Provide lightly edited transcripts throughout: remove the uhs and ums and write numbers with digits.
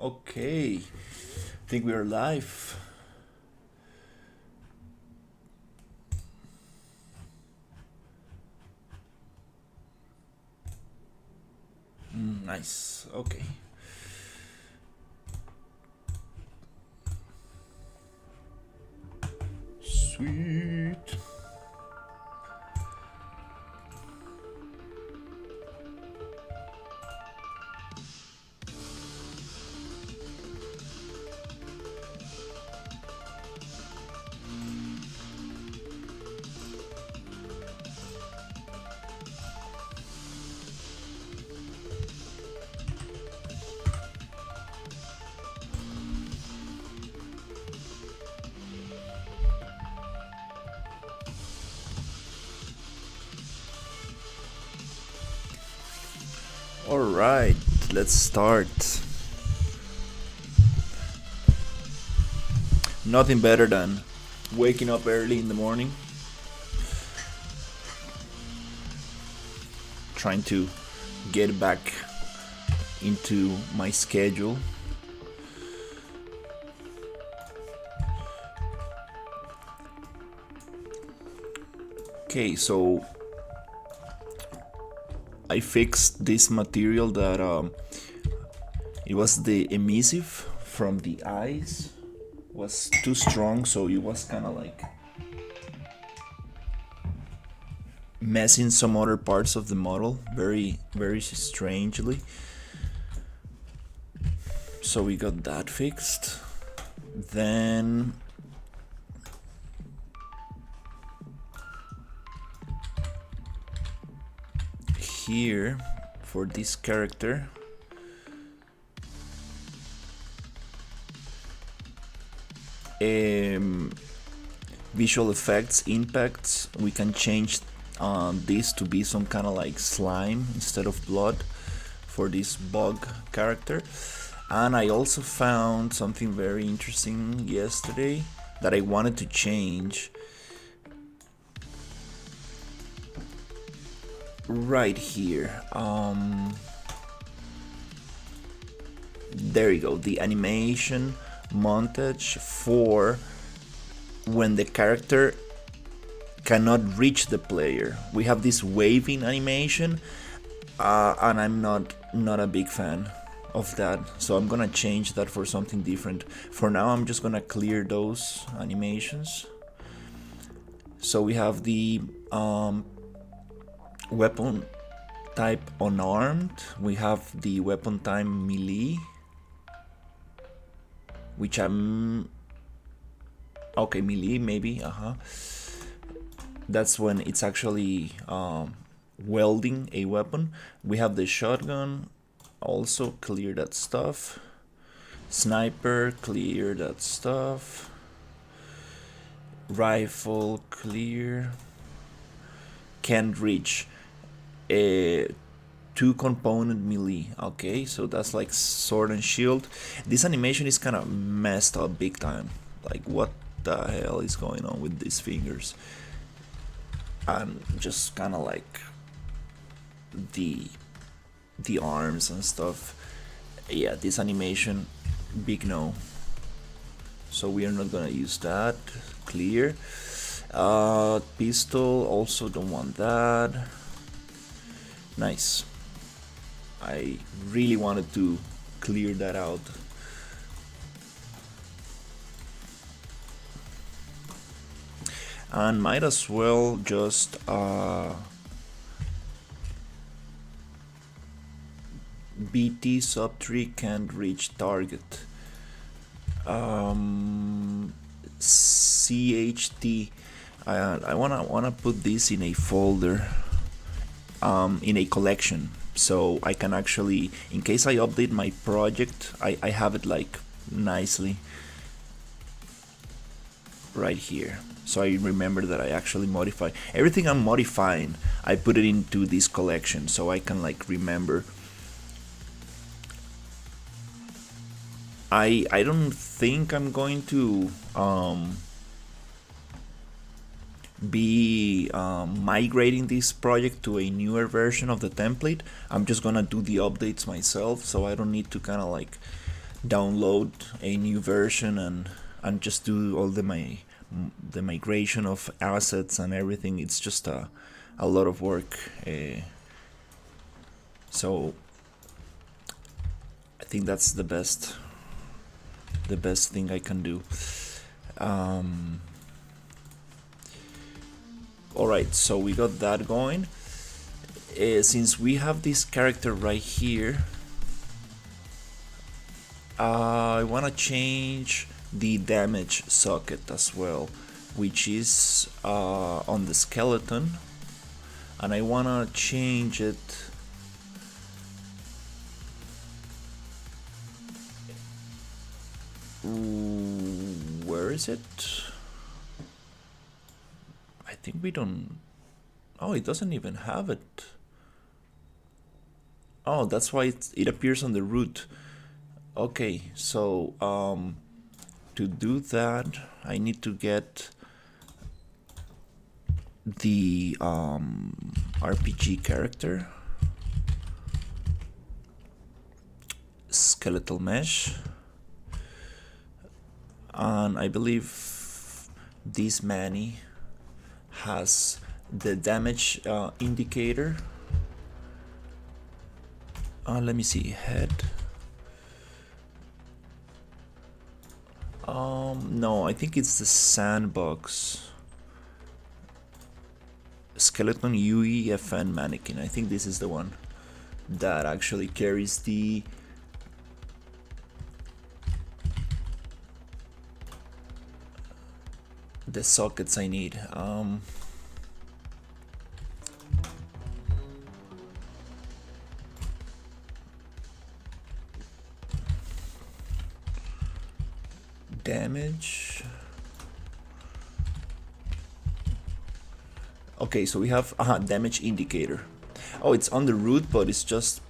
Okay, think we are live. Nice. Okay. Sweet. All right, let's start. Nothing better than waking up early in the morning, trying to get back into my schedule. Okay, so I fixed this material that it was the emissive from the eyes was too strong, so it was kind of like messing some other parts of the model very strangely. So we got that fixed. Then here for this character, visual effects impacts, we can change this to be some kind of like slime instead of blood for this bug character. And I also found something very interesting yesterday that I wanted to change. Right here. There you go. The animation montage for when the character cannot reach the player. We have this waving animation, and I'm not a big fan of that, so I'm gonna change that for something different. For now, I'm just gonna clear those animations. So we have the weapon type unarmed, we have the weapon type melee, which I'm okay, melee maybe, that's when it's actually welding a weapon. We have the shotgun, also clear that stuff. Sniper, clear that stuff. Rifle, clear. Can't reach. A two component melee. Okay, so that's like sword and shield. This animation is kind of messed up big time. Like, what the hell is going on with these fingers? And just kind of like the arms and stuff. Yeah, this animation, big no. So we are not gonna use that. Clear. Pistol, also don't want that. Nice. I really wanted to clear that out. And might as well just BT sub 3 can't reach target. CHT. I wanna put this in a folder, in a collection, so I can actually, in case I update my project, I have it like nicely right here. So I remember that I actually modify everything I'm modifying. I put it into this collection so I can like remember. I don't think I'm going to be migrating this project to a newer version of the template. I'm just gonna do the updates myself, so I don't need to kind of like download a new version and just do all the migration of assets and everything. It's just a lot of work. So I think that's the best thing I can do. Alright, so we got that going. Since we have this character right here, I want to change the damage socket as well, which is on the skeleton, and I want to change it where is it? I think we don't. Oh, it doesn't even have it. Oh, that's why it appears on the root. Okay, so to do that, I need to get the RPG character, skeletal mesh, and I believe this Manny has the damage indicator. Let me see, head. No, I think it's the sandbox. Skeleton UEFN mannequin. I think this is the one that actually carries the sockets I need. Damage. Okay, so we have damage indicator. Oh, it's on the root, but it's just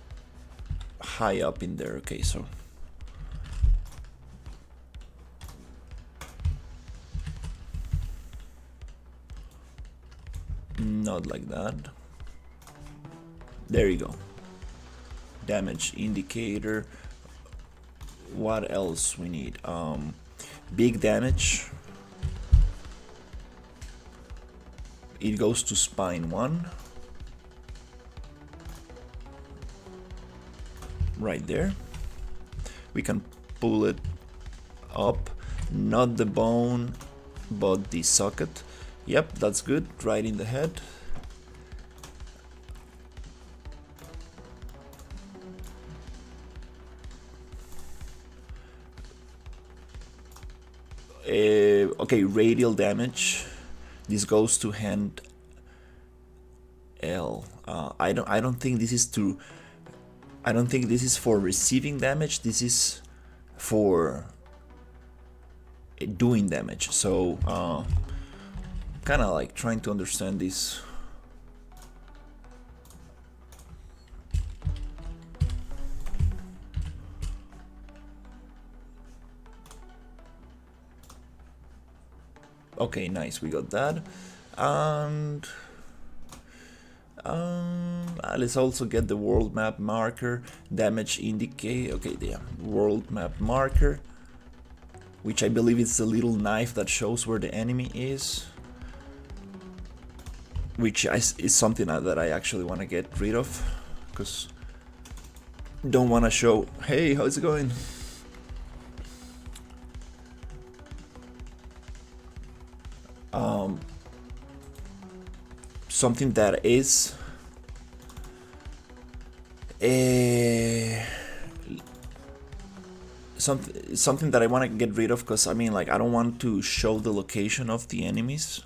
high up in there. Okay, so not like that. There you go. Damage indicator. What else we need? Big damage. It goes to spine 1. Right there. We can pull it up. Not the bone, but the socket. Yep, that's good. Right in the head. Okay, radial damage. This goes to hand L. I don't think this is to. I don't think this is for receiving damage. This is for doing damage. So kind of like trying to understand this. Okay, nice, we got that. And let's also get the world map marker, damage indicate. Okay, the world map marker, which I believe is the little knife that shows where the enemy is, which is something that I actually want to get rid of, because don't want to show, hey, how's it going? Something that is something that I want to get rid of, because I mean, like, I don't want to show the location of the enemies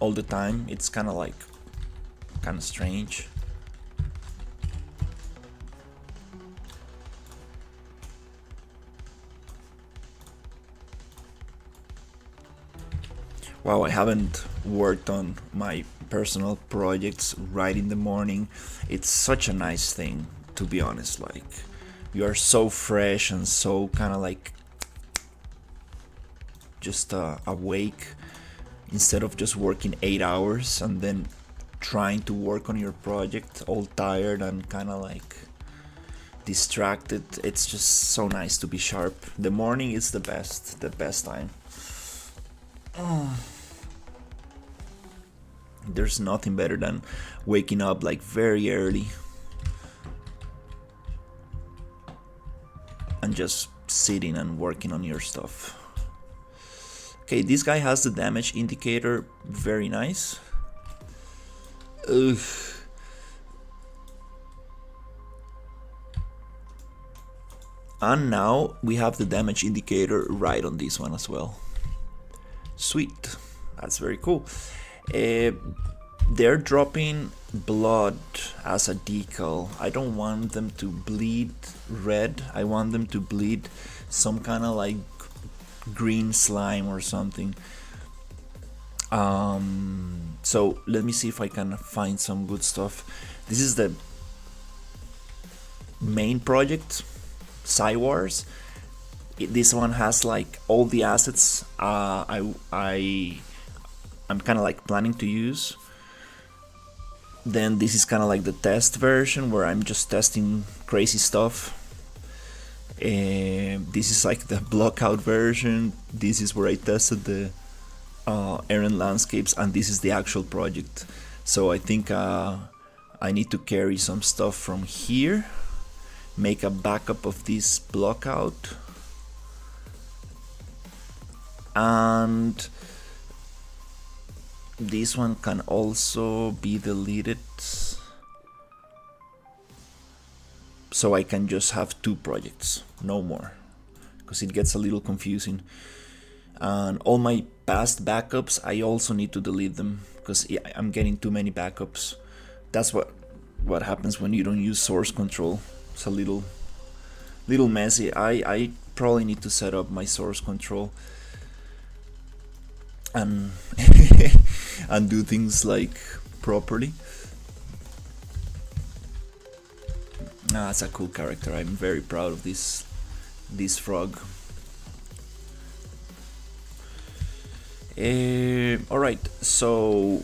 all the time. It's kind of strange. Wow, I haven't worked on my personal projects right in the morning. It's such a nice thing, to be honest. Like, you are so fresh and so kind of like just awake, instead of just working 8 hours and then trying to work on your project all tired and kind of like distracted. It's just so nice to be sharp. The morning is the best time. There's nothing better than waking up like very early and just sitting and working on your stuff. Okay, this guy has the damage indicator, very nice. Ugh. And now we have the damage indicator right on this one as well. Sweet, that's very cool. They're dropping blood as a decal. I don't want them to bleed red. I want them to bleed some kind of like green slime or something. So let me see if I can find some good stuff. This is the main project, Sci Wars. This one has like all the assets I'm kind of like planning to use. Then this is kind of like the test version where I'm just testing crazy stuff. This is like the blockout version. This is where I tested the errand landscapes, and this is the actual project. So I think I need to carry some stuff from here, make a backup of this blockout, and this one can also be deleted, so I can just have 2 projects, no more, because it gets a little confusing. And all my past backups, I also need to delete them, because I'm getting too many backups. That's what happens when you don't use source control. It's a little messy. I probably need to set up my source control and and do things like properly. That's a cool character. I'm very proud of this frog. Alright, so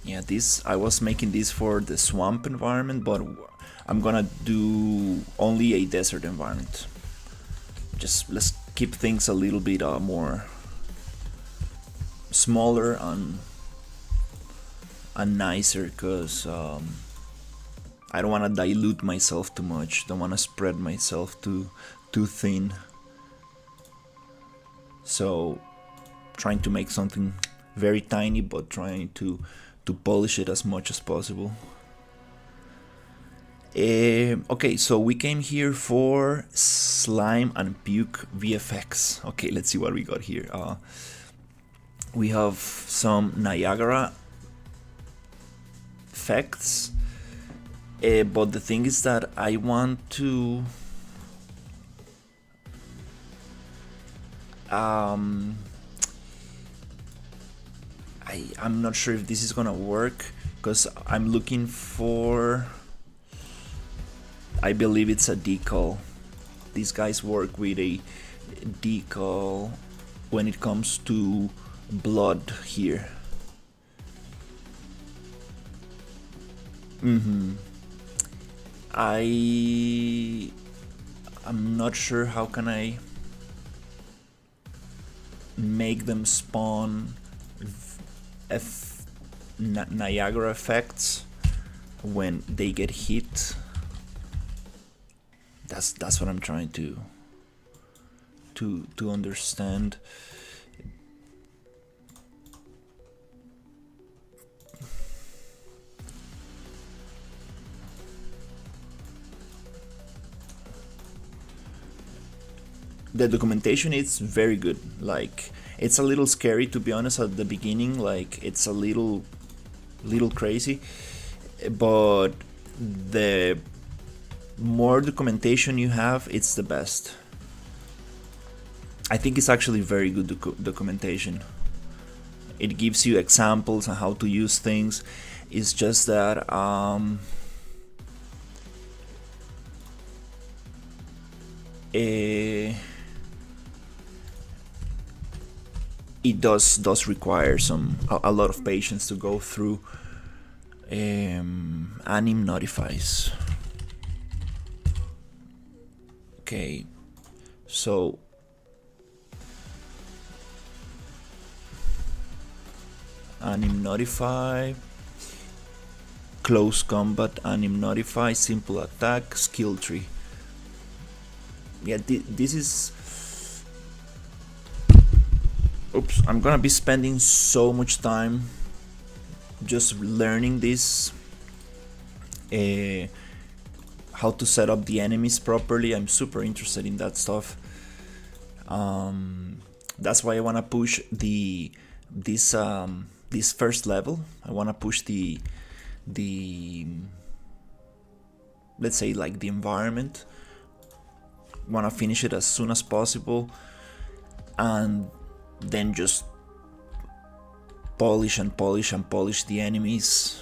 yeah, I was making this for the swamp environment, but I'm gonna do only a desert environment. Just let's keep things a little bit more smaller and nicer, because I don't want to dilute myself too much. Don't want to spread myself too thin. So trying to make something very tiny, but trying to polish it as much as possible. Okay, so we came here for slime and puke VFX. Okay, let's see what we got here. We have some Niagara effects, but the thing is that I want to I'm not sure if this is gonna work, because I'm looking for, I believe it's a decal. These guys work with a decal when it comes to blood here. I'm not sure how can I make them spawn Niagara effects when they get hit. That's what I'm trying to understand. The documentation is very good. Like, it's a little scary, to be honest, at the beginning. Like, it's a little crazy, but the more documentation you have, it's the best. I think it's actually very good documentation. It gives you examples on how to use things. It's just that it does require a lot of patience to go through. Anim notifies. Okay, so anim notify, close combat, anim notify, simple attack, skill tree. Yeah, this is... Oops, I'm gonna be spending so much time just learning this, how to set up the enemies properly. I'm super interested in that stuff. That's why I wanna push this first level. I wanna push the let's say like the environment. Wanna finish it as soon as possible, and then just polish the enemies,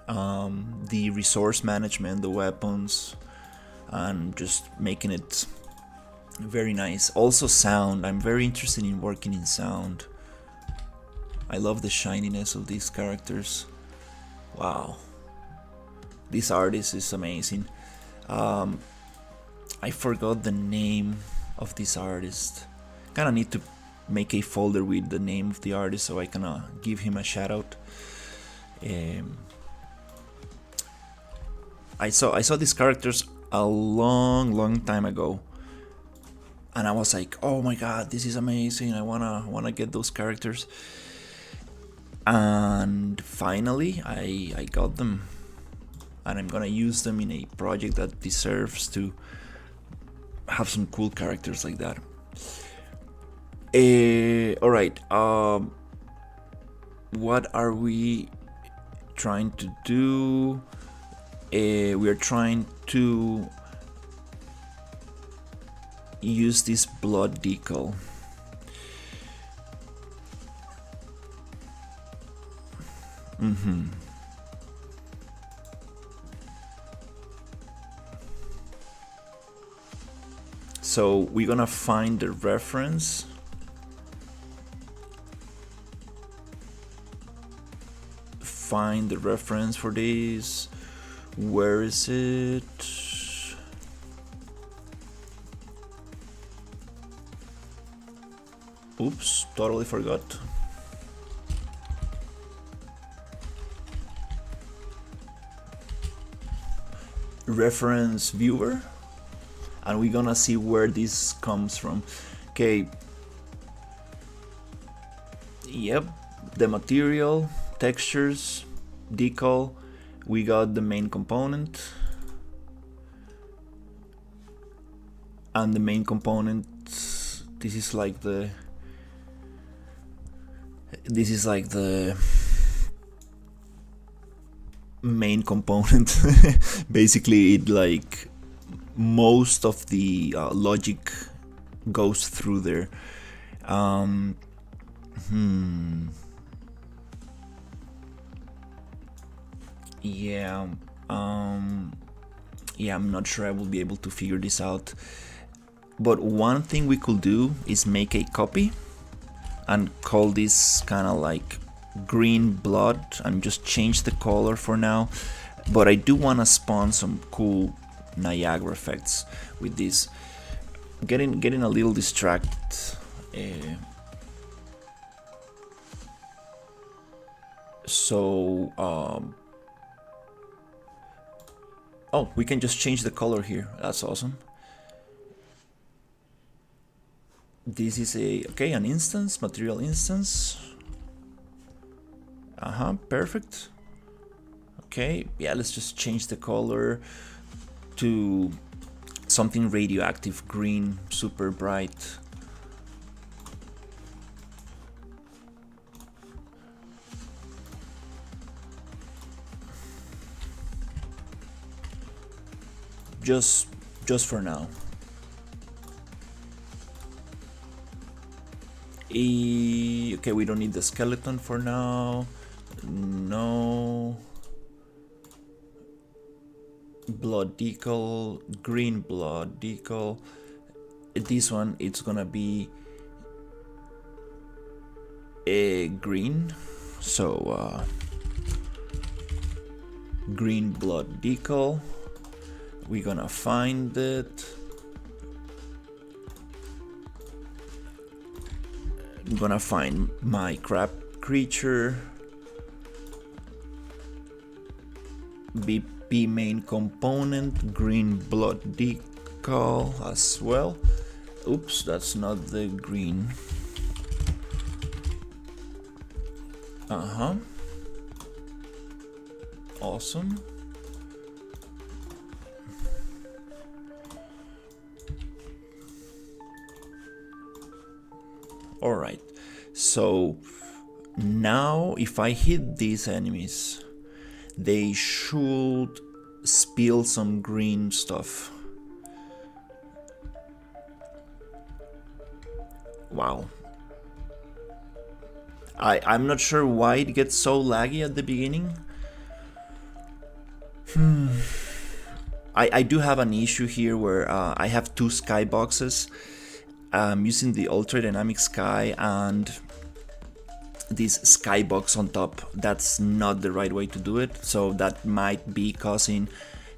the resource management, the weapons, and just making it very nice. Also sound, I'm very interested in working in sound. I love the shininess of these characters. Wow, this artist is amazing. I forgot the name of this artist. Kinda need to make a folder with the name of the artist so I can give him a shout out. I saw these characters a long time ago, and I was like, oh my god, this is amazing. I wanna get those characters, and finally I got them, and I'm gonna use them in a project that deserves to have some cool characters like that. Alright, what are we trying to do? We are trying to use this blood decal. So we're gonna find the reference. Find the reference for this. Where is it? Oops, totally forgot. Reference viewer, and we're gonna see where this comes from. Okay, yep, the material, textures, decal, we got the main component, and the main component, this is like the main component. Basically, it like most of the logic goes through there. Yeah, I'm not sure I will be able to figure this out. But one thing we could do is make a copy and call this kind of like green blood and just change the color for now. But I do want to spawn some cool Niagara effects with this. Getting a little distracted. Oh, we can just change the color here. That's awesome. This is an instance, material instance. Perfect. Okay, yeah, let's just change the color to something radioactive green, super bright. Just for now. Okay, we don't need the skeleton for now. No. Blood decal, green blood decal. This one, it's gonna be a green. So green blood decal. We're gonna find it. I'm gonna find my crab creature. BP main component, green blood decal as well. Oops, that's not the green. Awesome. Alright, so now if I hit these enemies, they should spill some green stuff. Wow. I'm not sure why it gets so laggy at the beginning. I do have an issue here where I have two skyboxes. I'm using the Ultra Dynamic Sky and this skybox on top. That's not the right way to do it, so that might be causing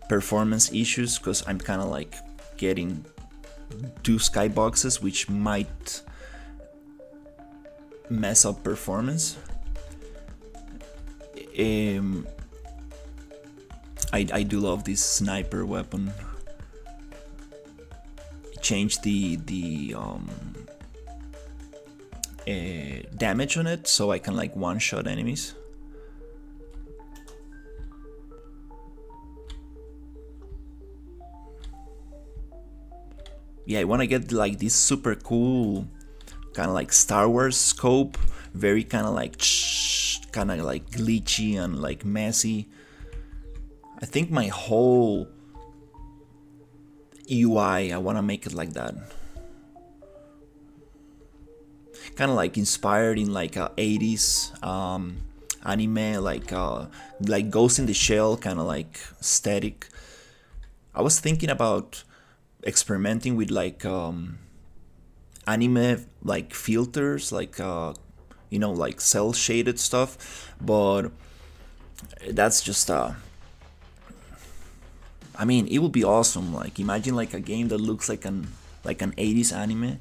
performance issues because I'm kind of like getting two skyboxes, which might mess up performance. I do love this sniper weapon. Change the damage on it so I can like one-shot enemies. Yeah, I want to get like this super cool kind of like Star Wars scope, very kind of like glitchy and like messy. I think my whole UI, I want to make it like that. Kind of like inspired in like a 80s anime, like Ghost in the Shell kind of like aesthetic. I was thinking about experimenting with like anime like filters, like you know, like cell shaded stuff, but that's just I mean, it would be awesome. Like, imagine like a game that looks like an 80s anime.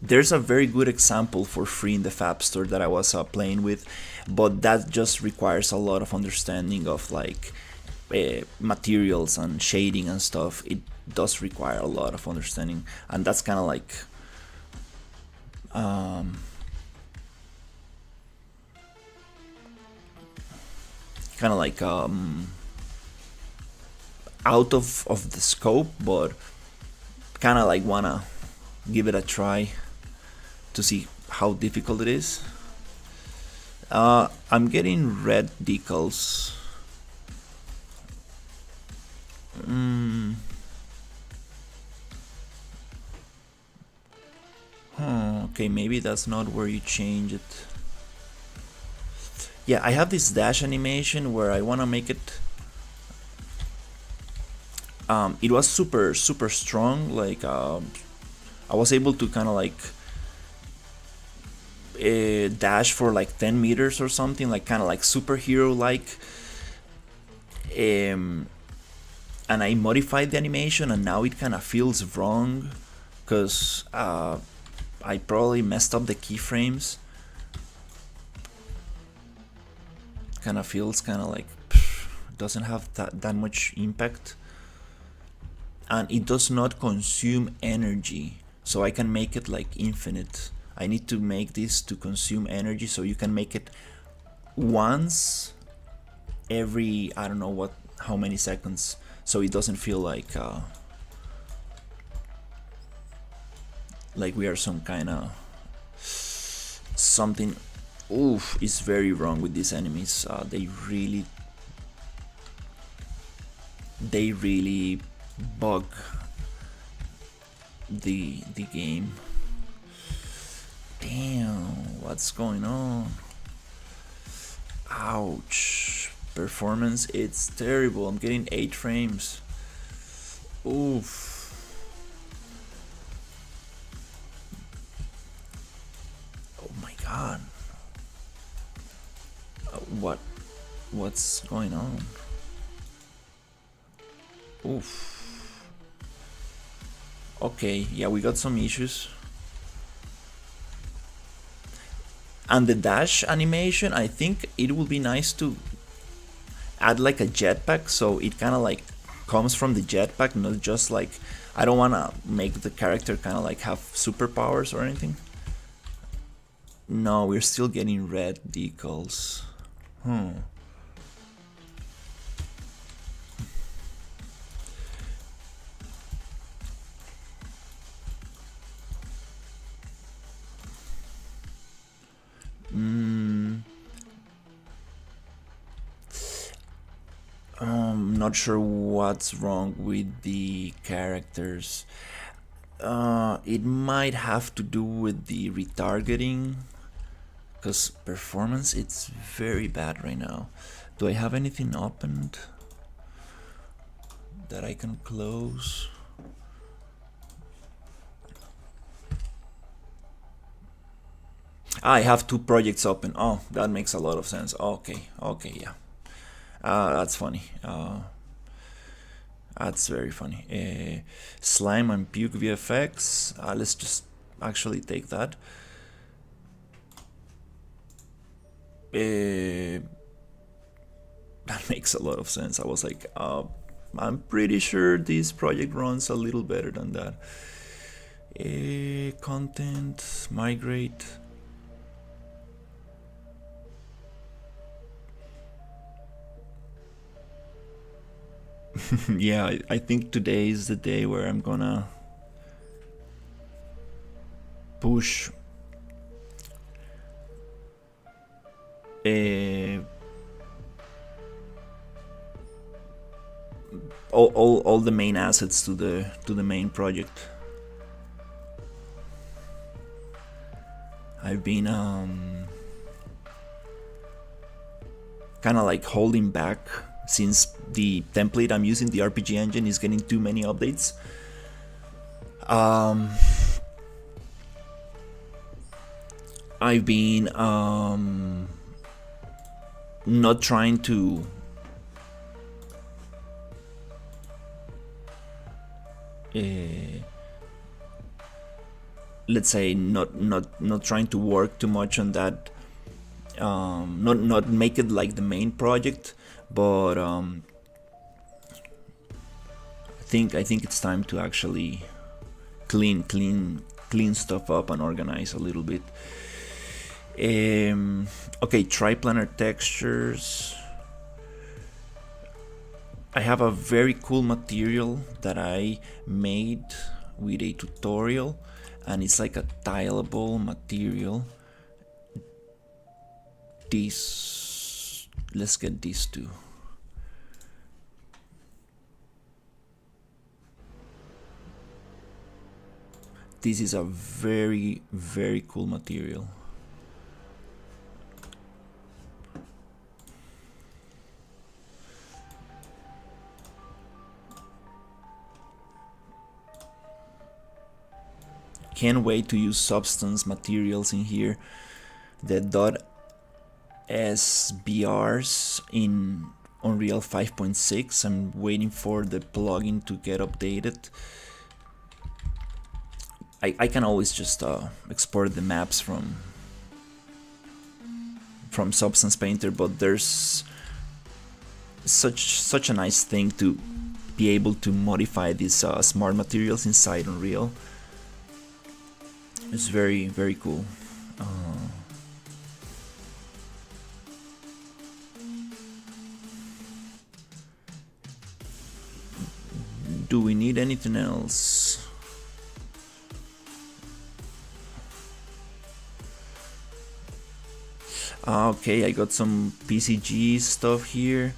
There's a very good example for free in the Fab Store that I was playing with, but that just requires a lot of understanding of like materials and shading and stuff. It does require a lot of understanding, and that's kind of like out of the scope, but kind of like wanna give it a try to see how difficult it is. I'm getting red decals. Okay, maybe that's not where you change it. Yeah, I have this dash animation where I want to make it. It was super strong. Like I was able to kind of like dash for like 10 meters or something, like kind of like superhero like. And I modified the animation, and now it kind of feels wrong because I probably messed up the keyframes. Kind of feels kind of like doesn't have that much impact, and it does not consume energy, so I can make it like infinite. I need to make this to consume energy, so you can make it once every, I don't know how many seconds, so it doesn't feel like we are some kind of something. Oof, is very wrong with these enemies. They really bug the game. Damn, what's going on? Ouch. Performance, it's terrible. I'm getting 8 frames. Oof. Oh my god. What's going on? Oof. Okay, yeah, we got some issues. And the dash animation, I think it would be nice to add like a jetpack, so it kind of like comes from the jetpack, not just like, I don't want to make the character kind of like have superpowers or anything. No, we're still getting red decals. Not sure what's wrong with the characters. It might have to do with the retargeting, because performance, it's very bad right now. Do I have anything opened that I can close? I have two projects open. Oh, that makes a lot of sense. Okay, okay, yeah. That's funny. That's very funny. Slime and Puke VFX. Let's just actually take that. That makes a lot of sense. I was like, I'm pretty sure this project runs a little better than that. Content, migrate. Yeah, I think today is the day where I'm gonna push all the main assets to the main project. I've been kind of like holding back since the template I'm using, the RPG engine, is getting too many updates. I've been not trying to let's say not trying to work too much on that, not make it like the main project, but I think it's time to actually clean stuff up and organize a little bit. Okay, triplanar textures. I have a very cool material that I made with a tutorial, and it's like a tileable material. This, let's get these two. This is a very, very cool material. Can't wait to use substance materials in here. The .sbrs in Unreal 5.6. I'm waiting for the plugin to get updated. I can always just export the maps from Substance Painter, but there's such a nice thing to be able to modify these smart materials inside Unreal. It's very, very cool. Do we need anything else? Okay, I got some PCG stuff here.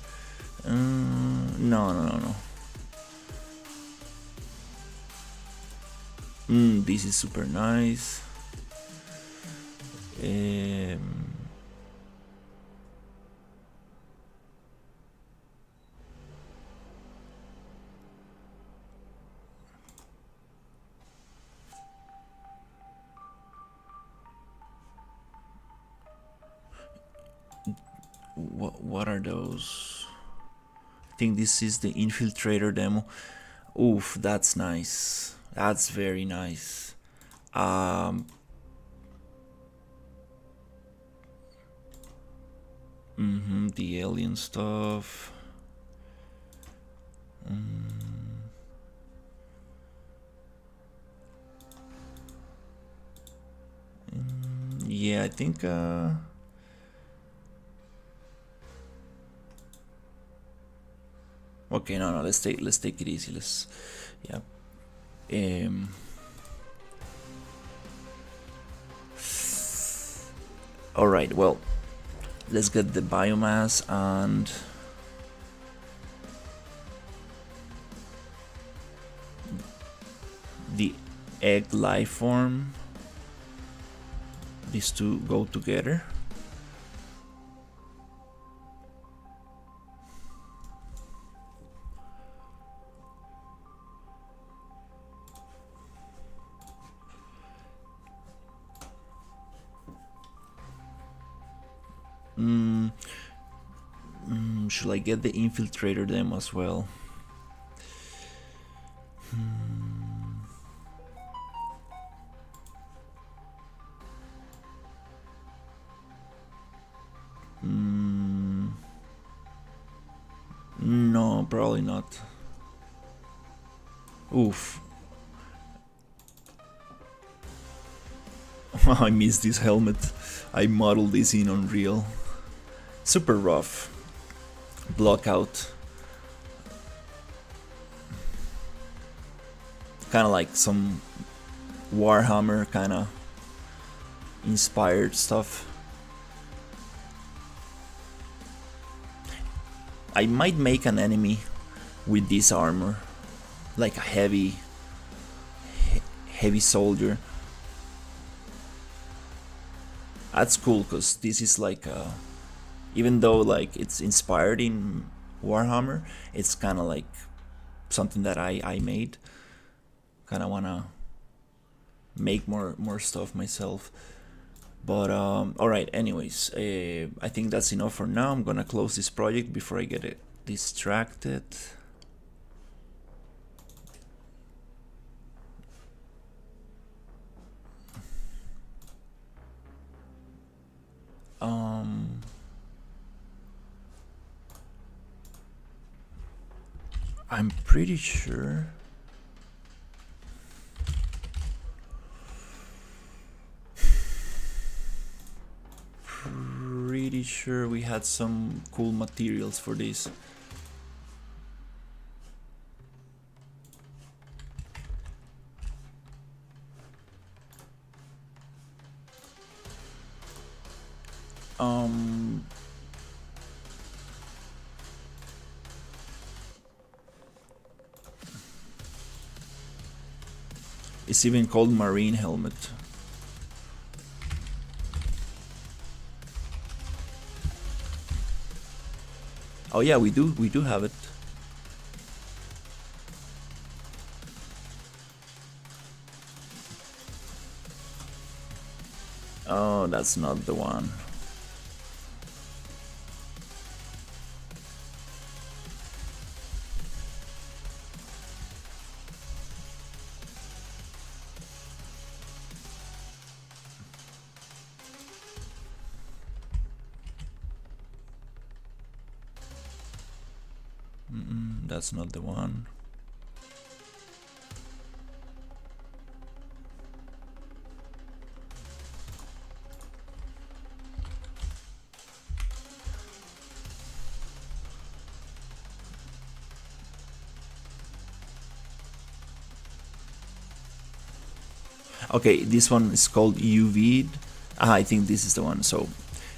No. This is super nice. What are those? I think this is the Infiltrator demo. Oof, that's nice. That's very nice. The alien stuff. Yeah, I think. Okay, no, let's take it easy. Yeah. All right. Well, let's get the biomass and the egg life form. These two go together. Should I get the infiltrator them as well? No, probably not. Oof. I missed this helmet. I modeled this in Unreal. Super rough. Block out. Kind of like some Warhammer kind of inspired stuff. I might make an enemy with this armor, like a heavy soldier. That's cool because this is like even though like it's inspired in Warhammer, it's kind of like something that I made. Kind of wanna make more stuff myself. But alright, anyways, I think that's enough for now. I'm gonna close this project before I get distracted. I'm pretty sure. Pretty sure we had some cool materials for this. It's even called marine helmet. Oh yeah, we do have it. Oh, that's not the one. That's not the one. Okay, this one is called UV. I think this is the one. So,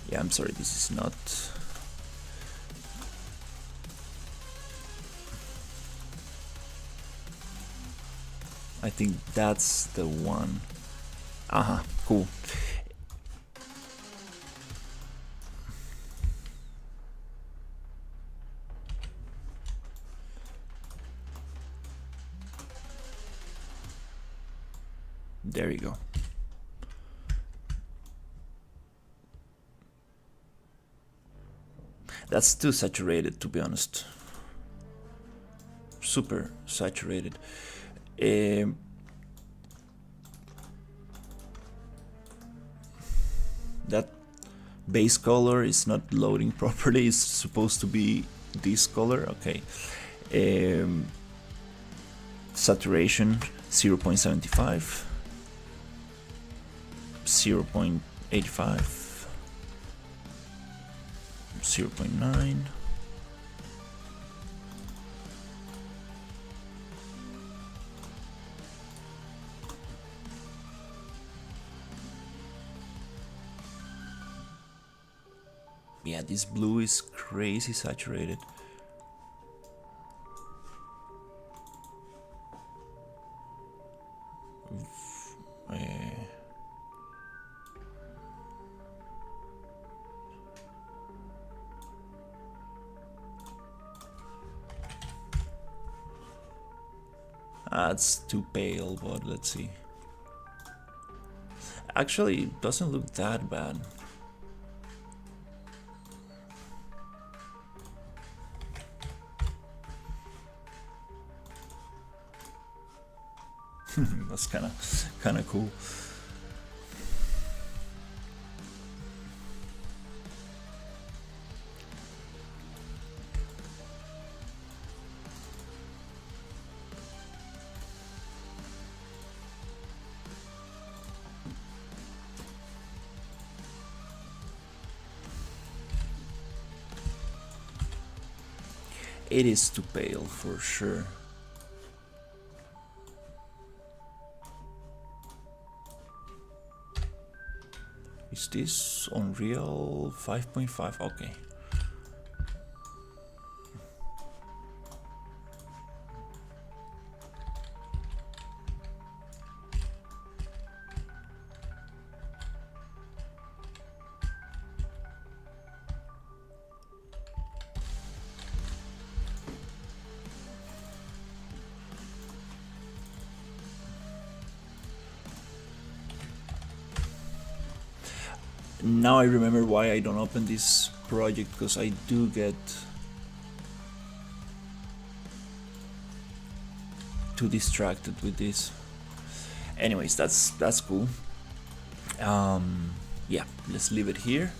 yeah, I'm sorry, this is not. I think that's the one. Cool. There you go. That's too saturated, to be honest. Super saturated. That Base color is not loading properly. It's supposed to be this color. Okay. Saturation 0.75, 0.85, 0.9. Yeah, this blue is crazy saturated. That's too pale, but let's see. Actually, it doesn't look that bad. That's kind of cool. It is too pale for sure. Is this Unreal 5.5? Okay. Now I remember why I don't open this project, because I do get too distracted with this. Anyways, that's cool. Yeah, let's leave it here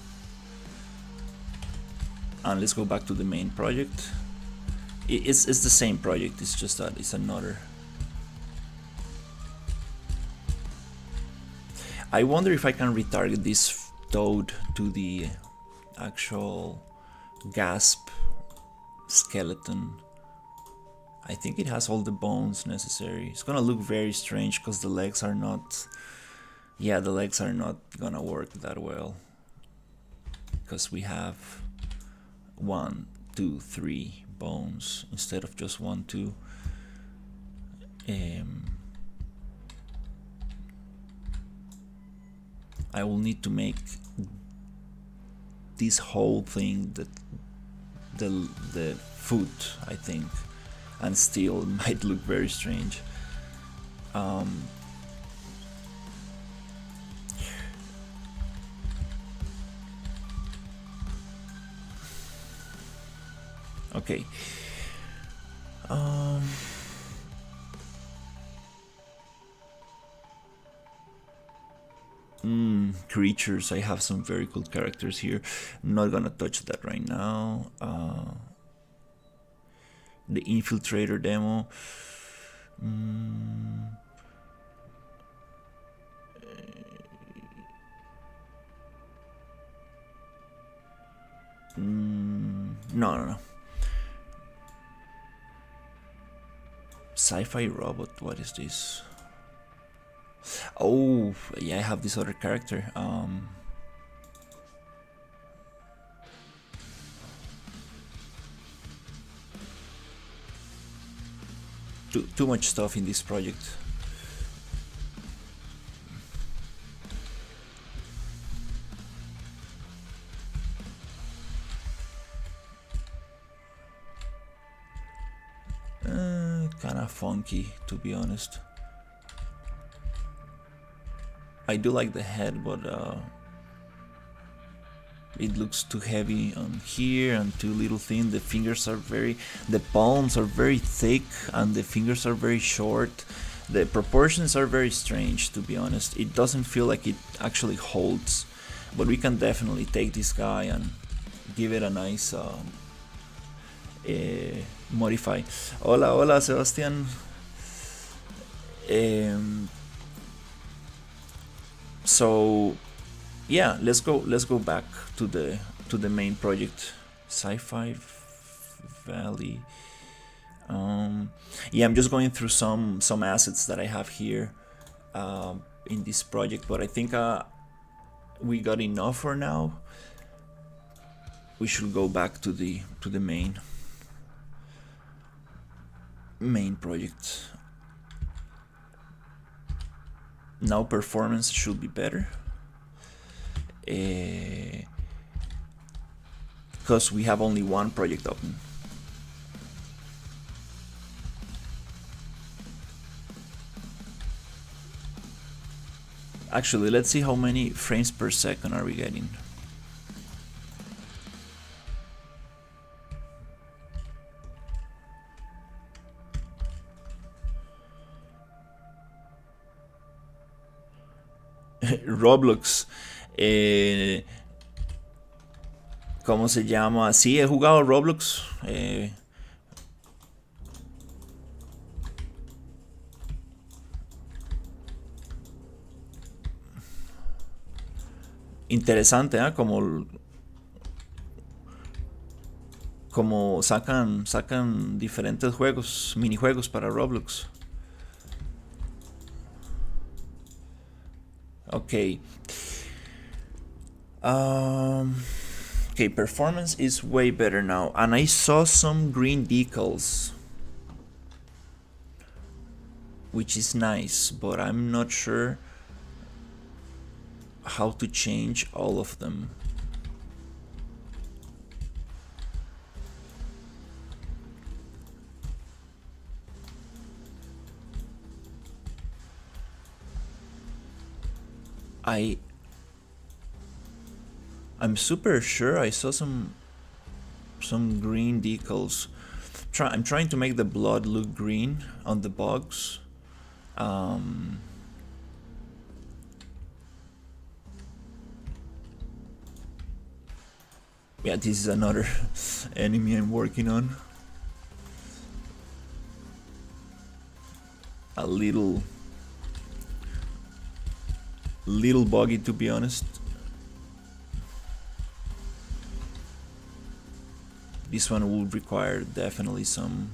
and let's go back to the main project. It's the same project, it's just that it's another. I wonder if I can retarget this toad to the actual gasp skeleton. I think it has all the bones necessary. It's gonna look very strange because the legs are not, yeah, the legs are not gonna work that well, because we have 1, 2, 3 bones instead of just 1, 2. I will need to make this whole thing the foot, I think, and still it might look very strange. Okay. Creatures, I have some very cool characters here. I'm not gonna touch that right now. The Infiltrator demo. No. Sci Fi robot, what is this? Oh, yeah, I have this other character. Too much stuff in this project. Kinda funky, to be honest. I do like the head, but it looks too heavy on here and too little thin. The fingers are the palms are very thick and the fingers are very short. The proportions are very strange, to be honest. It doesn't feel like it actually holds But we can definitely take this guy and give it a nice modify. Hola, hola, Sebastian. So yeah, let's go back to the main project, Sci-Fi Valley. Yeah, I'm just going through some assets that I have here in this project, but I think we got enough for now. We should go back to the main project. Now performance should be better, because we have only one project open. Actually, let's see how many frames per second are we getting. Roblox. ¿Cómo se llama? Sí, he jugado Roblox. Interesante, ¿eh? Como sacan diferentes juegos, minijuegos para Roblox. Okay. Okay, performance is way better now, and I saw some green decals, which is nice, but I'm not sure how to change all of them. I'm super sure I saw some green decals. I'm trying to make the blood look green on the bugs. Yeah, this is another enemy I'm working on. A little buggy, to be honest. This one will require definitely some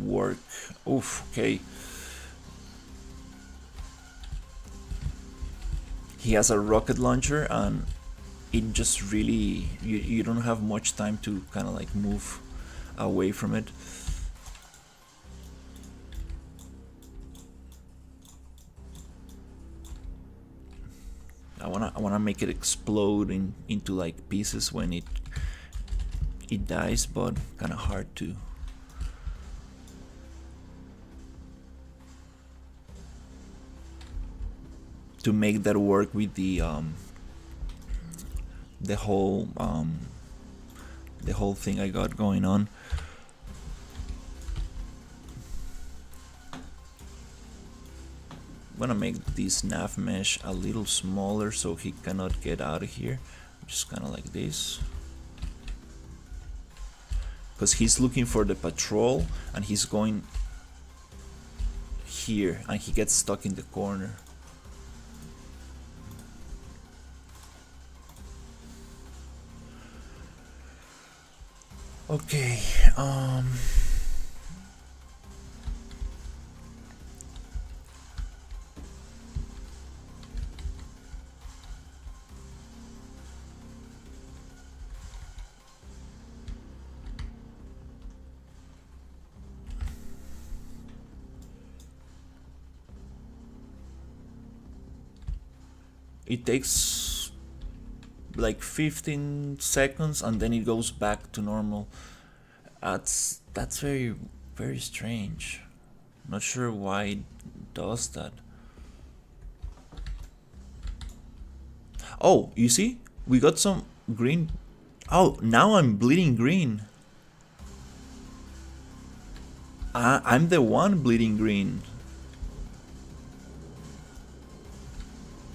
work. Oof, okay. He has a rocket launcher, and it just really you don't have much time to kind of like move away from it. I wanna make it explode into like pieces when it dies, but kind of hard to. To make that work with the whole thing I got going on. I'm gonna make this nav mesh a little smaller so he cannot get out of here. Just kind of like this, because he's looking for the patrol and he's going here and he gets stuck in the corner. Okay, it takes like 15 seconds and then it goes back to normal. That's very strange. Not sure why it does that. Oh, you see? We got some green. Oh, now I'm bleeding green. I'm the one bleeding green.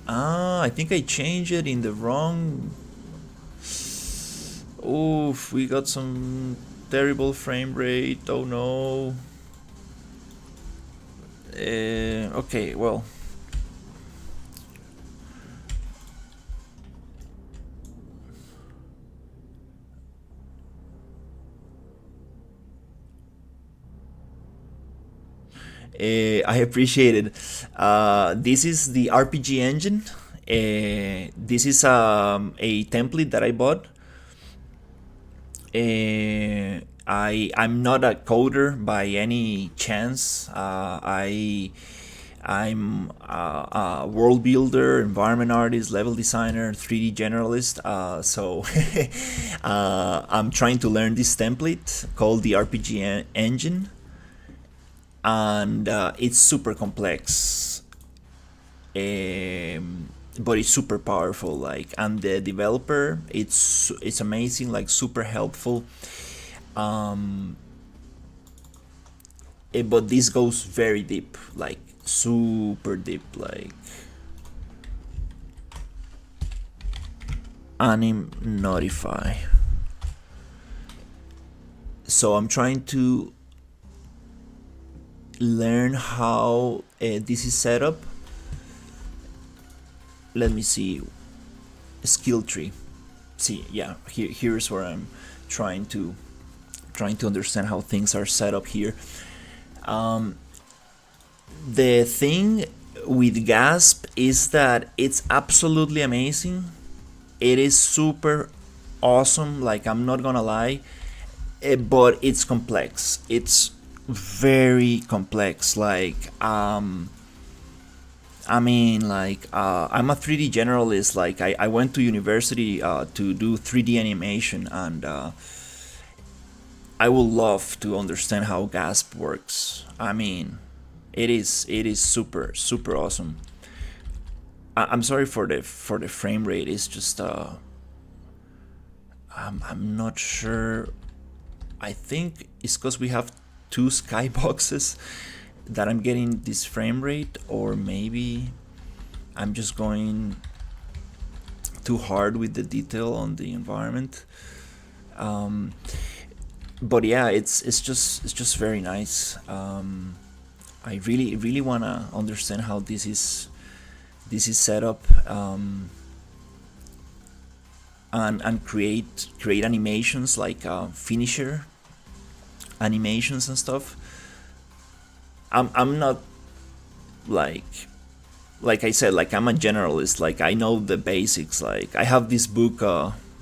I think I changed it in the wrong. Oof, we got some terrible frame rate. Oh no. Okay, well. I appreciate it. This is the RPG engine. This is a template that I bought. I'm not a coder by any chance. I'm a world builder, environment artist, level designer, 3D generalist. So I'm trying to learn this template called the RPG engine, and it's super complex. But it's super powerful. Like, and the developer, it's amazing. Like, super helpful. But this goes very deep, like super deep, like anim notify. So I'm trying to learn how this is set up. Let me see. Skill tree. See, yeah, here's where I'm trying to understand how things are set up here. The thing with Gasp is that it's absolutely amazing. It is super awesome, like, I'm not gonna lie, but it's complex. It's very complex. Like, I mean, like, I'm a 3D generalist. Like, I went to university to do 3D animation, and I would love to understand how Gasp works. I mean, it is super awesome. I'm sorry for the frame rate. It's just I'm not sure. I think it's because we have two skyboxes that I'm getting this frame rate, or maybe I'm just going too hard with the detail on the environment. But yeah, it's just very nice. I really wanna understand how this is set up, and create animations, like finisher animations and stuff. I'm not like I said, like, I'm a generalist. Like, I know the basics. Like, I have this book,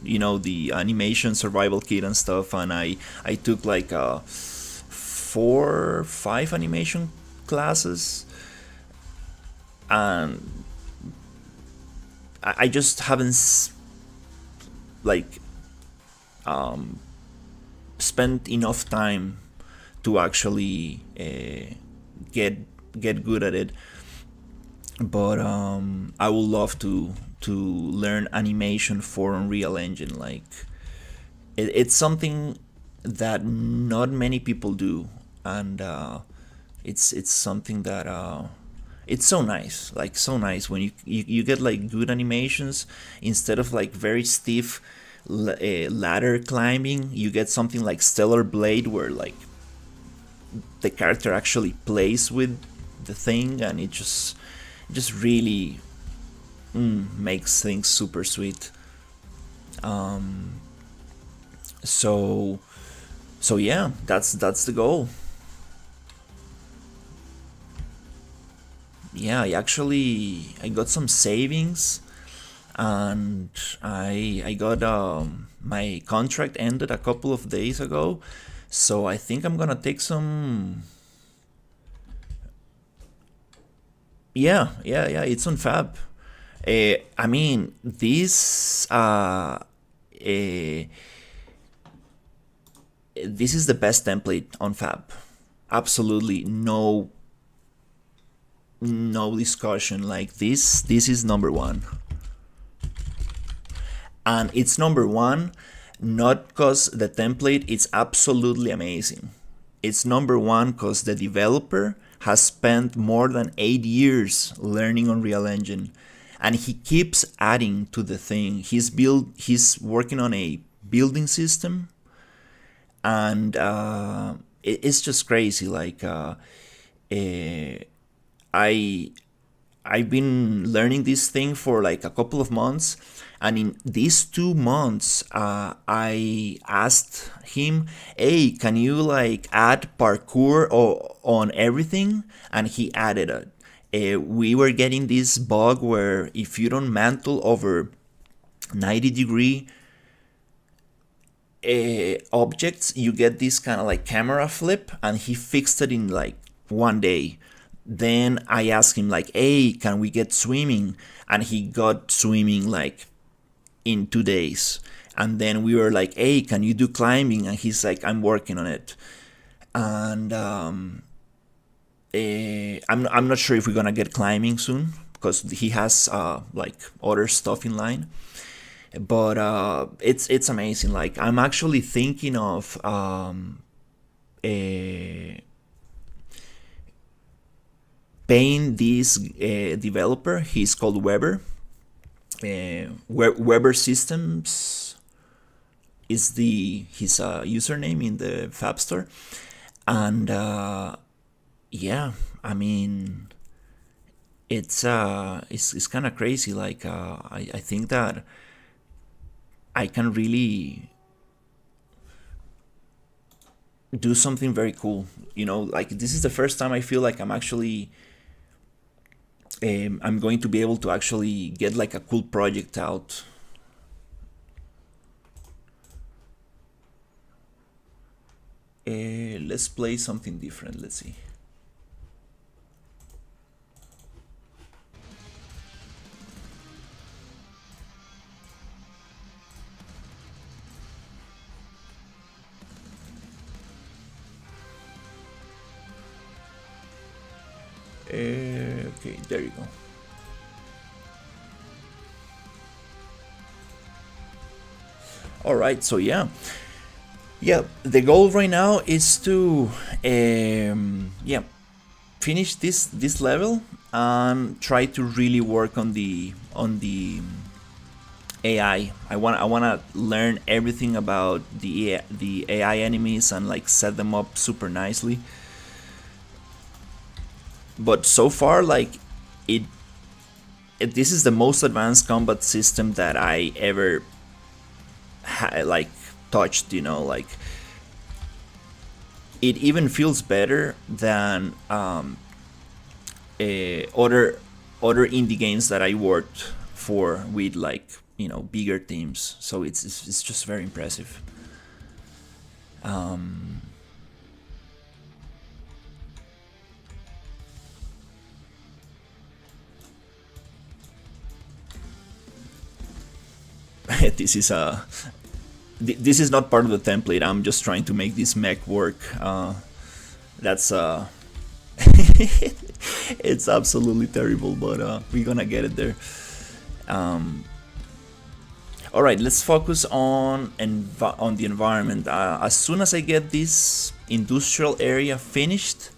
the animation survival kit and stuff, and I took like 4 or 5 animation classes, and I just haven't like spent enough time to actually get good at it. But I would love to learn animation for Unreal Engine. Like, it's something that not many people do, and it's something that it's so nice. Like, so nice when you get like good animations instead of like very stiff ladder climbing. You get something like Stellar Blade, where like the character actually plays with the thing, and it just really makes things super sweet. So yeah, that's the goal. Yeah, I got some savings, and I got my contract ended a couple of days ago, so I think I'm gonna take some. Yeah, it's on Fab. I mean, this is the best template on Fab. Absolutely no discussion. Like, this is number one, and it's number one not because the template is absolutely amazing. It's number one because the developer has spent more than 8 years learning Unreal Engine, and he keeps adding to the thing. He's working on a building system, and it's just crazy. Like I I've been learning this thing for like a couple of months, and in these 2 months, I asked him, "Hey, can you like add parkour on everything?" And he added it. We were getting this bug where if you don't mantle over 90-degree objects, you get this kind of like camera flip, and he fixed it in like one day. Then I asked him like, "Hey, can we get swimming?" And he got swimming like in 2 days. And then we were like, "Hey, can you do climbing?" And he's like, "I'm working on it." And I'm not sure if we're gonna get climbing soon because he has like other stuff in line. But it's amazing. Like I'm actually thinking of paying this developer. He's called Weber. Weber Systems is his username in the Fab Store, and yeah, I mean, it's kind of crazy. Like I think that I can really do something very cool. Like this is the first time I feel like I'm actually I'm going to be able to actually get like a cool project out. Let's play something different. Let's see. Okay, there you go. All right, so yeah, the goal right now is to finish this level and try to really work on the AI. I want to learn everything about the AI enemies and like set them up super nicely. But so far, like this is the most advanced combat system that I ever like touched. Like it even feels better than other indie games that I worked for with like bigger teams. So it's just very impressive. This is this is not part of the template. I'm just trying to make this mech work. That's it's absolutely terrible, but we're gonna get it there. All right, let's focus on the environment. As soon as I get this industrial area finished,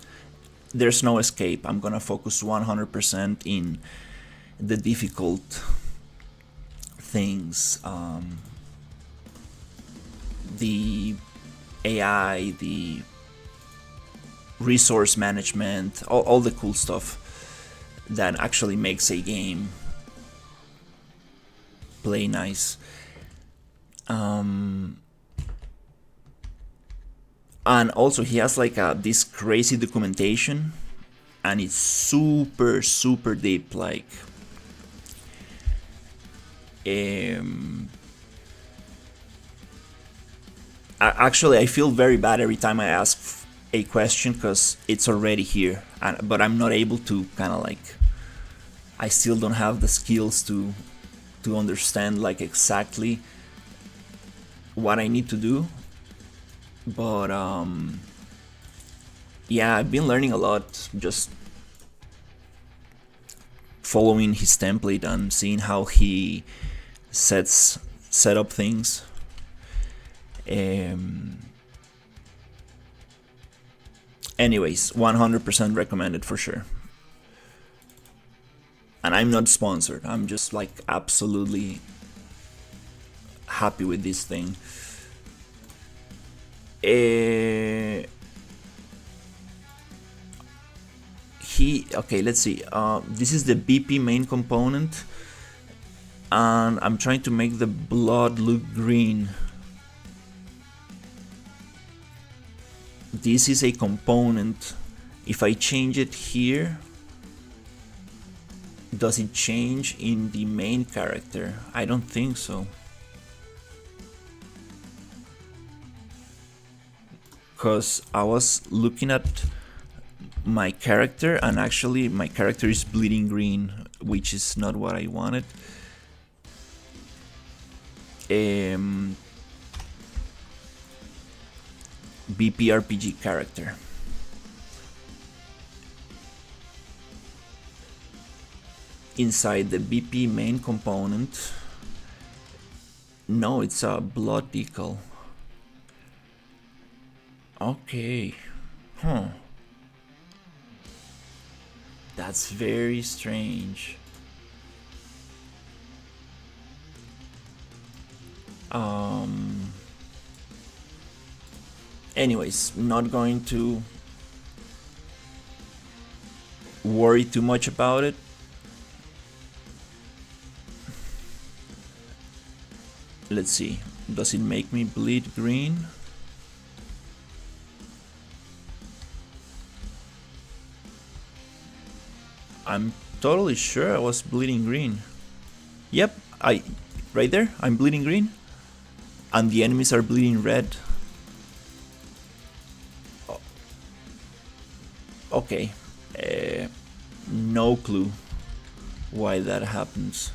there's no escape. I'm gonna focus 100% in the difficult things, the AI, the resource management, all the cool stuff that actually makes a game play nice. And also he has like this crazy documentation, and it's super deep. Like actually I feel very bad every time I ask a question because it's already here, but I'm not able to kind of like, I still don't have the skills to understand like exactly what I need to do. But yeah, I've been learning a lot just following his template and seeing how he set up things. Anyways, 100% recommended for sure. And I'm not sponsored. I'm just like absolutely happy with this thing. Okay, let's see. This is the BP main component, and I'm trying to make the blood look green. This is a component. If I change it here, does it change in the main character? I don't think so. Because I was looking at my character, and actually my character is bleeding green, which is not what I wanted. BPRPG character. Inside the BP main component, no, it's a blood decal. Okay, that's very strange. Anyways, not going to worry too much about it. Let's see, does it make me bleed green? I'm totally sure I was bleeding green. Yep, right there, I'm bleeding green. And the enemies are bleeding red. Okay, no clue why that happens.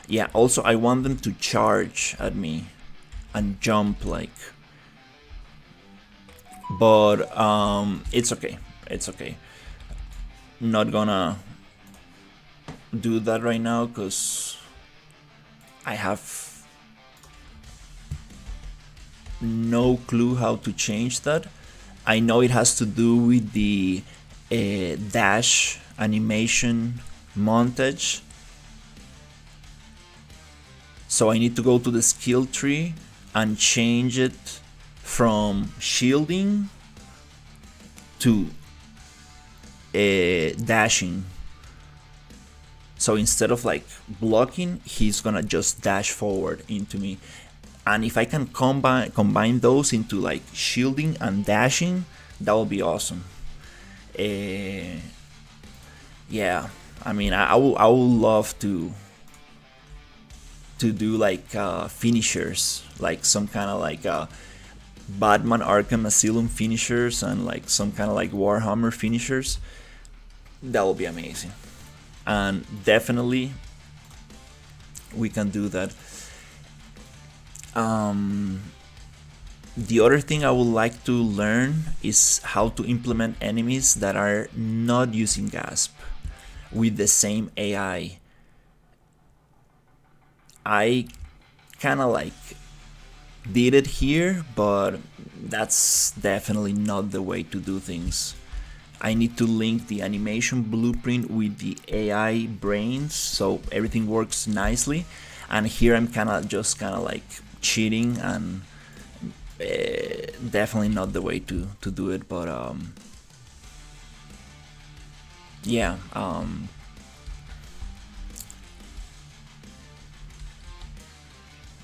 Yeah, also I want them to charge at me and jump like, but it's okay, it's okay. Not gonna do that right now because I have no clue how to change that. I know it has to do with the dash animation montage. So I need to go to the skill tree and change it from shielding to dashing. So instead of like blocking, he's gonna just dash forward into me. And if I can combine those into like shielding and dashing, that would be awesome. Yeah, I mean, I would love to do like finishers, like some kind of like Batman Arkham Asylum finishers and like some kind of like Warhammer finishers. That will be amazing, and definitely we can do that. The other thing I would like to learn is how to implement enemies that are not using Gasp with the same AI. I kind of like did it here, but that's definitely not the way to do things. I need to link the animation blueprint with the AI brains so everything works nicely. And here I'm kind of like cheating, and definitely not the way to do it. But yeah,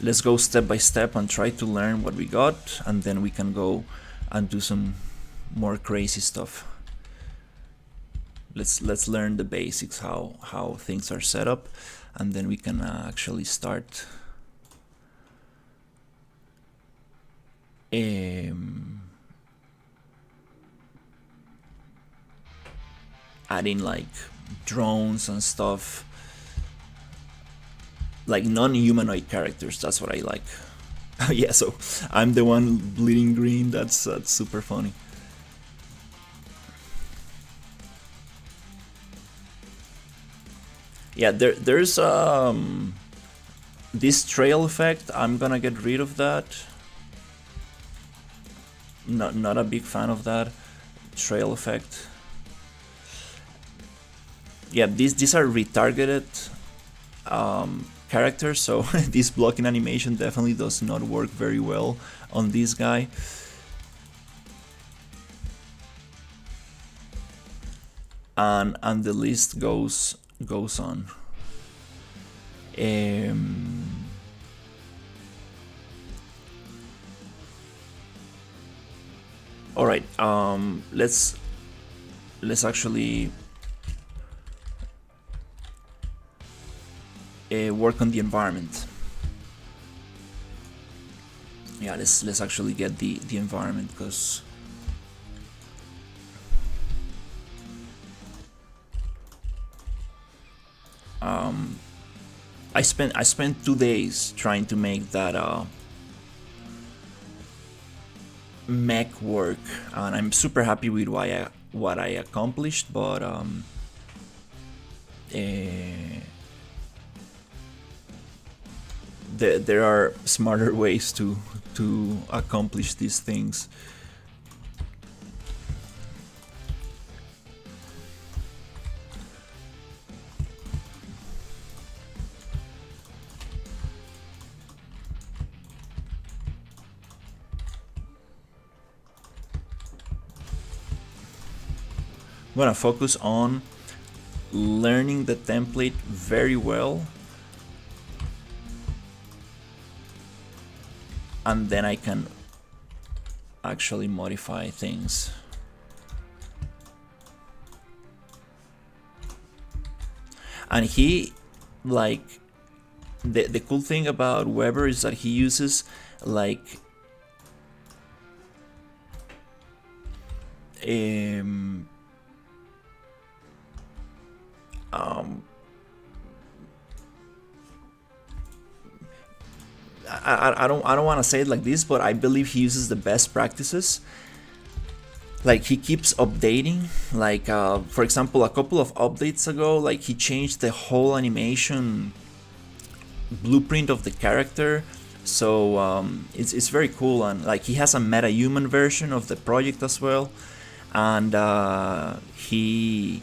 let's go step by step and try to learn what we got, and then we can go and do some more crazy stuff. Let's learn the basics, how things are set up, and then we can actually start adding like drones and stuff, like non-humanoid characters. That's what I like. Yeah, so I'm the one bleeding green. That's super funny. Yeah, there's This trail effect, I'm gonna get rid of that. Not a big fan of that trail effect. Yeah, these are retargeted characters, so this blocking animation definitely does not work very well on this guy. And the list goes on. All right, let's actually work on the environment. Yeah, let's actually get the environment, because I spent 2 days trying to make that mech work, and I'm super happy with what I accomplished, but there are smarter ways to accomplish these things. I'm gonna focus on learning the template very well, and then I can actually modify things. And he, like, the cool thing about Weber is that he uses like I don't want to say it like this, but I believe he uses the best practices. Like, he keeps updating. Like, for example, a couple of updates ago, like, he changed the whole animation blueprint of the character. So it's very cool, and like, he has a meta-human version of the project as well, and he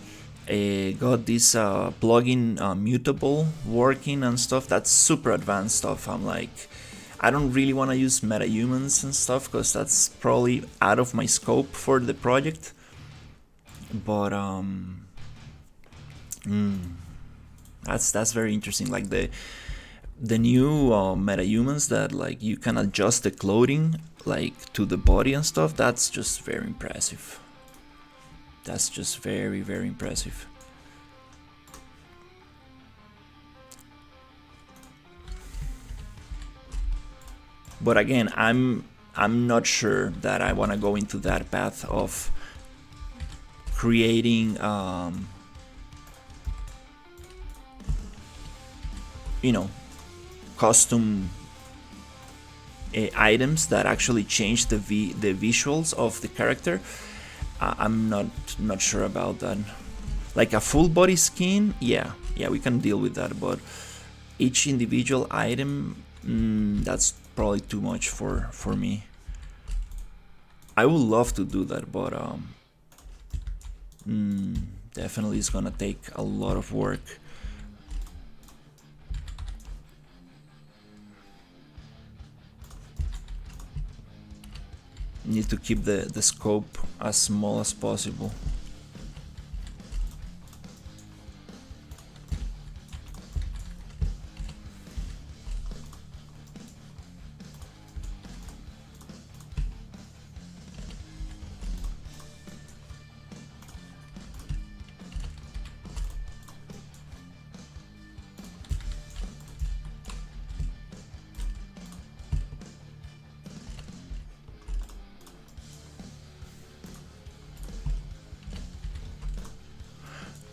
got this plugin Mutable working and stuff. That's super advanced stuff. I'm like, I don't really want to use meta-humans and stuff, because that's probably out of my scope for the project. But that's very interesting. Like, the new meta-humans that, like, you can adjust the clothing, like, to the body and stuff. That's just very impressive. That's just very, very impressive. But again, I'm not sure that I want to go into that path of creating custom items that actually change the visuals of the character. I'm not sure about that. Like a full body skin, yeah, we can deal with that. But each individual item, that's probably too much for me. I would love to do that, but definitely it's gonna take a lot of work. Need to keep the scope as small as possible.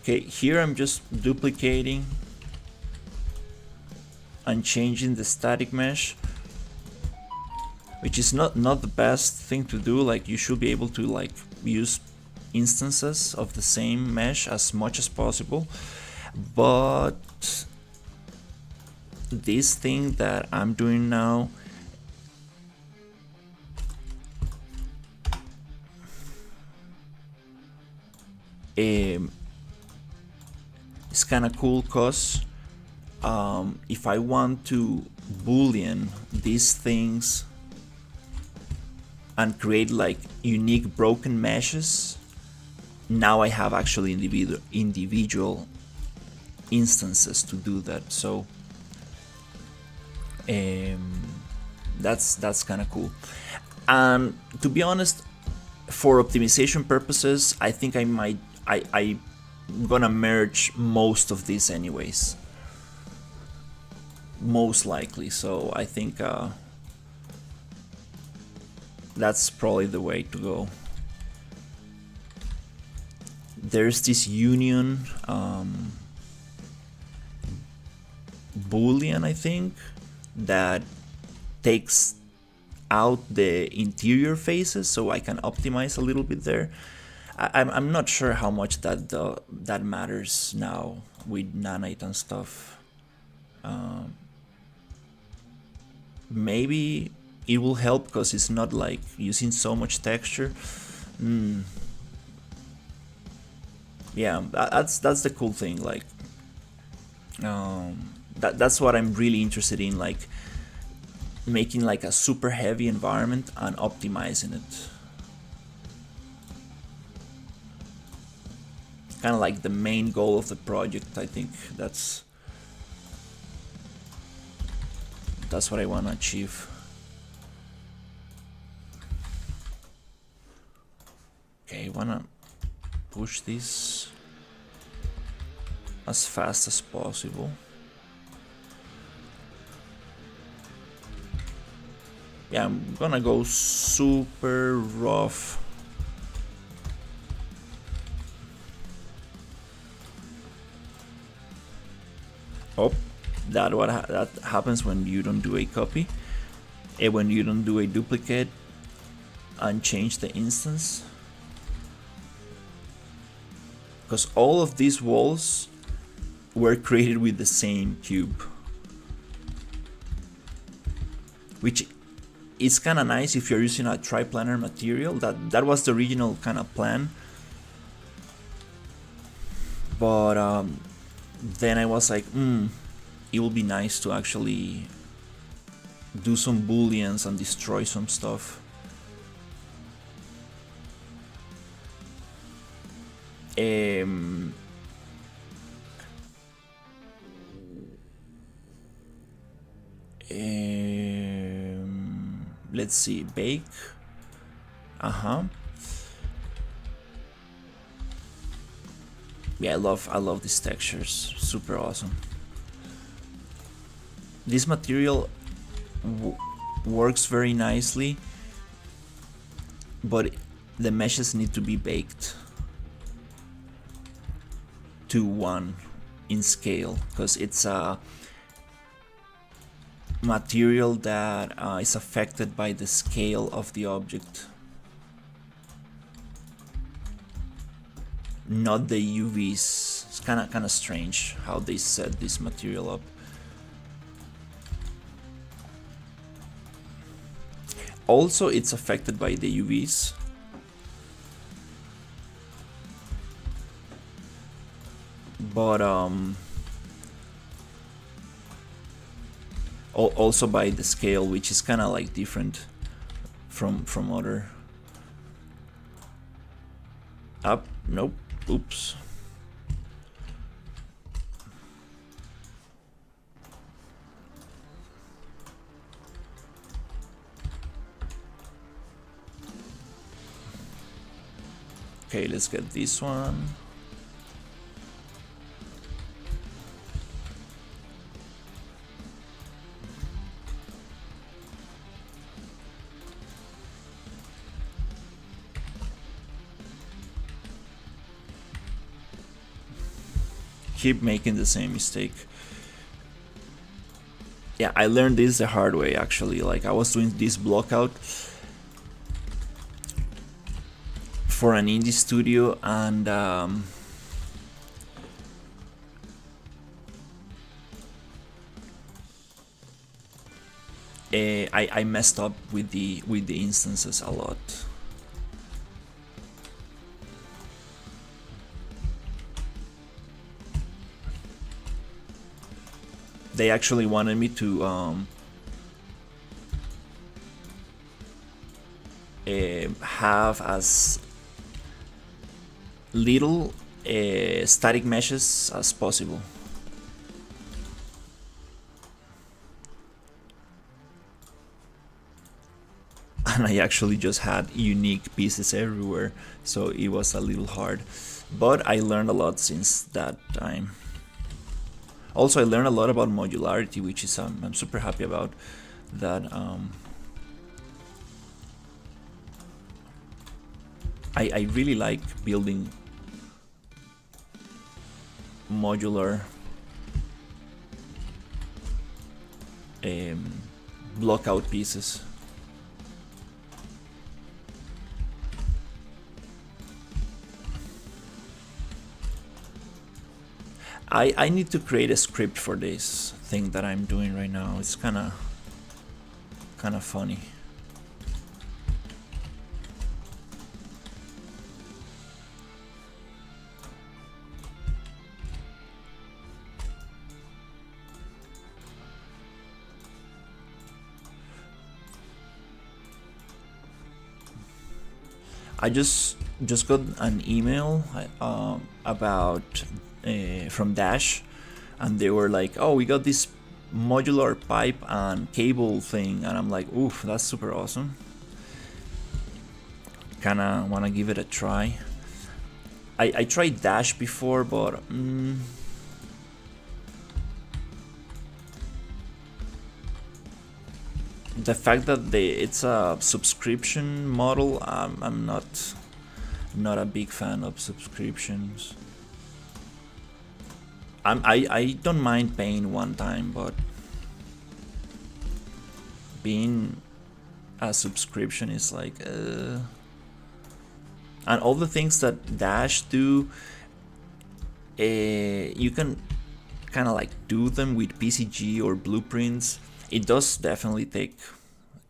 Okay, here I'm just duplicating and changing the static mesh, which is not the best thing to do. Like, you should be able to, like, use instances of the same mesh as much as possible, but this thing that I'm doing now is kind of cool, because if I want to boolean these things and create like unique broken meshes, now I have actually individual instances to do that. So that's kind of cool. And to be honest, for optimization purposes, I think I'm gonna merge most of these anyways, most likely. So I think that's probably the way to go. There's this union boolean, I think, that takes out the interior faces, so I can optimize a little bit there. I'm not sure how much that matters now with Nanite and stuff. Maybe it will help because it's not like using so much texture. Yeah, that's the cool thing. Like, that's what I'm really interested in. Like, making like a super heavy environment and optimizing it. Kind of like the main goal of the project. I think that's what I want to achieve. Okay, I want to push this as fast as possible. Yeah, I'm gonna go super rough. Oh, that happens when you don't do a copy, and when you don't do a duplicate and change the instance. Because all of these walls were created with the same cube, which is kind of nice if you're using a triplanar material. That was the original kind of plan, but then I was like, it will be nice to actually do some booleans and destroy some stuff. Let's see, bake. Yeah, I love these textures. Super awesome. This material works very nicely, but the meshes need to be baked to 1 in scale, because it's a material that is affected by the scale of the object, not the UVs. It's kind of strange how they set this material up. Also, it's affected by the UVs. But also by the scale, which is kind of like different from other. Up, nope, oops. Okay, let's get this one. Keep making the same mistake. Yeah, I learned this the hard way actually. Like, I was doing this block out for an indie studio, and I messed up with the instances a lot. They actually wanted me to have as little static meshes as possible. And I actually just had unique pieces everywhere, so it was a little hard. But I learned a lot since that time. Also, I learned a lot about modularity, which is I'm super happy about that. I really like building modular block out pieces. I need to create a script for this thing that I'm doing right now. It's kind of funny. I just got an email about from Dash, and they were like, "Oh, we got this modular pipe and cable thing," and I'm like, "Oof, that's super awesome." Kinda wanna give it a try. I tried Dash before, but the fact that it's a subscription model, I'm not a big fan of subscriptions. I don't mind paying one time, but being a subscription is like and all the things that Dash do, you can kind of like do them with PCG or blueprints. It does definitely take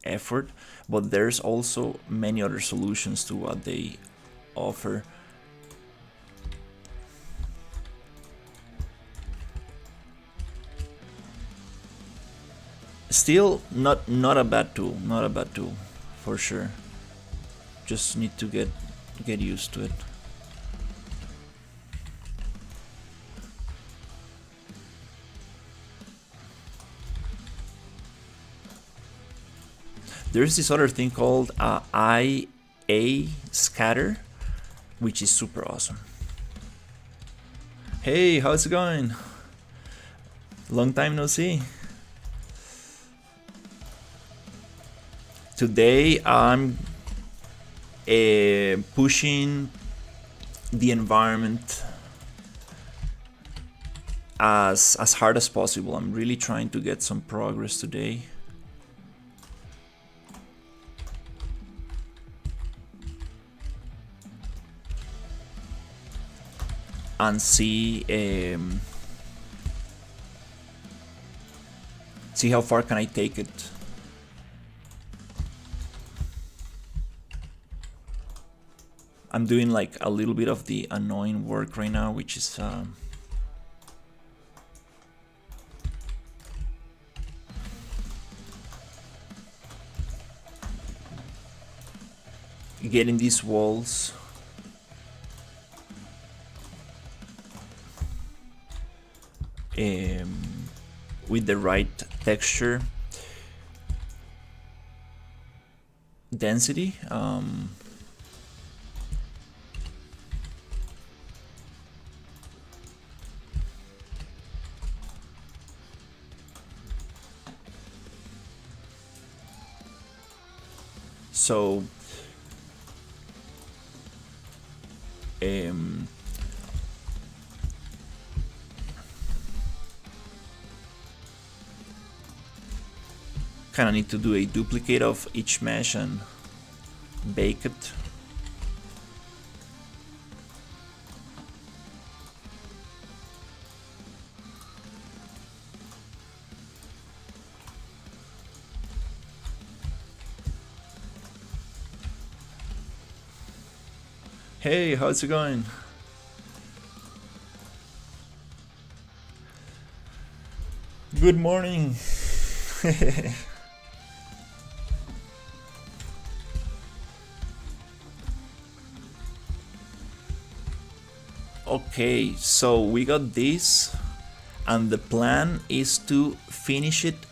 effort, but there's also many other solutions to what they offer. Still not a bad tool, for sure. Just need to get used to it. There's this other thing called IA scatter, which is super awesome. Hey, how's it going? Long time no see. Today I'm pushing the environment as hard as possible. I'm really trying to get some progress today. And see how far can I take it. I'm doing like a little bit of the annoying work right now, which is getting these walls with the right texture density. So kind of need to do a duplicate of each mesh and bake it. Hey, how's it going? Good morning. Okay, so we got this, and the plan is to finish it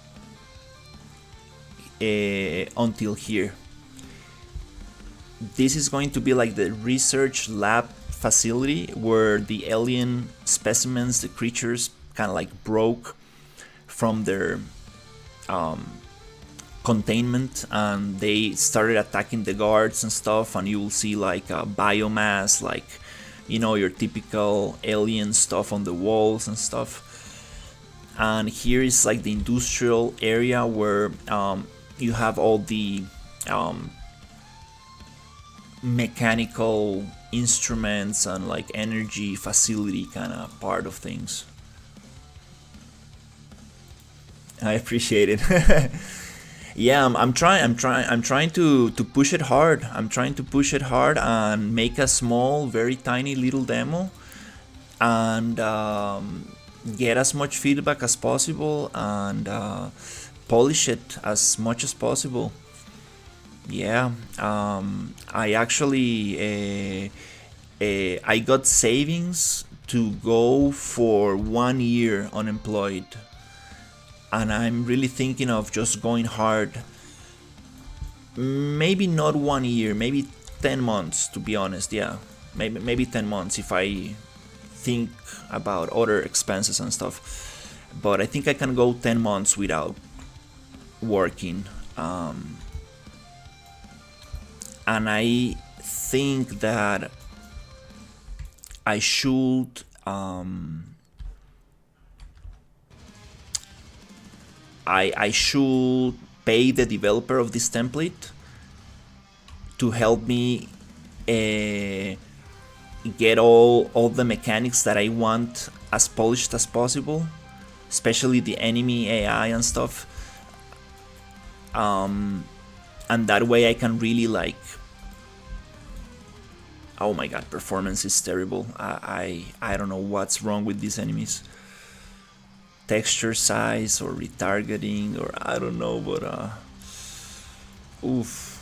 until here. This is going to be like the research lab facility where the alien specimens, the creatures, kind of like broke from their containment, and they started attacking the guards and stuff. And you will see like biomass, like your typical alien stuff on the walls and stuff. And here is like the industrial area where you have all the mechanical instruments and like energy facility kind of part of things. I appreciate it. Yeah, I'm trying to push it hard. I'm trying to push it hard and make a small, very tiny little demo, and get as much feedback as possible, and polish it as much as possible. Yeah, I actually I got savings to go for 1 year unemployed, and I'm really thinking of just going hard. Maybe not 1 year, maybe 10 months, to be honest. Yeah, maybe 10 months if I think about other expenses and stuff. But I think I can go 10 months without working. And I think that I should I should pay the developer of this template to help me get all the mechanics that I want as polished as possible, especially the enemy AI and stuff. And that way I can really like. Oh my god, performance is terrible. I don't know what's wrong with these enemies. Texture size or retargeting, or I don't know, but oof.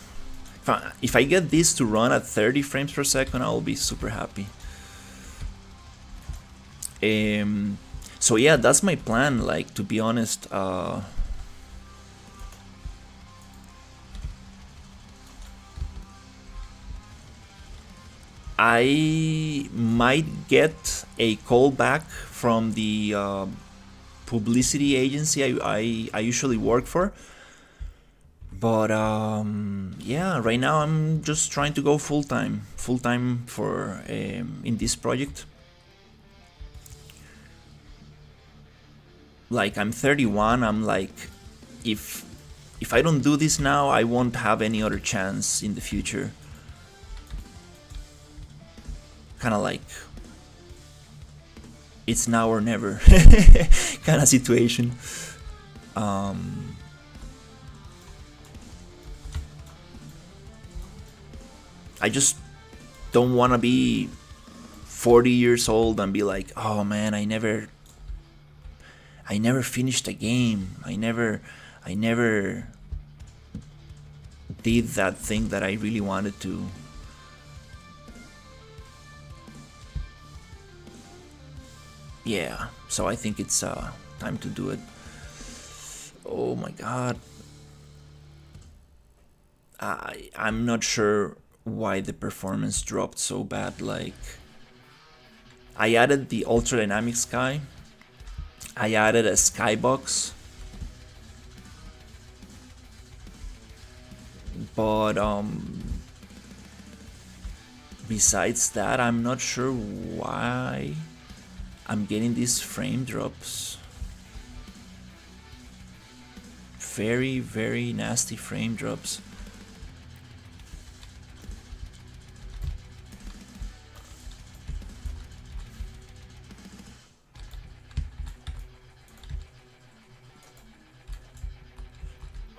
If I get this to run at 30 frames per second, I'll be super happy. So yeah, that's my plan. Like, to be honest, I might get a call back from the publicity agency I usually work for. But yeah, right now I'm just trying to go full time for in this project. Like, I'm 31. I'm like, if I don't do this now, I won't have any other chance in the future. Kind of like, it's now or never kind of situation. I just don't want to be 40 years old and be like, oh man, I never finished a game. I never did that thing that I really wanted to. Yeah, so I think it's time to do it. Oh my god. I'm not sure why the performance dropped so bad. Like, I added the ultra dynamic sky. I added a skybox. But besides that, I'm not sure why I'm getting these frame drops. Very, very nasty frame drops.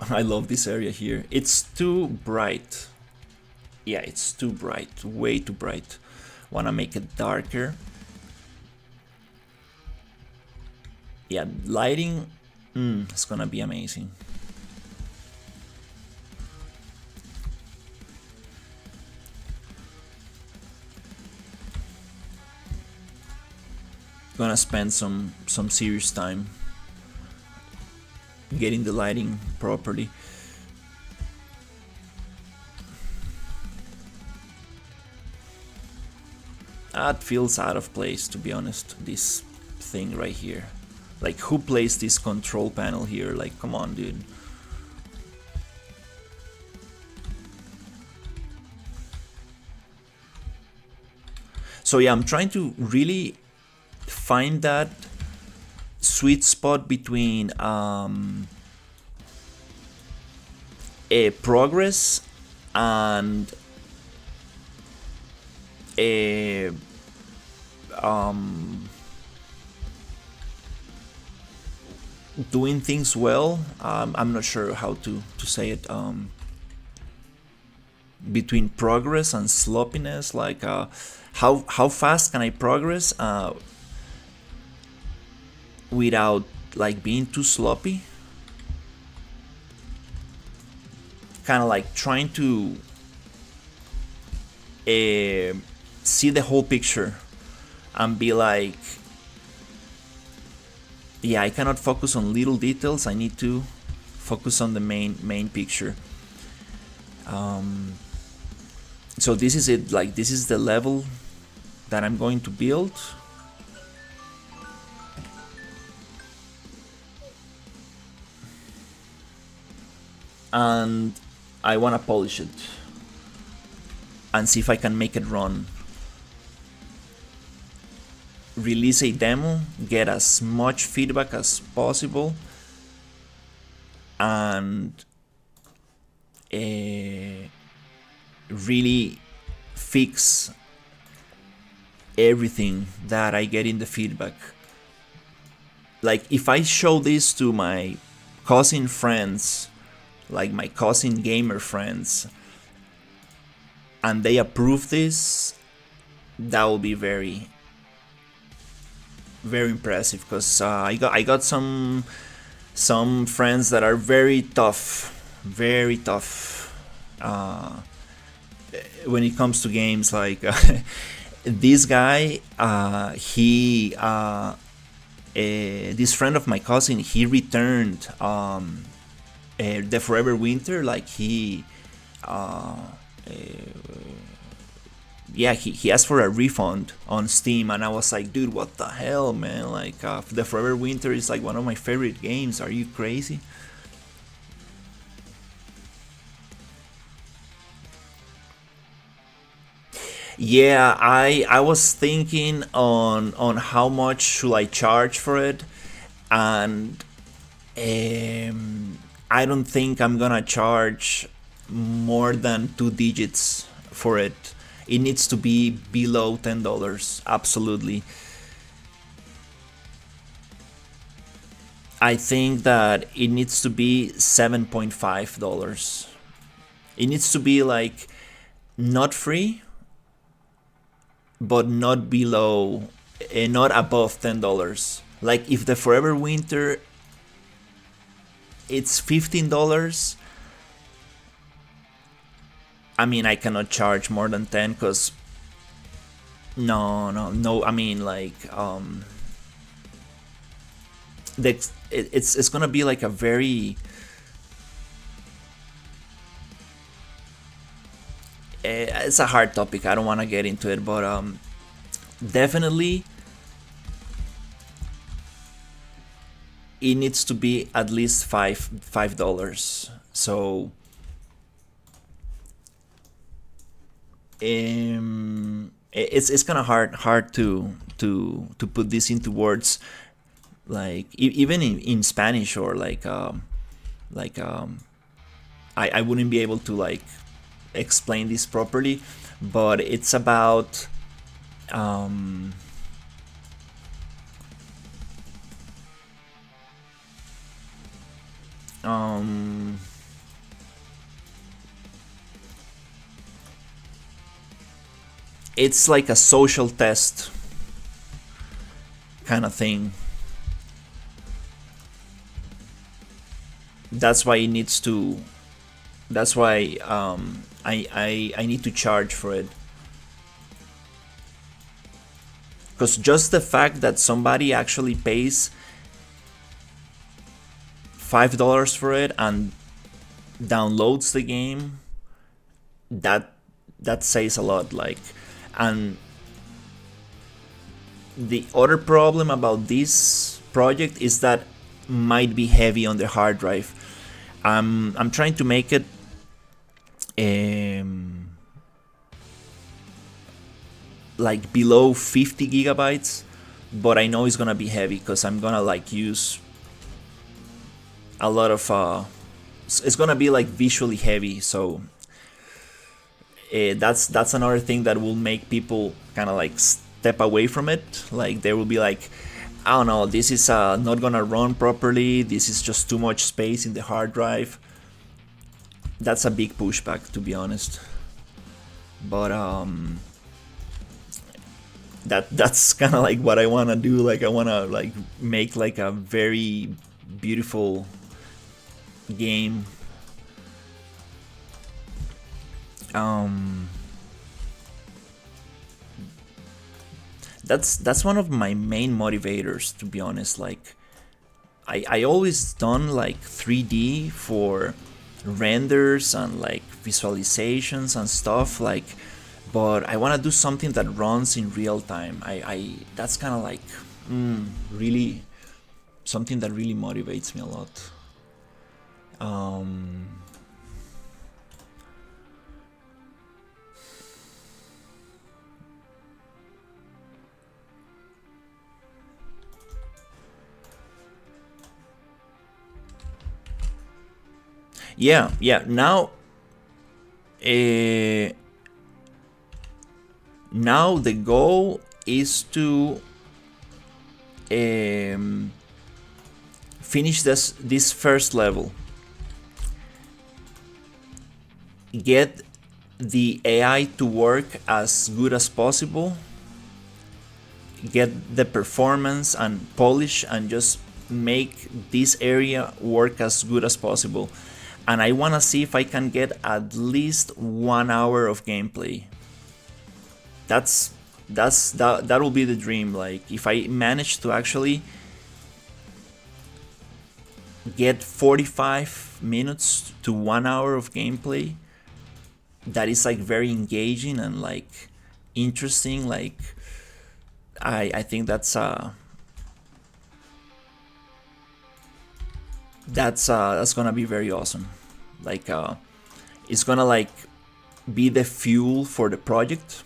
I love this area here. It's too bright. Yeah, it's too bright, way too bright. Wanna make it darker. Yeah, lighting, it's gonna be amazing. Gonna spend some serious time getting the lighting properly. That feels out of place, to be honest, this thing right here. Like, who placed this control panel here? Like, come on, dude. So yeah, I'm trying to really find that sweet spot between a progress and a doing things well. I'm not sure how to say it. Between progress and sloppiness, like how fast can I progress without like being too sloppy? Kind of like trying to see the whole picture and be like, yeah, I cannot focus on little details. I need to focus on the main picture. So this is it. Like, this is the level that I'm going to build. And I want to polish it and see if I can make it run. Release a demo, get as much feedback as possible, and really fix everything that I get in the feedback. Like, if I show this to my cousin friends, like my cousin gamer friends, and they approve this, that will be very, very impressive. Because I got some friends that are very tough when it comes to games. Like this guy, this friend of my cousin, he returned the Forever Winter. Like, he asked for a refund on Steam, and I was like, dude, what the hell, man? Like, the Forever Winter is like one of my favorite games. Are you crazy? Yeah, I was thinking on how much should I charge for it, and I don't think I'm gonna charge more than 2 digits for it. It needs to be below $10, absolutely. I think that it needs to be $7.5. It needs to be like not free, but not below, not above $10. Like, if the Forever Winter it's $15, I mean, I cannot charge more than 10, because no. I mean, like, it's gonna be like a very it's a hard topic. I don't want to get into it, but definitely it needs to be at least $5. So it's kind of hard to put this into words, like even in Spanish, or like I wouldn't be able to like explain this properly, but it's about it's like a social test kind of thing. That's why it needs to. That's why I need to charge for it. Because just the fact that somebody actually pays $5 for it and downloads the game, that says a lot. Like, and the other problem about this project is that might be heavy on the hard drive. I'm trying to make it like below 50 gigabytes, but I know it's gonna be heavy because I'm gonna like use a lot of it's gonna be like visually heavy. So that's another thing that will make people kind of like step away from it. Like they will be like, I don't know, this is not gonna run properly, this is just too much space in the hard drive. That's a big pushback, to be honest. But that's kind of like what I want to do. Like I want to like make like a very beautiful game. That's one of my main motivators, to be honest. Like I always done like 3D for renders and like visualizations and stuff, like, but I want to do something that runs in real time. I that's kind of like really something that really motivates me a lot. Yeah. Uh, Now the goal is to finish this first level. Get the AI to work as good as possible. Get the performance and polish and just make this area work as good as possible. And I want to see if I can get at least 1 hour of gameplay. That will be the dream. Like if I manage to actually get 45 minutes to 1 hour of gameplay that is like very engaging and like interesting, like I think that's gonna be very awesome. Like it's gonna like be the fuel for the project.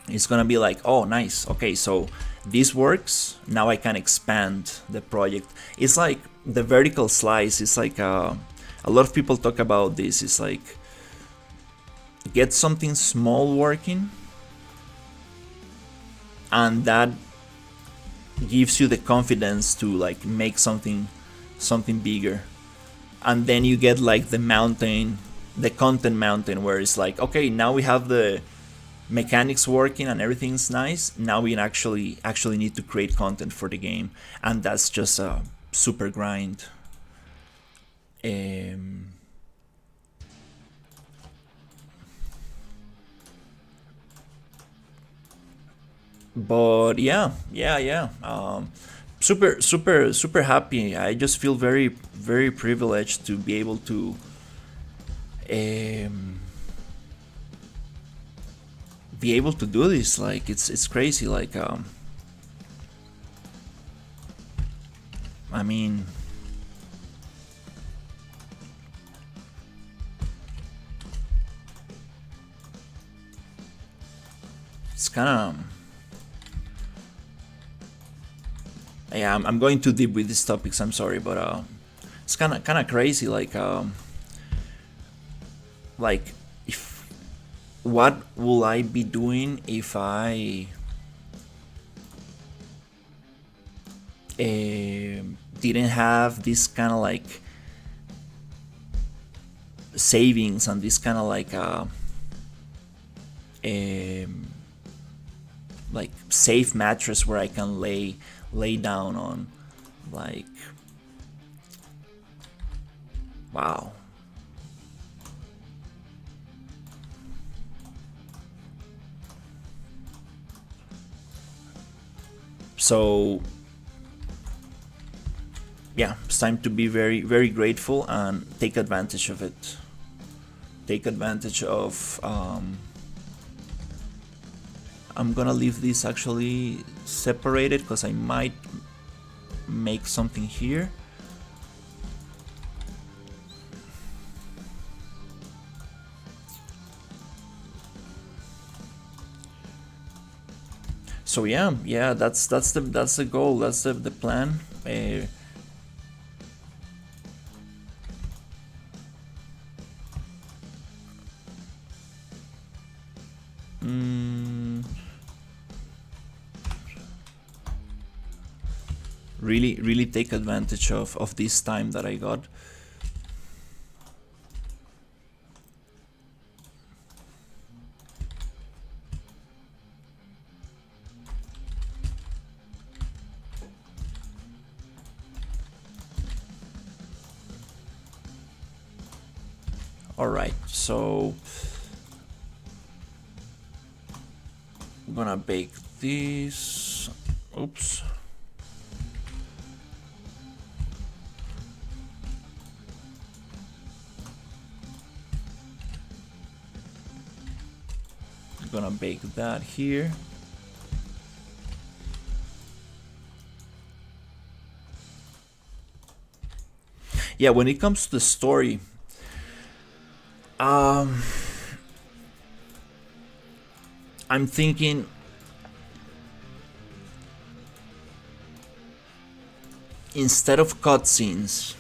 It's gonna be like, oh nice, okay, so this works, now I can expand the project. It's like the vertical slice. It's like a lot of people talk about this. It's like get something small working, and that gives you the confidence to like make something bigger. And then you get like the mountain, the content mountain, where it's like, okay, now we have the mechanics working and everything's nice. Now we actually need to create content for the game, and that's just a super grind. But yeah. Super happy. I just feel very privileged to be able to do this. Like it's crazy. Like I mean, it's kind of, yeah, I'm going too deep with these topics. I'm sorry, but it's kind of crazy. Like if what will I be doing if I didn't have this kind of like savings and this kind of like like safe mattress where I can lay down on. Like, wow. So yeah, it's time to be very, very grateful and take advantage of it. Take advantage of. I'm gonna leave this actually separated because I might make something here. So yeah, that's the goal. That's the plan. Really take advantage of this time that I got. All right, so I'm gonna bake this. Oops. I'm gonna bake that here. Yeah, when it comes to the story, I'm thinking instead of cutscenes,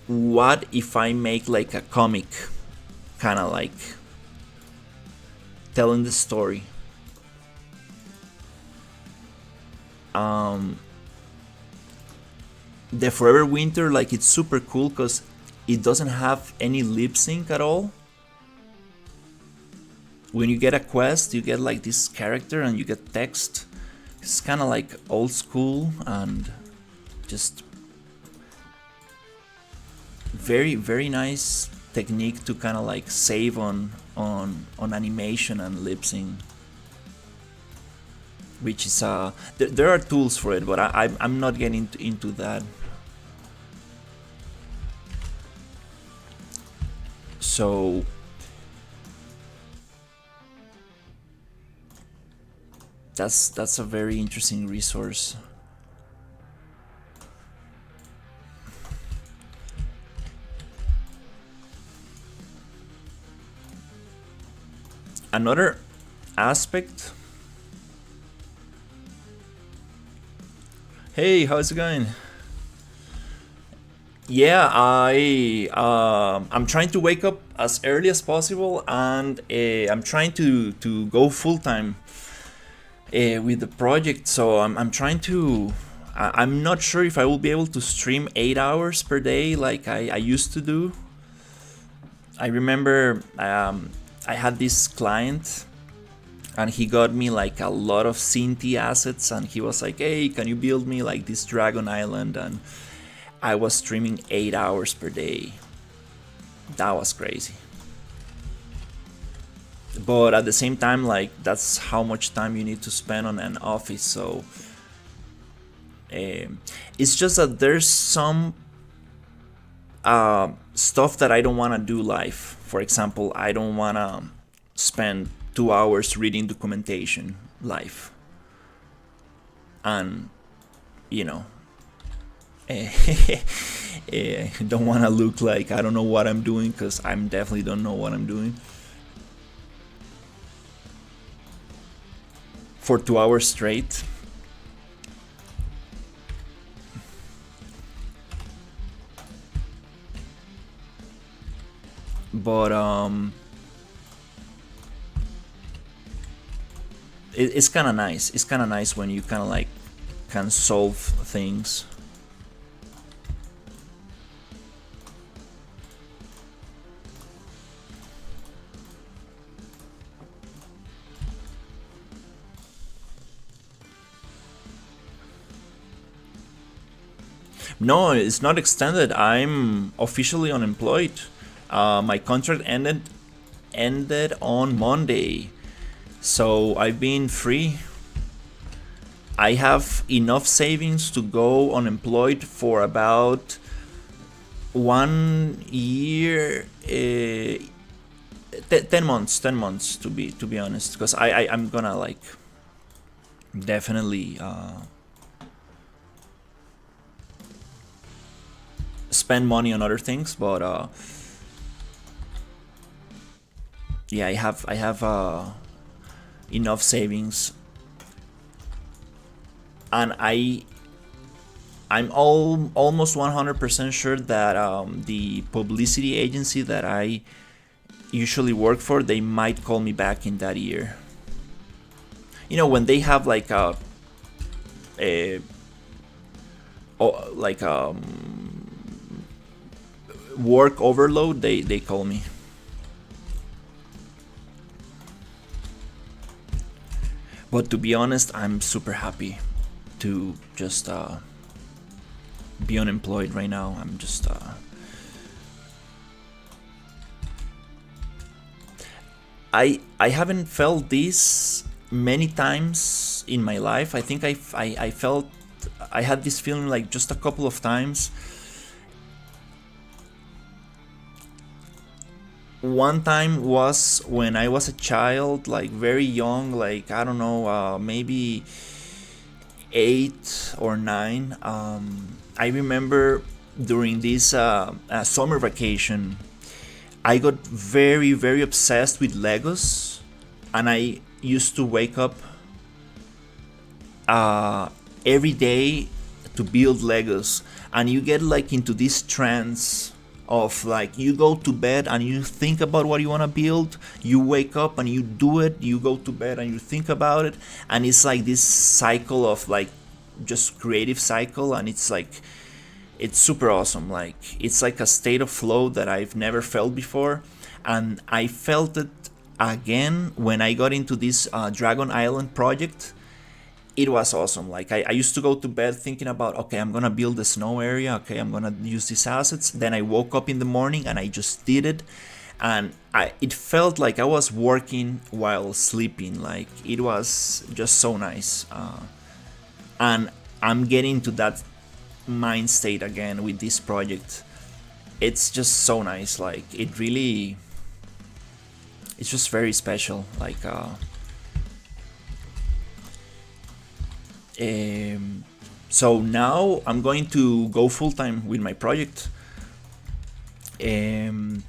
what if I make like a comic, kind of like telling the story? The Forever Winter, like, it's super cool because it doesn't have any lip sync at all. When you get a quest, you get like this character and you get text. It's kind of like old school and just very, very nice technique to kind of like save on animation and lip sync, which is there are tools for it, but I'm not getting into that. So that's a very interesting resource. Another aspect. Hey, how's it going? Yeah, I'm trying to wake up as early as possible, and I'm trying to go full time with the project. So I'm trying to. I'm not sure if I will be able to stream 8 hours per day like I used to do. I remember I had this client and he got me like a lot of Cinti assets, and he was like, hey, can you build me like this Dragon Island? And I was streaming 8 hours per day. That was crazy. But at the same time, like, that's how much time you need to spend on an office. So it's just that there's some stuff that I don't want to do live. For example, I don't want to spend 2 hours reading documentation live. And, you know, don't want to look like I don't know what I'm doing, because I definitely don't know what I'm doing. For 2 hours straight. But it's kind of nice. It's kind of nice when you kind of like can solve things. No, it's not extended. I'm officially unemployed. My contract ended on Monday, so I've been free. I have enough savings to go unemployed for about 1 year, 10 months, 10 months to be honest, because I'm gonna like definitely spend money on other things, but yeah, I have enough savings, and I'm almost 100% sure that the publicity agency that I usually work for, they might call me back in that year. When they have like a like work overload, they call me. But to be honest, I'm super happy to just be unemployed right now. I'm just I haven't felt this many times in my life. I think I felt I had this feeling like just a couple of times. One time was when I was a child, like very young, like I don't know, maybe 8 or 9. I remember during this summer vacation, I got very, very obsessed with Legos, and I used to wake up uh, every day to build Legos, and you get like into this trance of like you go to bed and you think about what you want to build, you wake up and you do it, you go to bed and you think about it, and it's like this cycle of like just creative cycle, and it's like it's super awesome. Like it's like a state of flow that I've never felt before, and I felt it again when I got into this Dragon Island project. It was awesome. Like I used to go to bed thinking about, okay, I'm gonna build a snow area, okay, I'm gonna use these assets. Then I woke up in the morning and I just did it, and it felt like I was working while sleeping. Like it was just so nice, and I'm getting to that mind state again with this project. It's just so nice. Like it really, it's just very special. Like so now I'm going to go full time with my project. Um,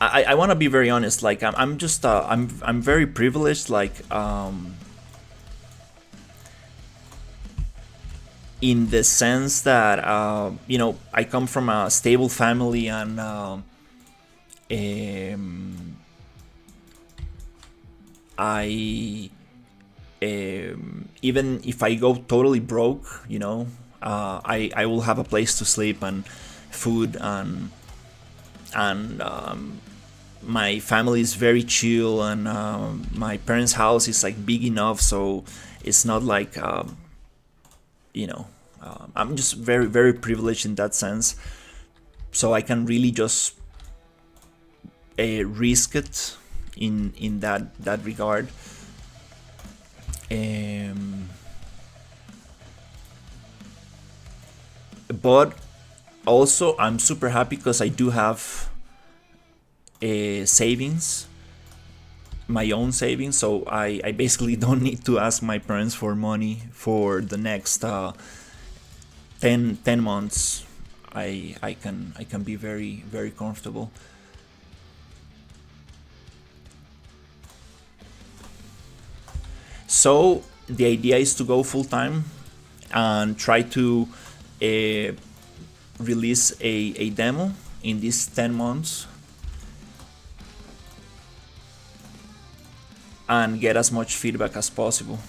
I want to be very honest. Like I'm just I'm very privileged. Like in the sense that I come from a stable family, and I even if I go totally broke, I will have a place to sleep and food, and my family is very chill, and my parents' house is like big enough, so it's not like I'm just very, very privileged in that sense, so I can really just risk it in that regard. But also I'm super happy because I do have savings, my own savings, so I basically don't need to ask my parents for money for the next 10 months. I can be very, very comfortable. So the idea is to go full time and try to uh, release a demo in these 10 months and get as much feedback as possible.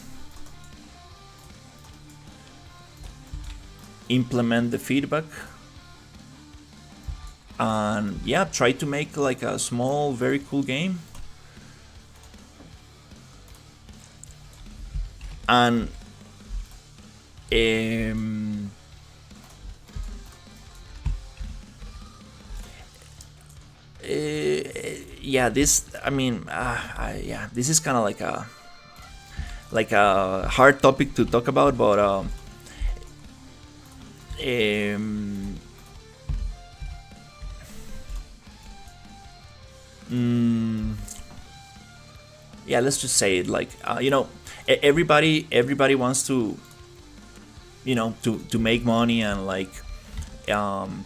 Implement the feedback, and yeah, try to make like a small, very cool game. And Um, yeah, this. I mean, yeah, this is kind of like a hard topic to talk about, but um, mm, yeah, let's just say it. Like, everybody wants to, to make money, and like, um,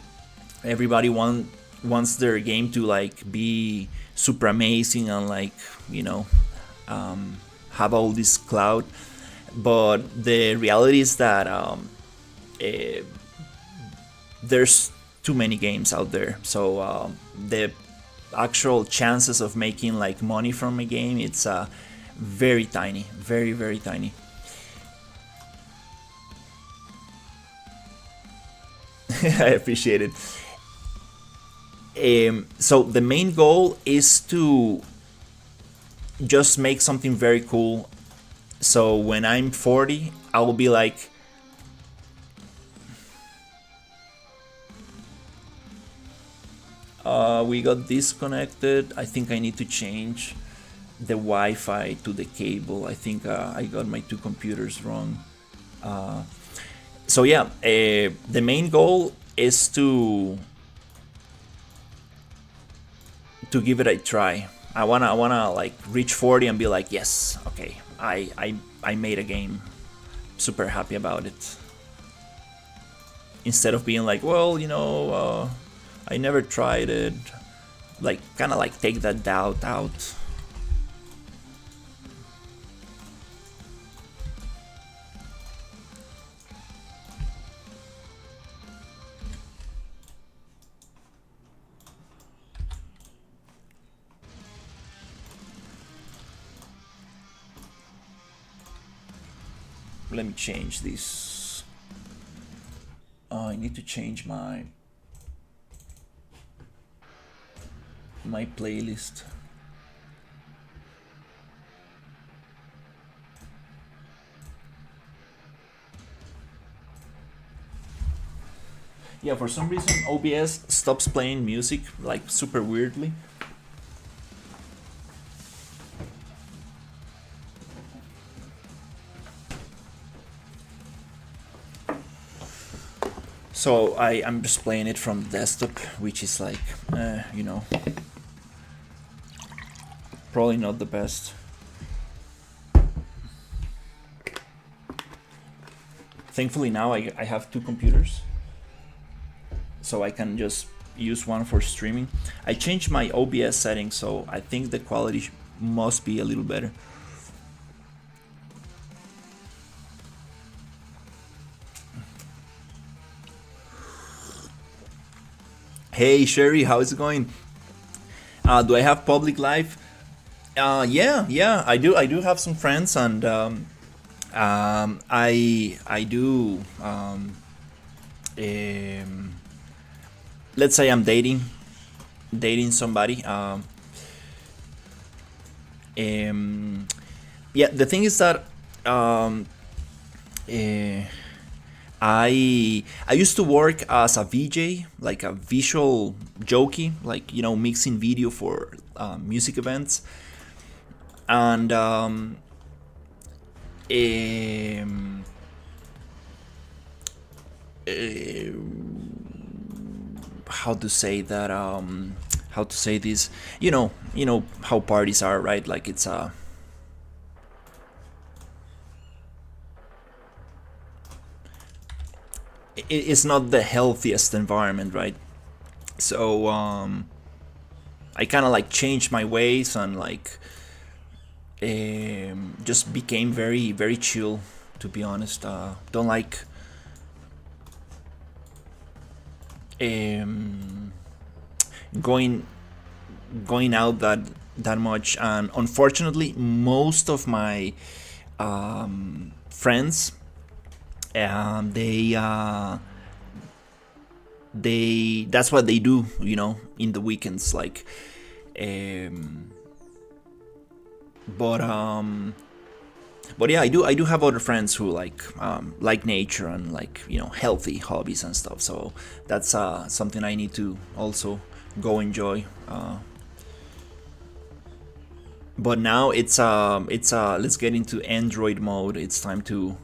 everybody wants their game to like be super amazing, and like, you know have all this cloud. But the reality is that eh, there's too many games out there, so the actual chances of making like money from a game, it's very tiny, very very tiny. I appreciate it. So the main goal is to just make something very cool. So when I'm 40, I will be like, we got disconnected. I think I need to change the Wi-Fi to the cable. I think I got my two computers wrong. So yeah, the main goal is to give it a try. I wanna like reach 40 and be like, yes, okay, I made a game. Super happy about it. Instead of being like, well, I never tried it. Like, kind of like take that doubt out. Let me change this. I need to change my playlist. Yeah, for some reason OBS stops playing music like super weirdly. So I'm just playing it from desktop, which is like, probably not the best. Thankfully now I have two computers, so I can just use one for streaming. I changed my OBS settings, so I think the quality must be a little better. Hey Sherry, how is it going? Do I have public life? Yeah, I do. I do have some friends, and I do. Let's say I'm dating somebody. Yeah, the thing is that eh, I used to work as a VJ, like a visual jockey, like mixing video for music events, and how to say that, how to say this, you know how parties are, right? Like, it's not the healthiest environment, right? So I kind of like changed my ways, and like just became very very chill, to be honest. Don't like um, going going out that much, and unfortunately most of my friends, they that's what they do, in the weekends, like, but But yeah, I do have other friends who like nature and like, healthy hobbies and stuff. So that's something I need to also go enjoy. But now it's let's get into Android mode. It's time to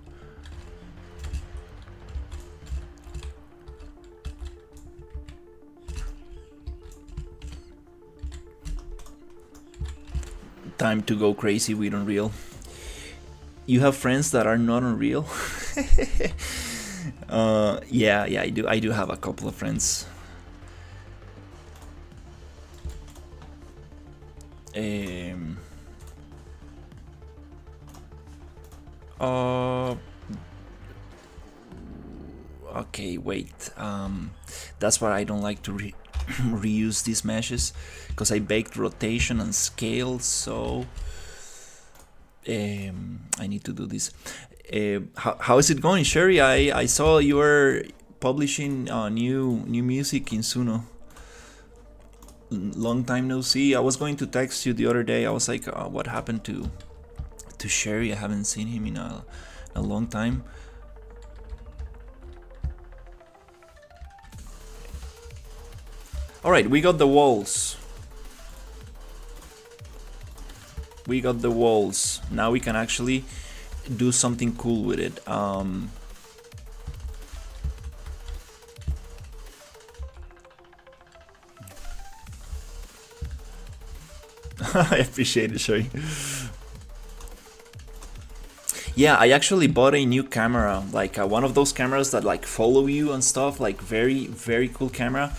go crazy with Unreal. You have friends that are not Unreal? Yeah, I do have a couple of friends. Um, uh, okay, wait. That's why I don't like to reuse these meshes, because I baked rotation and scale, so I need to do this. How is it going, Sherry? I saw you were publishing new music in Suno. Long time no see. I was going to text you the other day. I was like, what happened to Sherry? I haven't seen him in a long time. All right, we got the walls. Now we can actually do something cool with it. I appreciate it, Sherry. Yeah, I actually bought a new camera, like one of those cameras that like follow you and stuff, like very, very cool camera.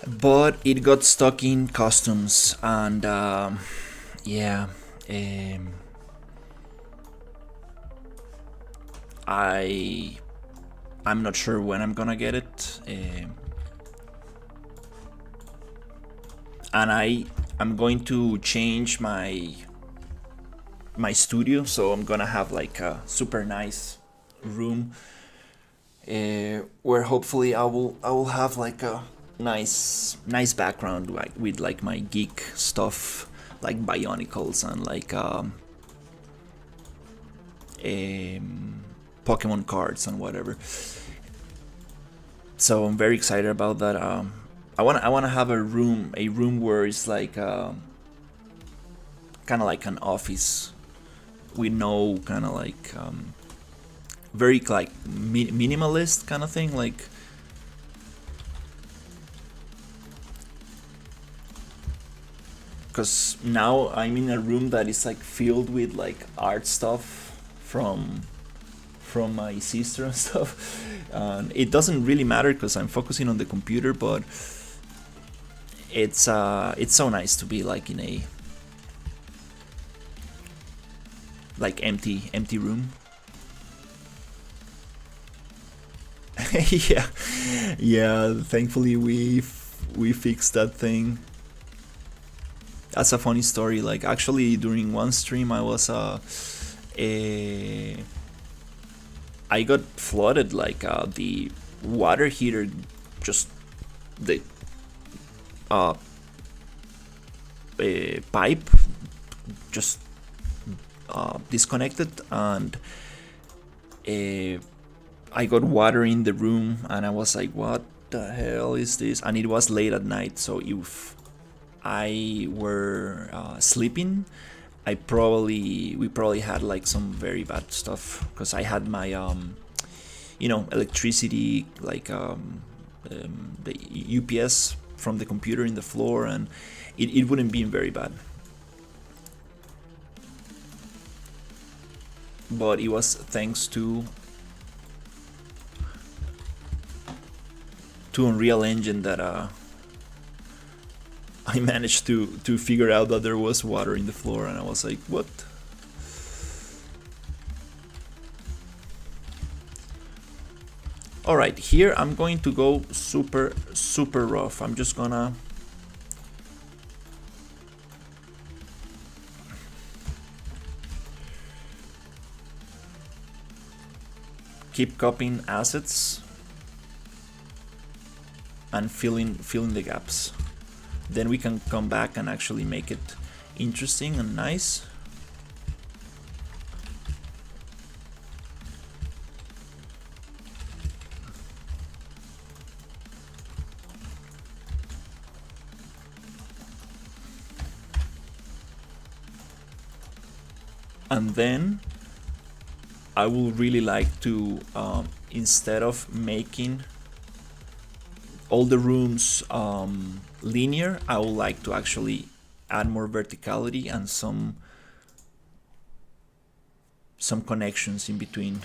But it got stuck in customs, and yeah, I'm not sure when I'm gonna get it, and I'm going to change my studio, so I'm gonna have like a super nice room, where hopefully I will have like a nice background, like with like my geek stuff, like Bionicles and like Pokemon cards and whatever. So I'm very excited about that. I wanna have a room where it's like kind of like an office with no kind of like very like minimalist kind of thing, like because now I'm in a room that is like filled with like art stuff from my sister and stuff, and it doesn't really matter because I'm focusing on the computer, but it's so nice to be like in a like empty room. Yeah, thankfully we fixed that thing. That's a funny story. Like actually during one stream I was I got flooded, like the water heater, just the pipe just disconnected, and I got water in the room, and I was like, what the hell is this? And it was late at night, so if I were sleeping, we probably had like some very bad stuff, because I had my electricity, like the UPS from the computer in the floor, and it wouldn't be very bad. But it was thanks to Unreal Engine that I managed to figure out that there was water in the floor, and I was like, what? Alright, here I'm going to go super rough. I'm just gonna keep copying assets and filling the gaps. Then we can come back and actually make it interesting and nice. And then I would really like to, instead of making all the rooms linear, I would like to actually add more verticality and some connections in between.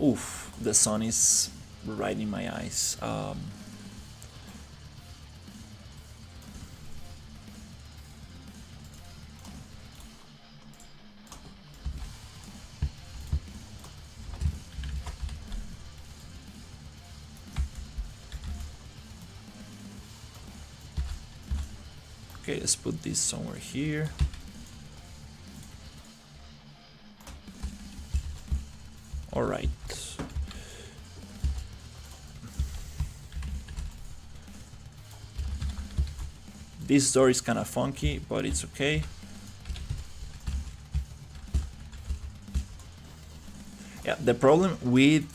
Oof, the sun is right in my eyes. Okay, let's put this somewhere here. All right. This door is kind of funky, but it's okay. Yeah, the problem with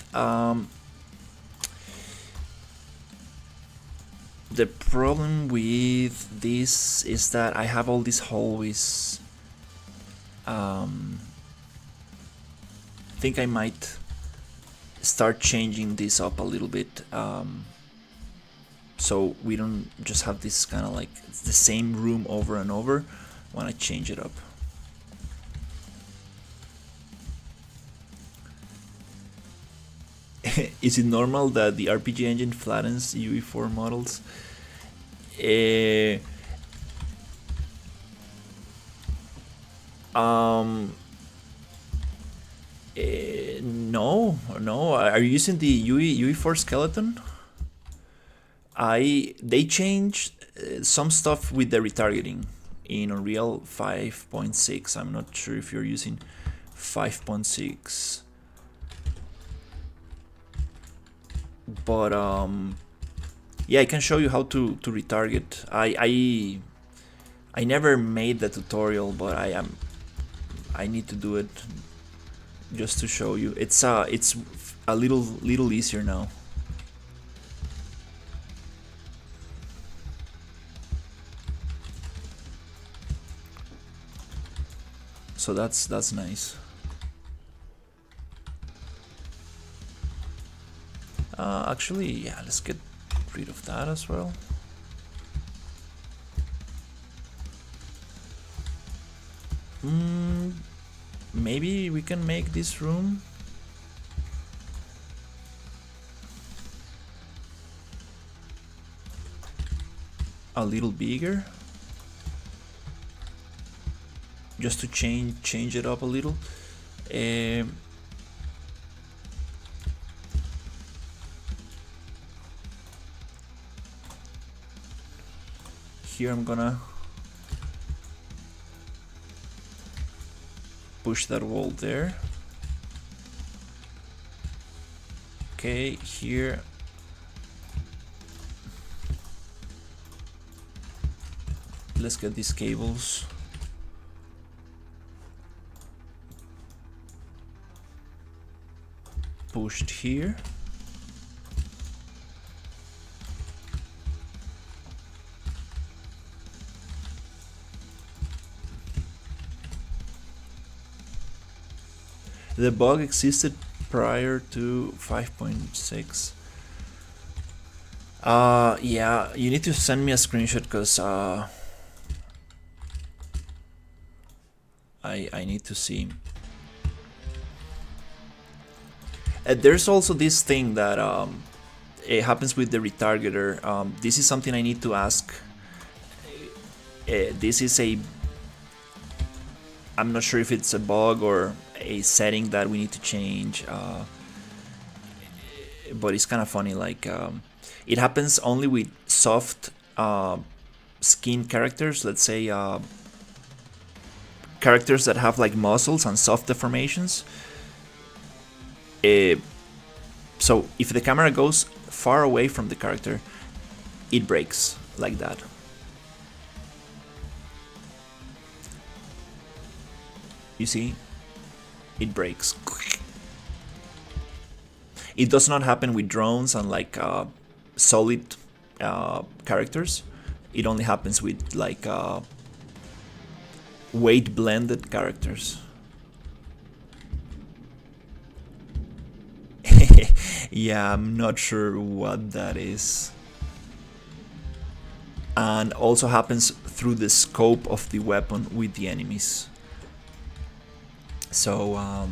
this is that I have all these hallways. I think I might start changing this up a little bit, so we don't just have this kind of like the same room over and over. When I change it up. Is it normal that the RPG engine flattens UE4 models? No. Are you using the UE4 skeleton? They changed some stuff with the retargeting in Unreal 5.6. I'm not sure if you're using 5.6. But yeah, I can show you how to retarget. I never made the tutorial, but I need to do it just to show you. It's a little easier now. So that's nice. Actually, yeah, let's get rid of that as well. Maybe we can make this room a little bigger, just to change it up a little. Here I'm gonna push that wall there. Okay, here let's get these cables. Pushed here. The bug existed prior to 5.6. Yeah, you need to send me a screenshot because I need to see. There's also this thing that it happens with the retargeter. This is something I need to ask. This is I'm not sure if it's a bug or a setting that we need to change, but it's kind of funny. Like it happens only with soft skin characters. Let's say characters that have like muscles and soft deformations. So if the camera goes far away from the character, it breaks like that. You see, it breaks. It does not happen with drones and like solid characters. It only happens with like weight blended characters. Yeah, I'm not sure what that is. And also happens through the scope of the weapon with the enemies. So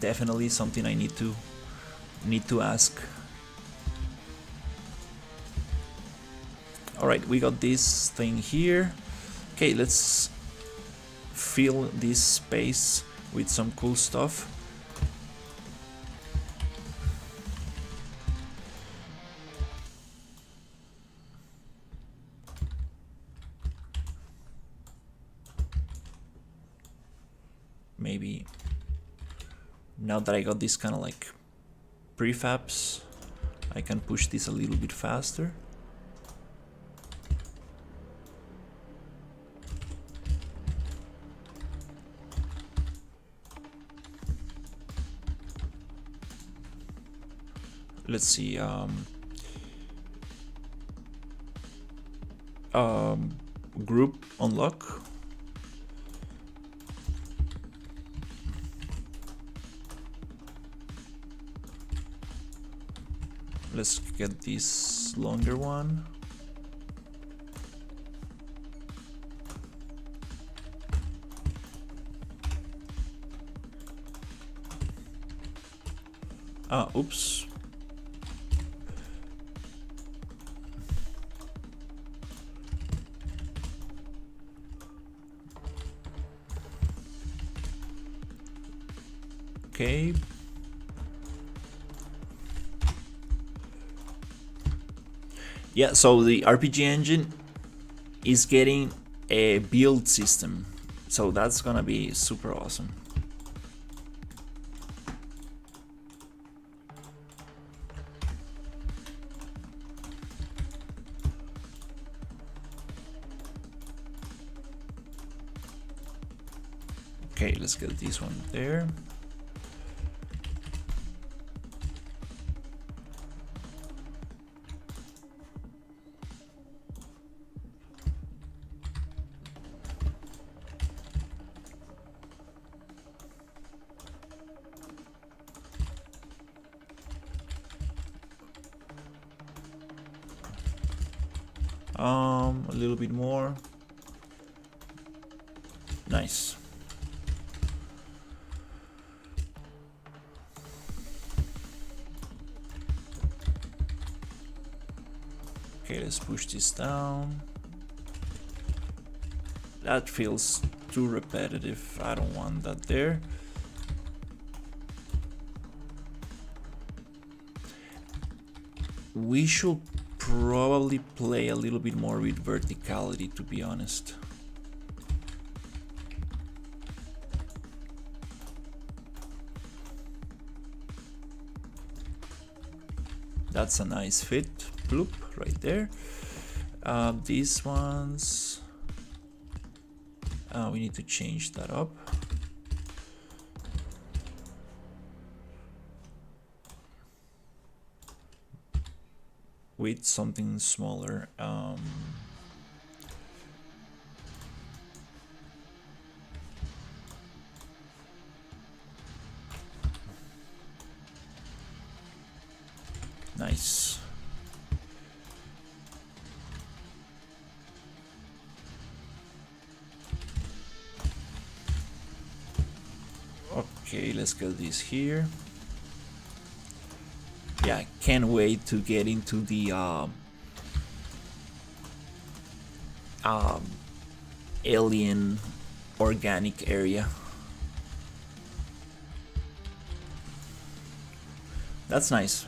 definitely something I need to ask. All right, we got this thing here. Okay, let's fill this space with some cool stuff. Maybe now that I got this kind of like prefabs, I can push this a little bit faster. Let's see. Group unlock. Let's get this longer one. Oops. Okay. Yeah, so the RPG engine is getting a build system. So that's gonna be super awesome. Okay, let's get this one there. A little bit more. Nice. Okay, let's push this down. That feels too repetitive. I don't want that there. We should probably play a little bit more with verticality, to be honest. That's a nice fit. Bloop, right there. These ones, we need to change that up. With something smaller. Nice. Okay, let's get this here. Yeah, can't wait to get into the alien organic area. That's nice.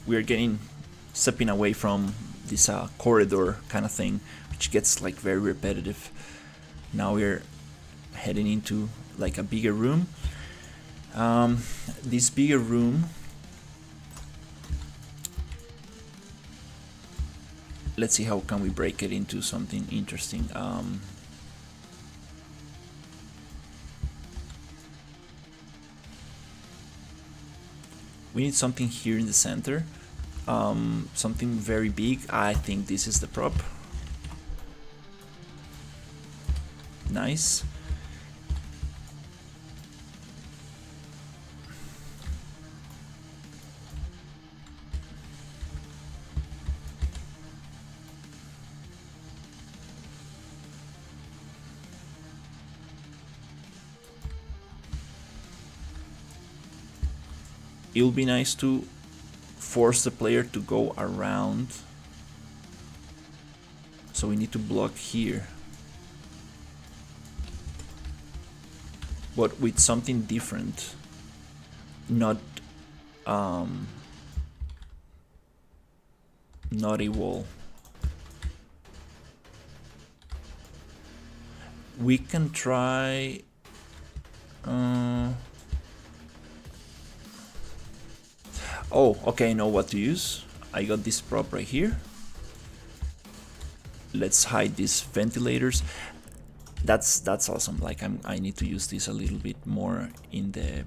We're getting stepping away from this corridor kind of thing, which gets like very repetitive. Now we're heading into like a bigger room. This bigger room, let's see how can we break it into something interesting. We need something here in the center, something very big. I think this is the prop. Nice. It'll be nice to force the player to go around. So we need to block here. But with something different. Not a wall. We can try oh, okay, I know what to use. I got this prop right here. Let's hide these ventilators. That's awesome. Like I need to use this a little bit more in the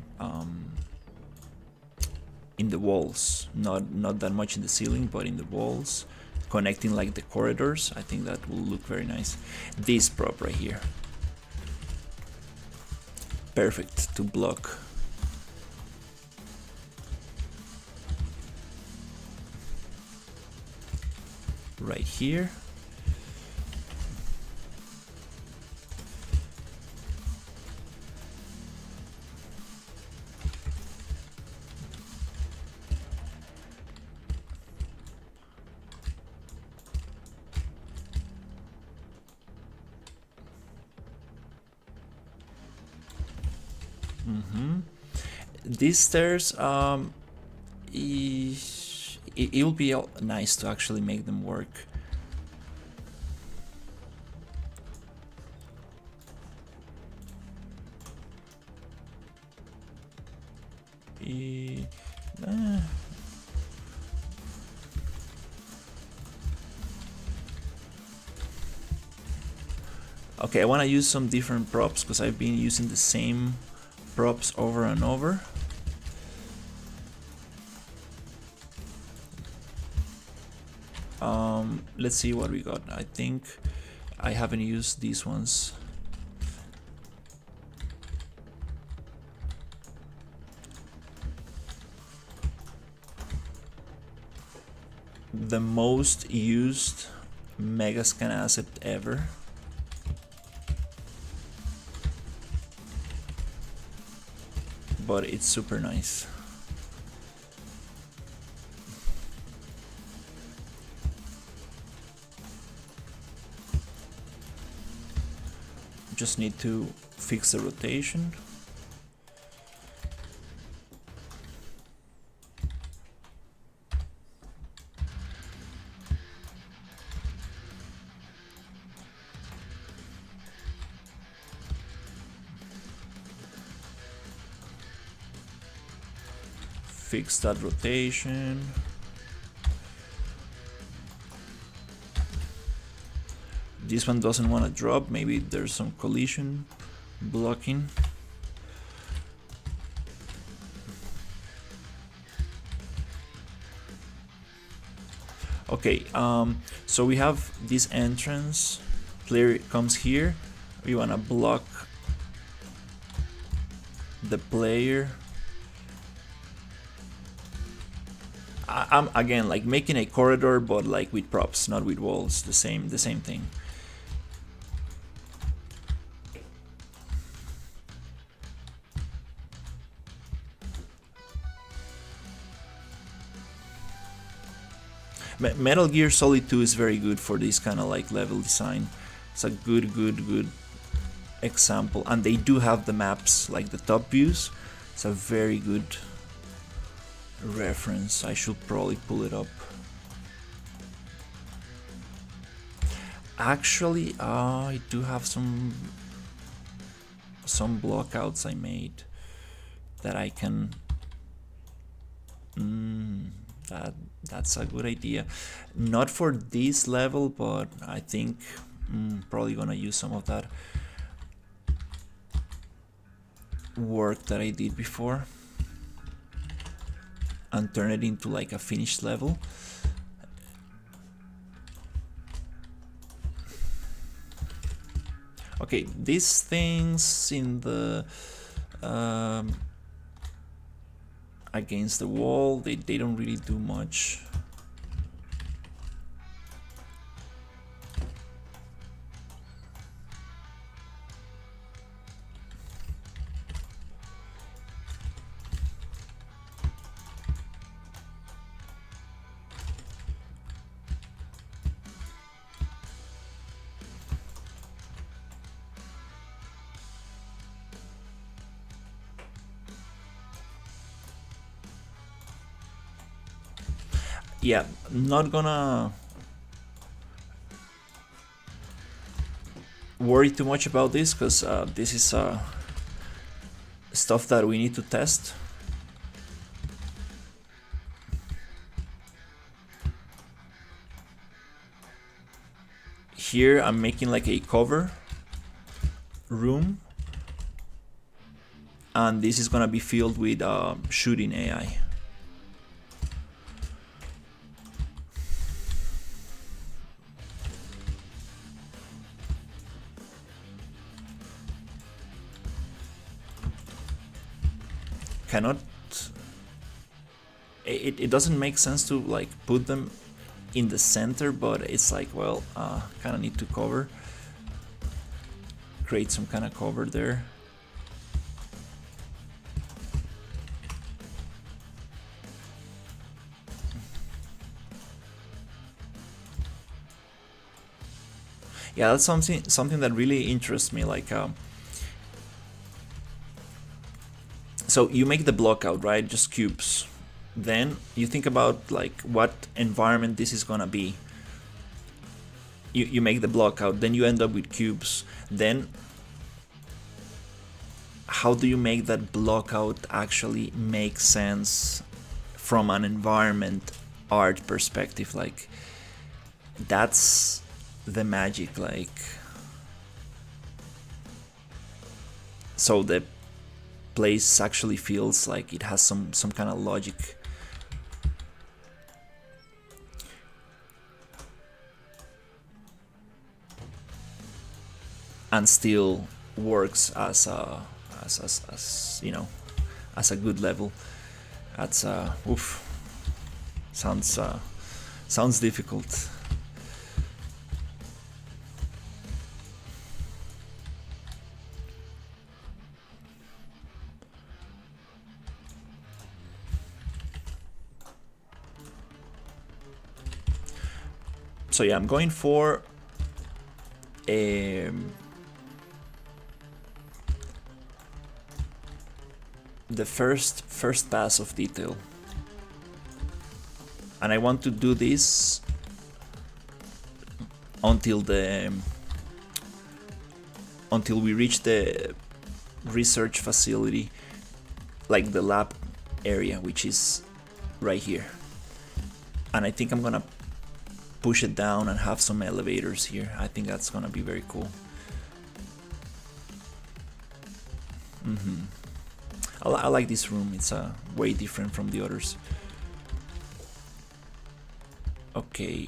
walls. Not that much in the ceiling, but in the walls, connecting like the corridors. I think that will look very nice. This prop right here, perfect to block. Right here. These stairs, it'll be nice to actually make them work. Okay, I want to use some different props because I've been using the same props over and over. Let's see what we got. I think I haven't used these ones. The most used Megascan asset ever. But it's super nice. Just need to fix the rotation. Fix that rotation. This one doesn't want to drop. Maybe there's some collision blocking. Okay, so we have this entrance. Player comes here. We want to block the player. I'm again like making a corridor, but like with props, not with walls. The same thing. Metal Gear Solid 2 is very good for this kind of like level design. It's a good example, and they do have the maps, like the top views. It's a very good reference. I should probably pull it up. Actually, I do have some blockouts I made that I can. That's a good idea. Not for this level, but I think probably gonna use some of that work that I did before. and turn it into like a finished level. Okay, these things in the against the wall, they don't really do much. Yeah, not gonna worry too much about this, because this is stuff that we need to test. Here I'm making like a cover room, and this is gonna be filled with shooting AI. Cannot, it doesn't make sense to like put them in the center, but it's like, well, kind of need to create some kind of cover there. Yeah, that's something that really interests me, like so you make the block out, right? Just cubes. Then you think about like what environment this is gonna be. You make the block out, then you end up with cubes. Then how do you make that block out actually make sense from an environment art perspective? Like, that's the magic. Like, so the place actually feels like it has some kind of logic. And still works as you know, as a good level. That's oof, sounds difficult. So yeah, I'm going for the first pass of detail, and I want to do this until we reach the research facility, like the lab area, which is right here. And I think I'm gonna push it down and have some elevators here. I think that's gonna be very cool. I like this room. It's way different from the others. Okay,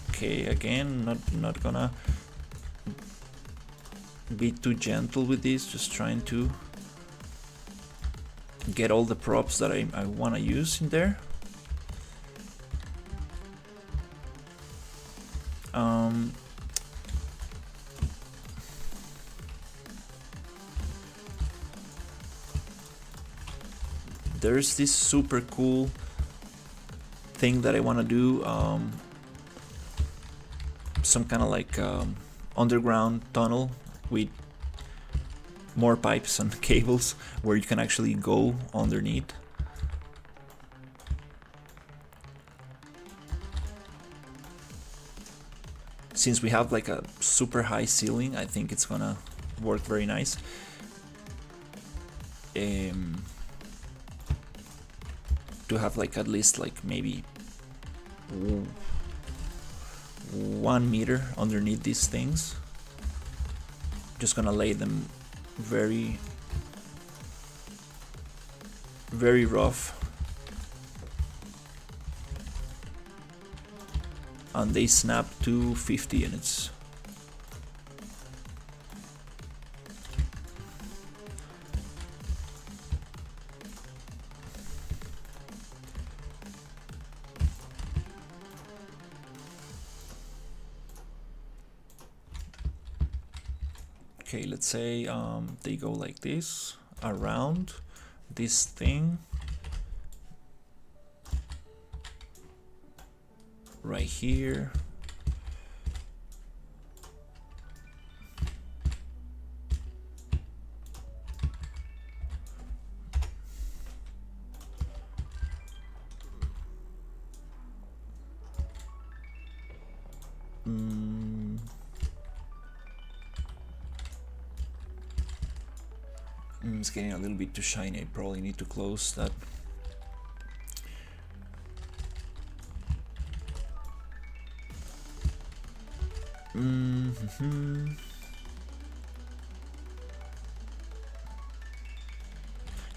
okay, again, not gonna be too gentle with this, just trying to get all the props that I want to use in there. There's this super cool thing that I want to do, some kind of like underground tunnel with more pipes and cables where you can actually go underneath. Since we have like a super high ceiling, I think it's gonna work very nice. To have like at least like maybe 1 meter underneath these things. Just gonna lay them very rough, and they snap to 50 units. Okay, let's say they go like this around this thing right here. It's getting a little bit too shiny. I probably need to close that.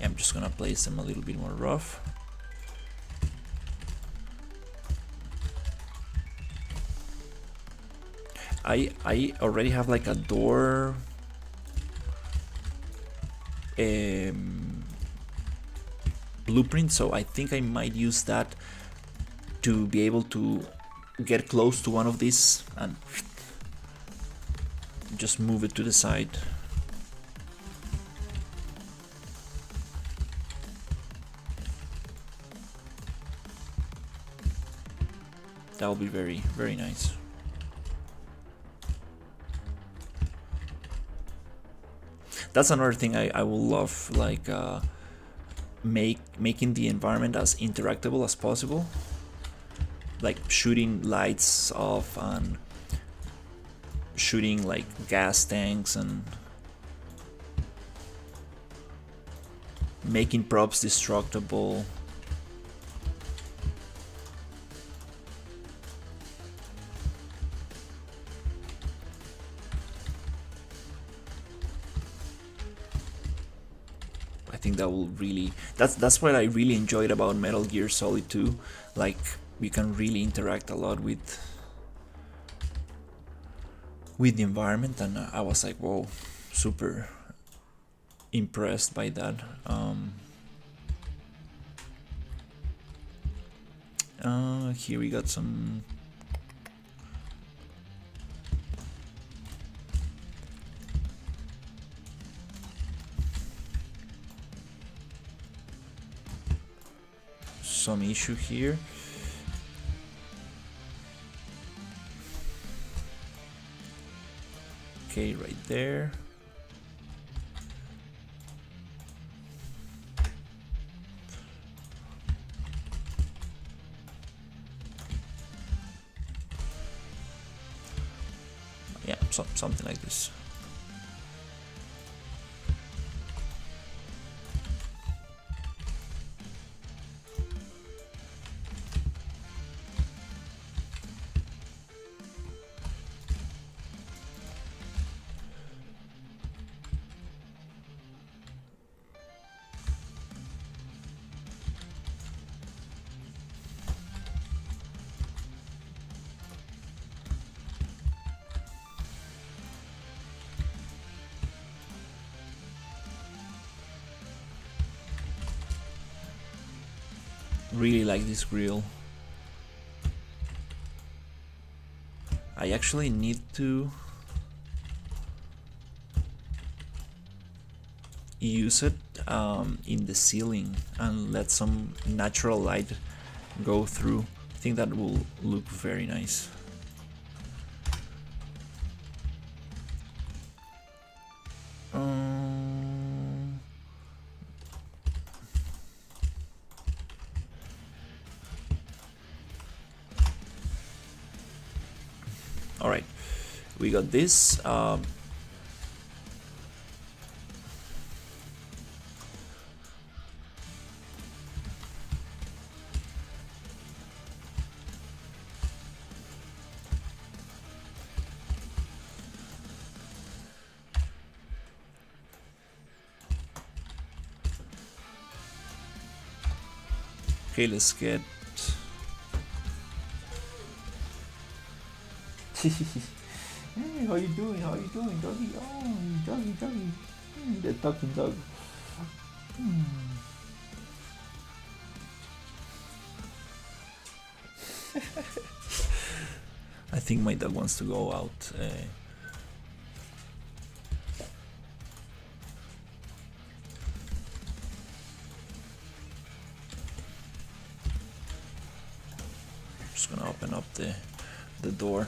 Yeah, I'm just gonna place them a little bit more rough. I already have like a door blueprint, so I think I might use that to be able to get close to one of these and just move it to the side. That will be very, very nice. That's another thing I will love, like making the environment as interactable as possible, like shooting lights off and shooting like gas tanks and making props destructible. I think that will really, that's what I really enjoyed about Metal Gear Solid 2. Like, you can really interact a lot with the environment, and I was like, whoa, super impressed by that. Here we got some issue here. Okay, right there. Yeah, something like this. Really like this grill. I actually need to use it in the ceiling and let some natural light go through. I think that will look very nice. All right, we got this. Okay, let's get. Hey, how you doing? How you doing, doggy? Oh, doggy, doggy. The talking dog. I think my dog wants to go out. Just gonna open up the door.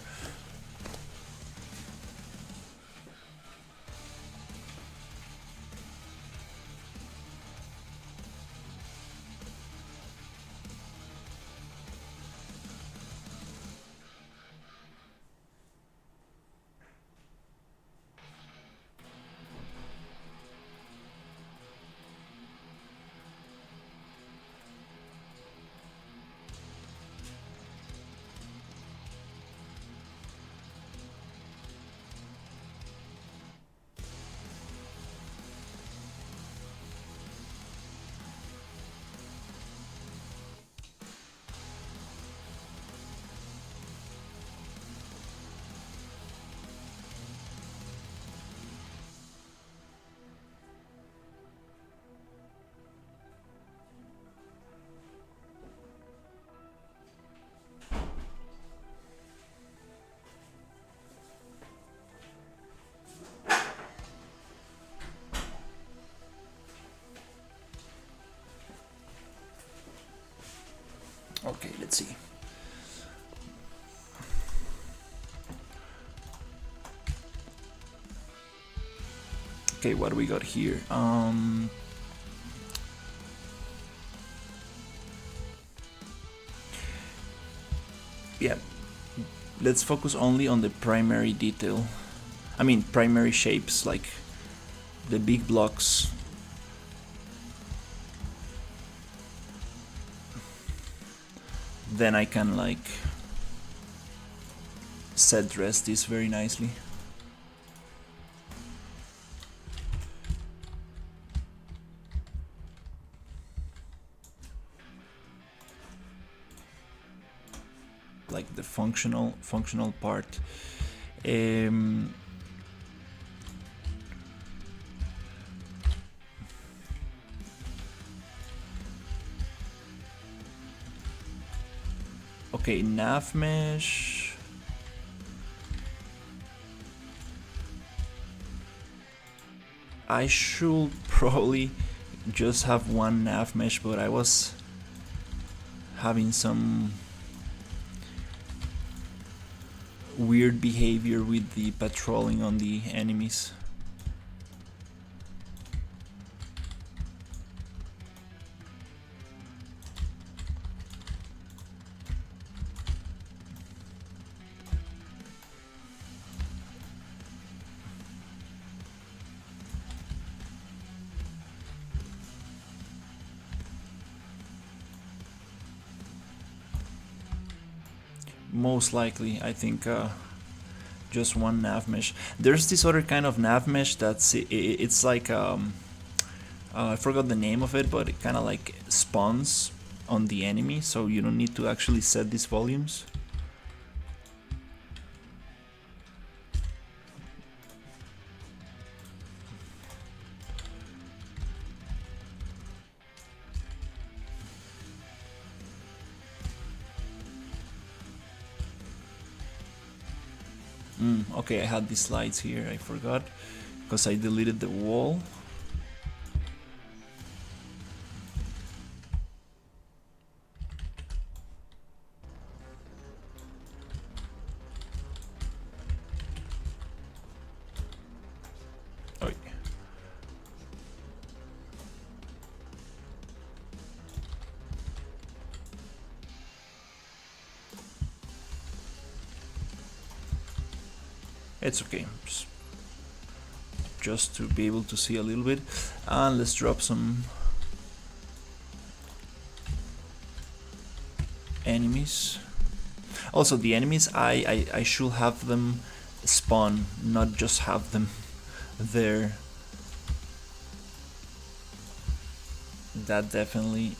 Okay, let's see. Okay, what do we got here? Yeah, let's focus only on the primary detail. I mean, primary shapes, like the big blocks. Then I can like set dress this very nicely. Like the functional part. Okay, nav mesh. I should probably just have one nav mesh, but I was having some weird behavior with the patrolling on the enemies. Most likely, I think just one nav mesh. There's this other kind of nav mesh that's it's like I forgot the name of it, but it kind of like spawns on the enemy, so you don't need to actually set these volumes. Okay, I had these slides here, I forgot, because I deleted the wall. Oh. It's okay, just to be able to see a little bit. And let's drop some enemies. Also, the enemies, I should have them spawn, not just have them there. That definitely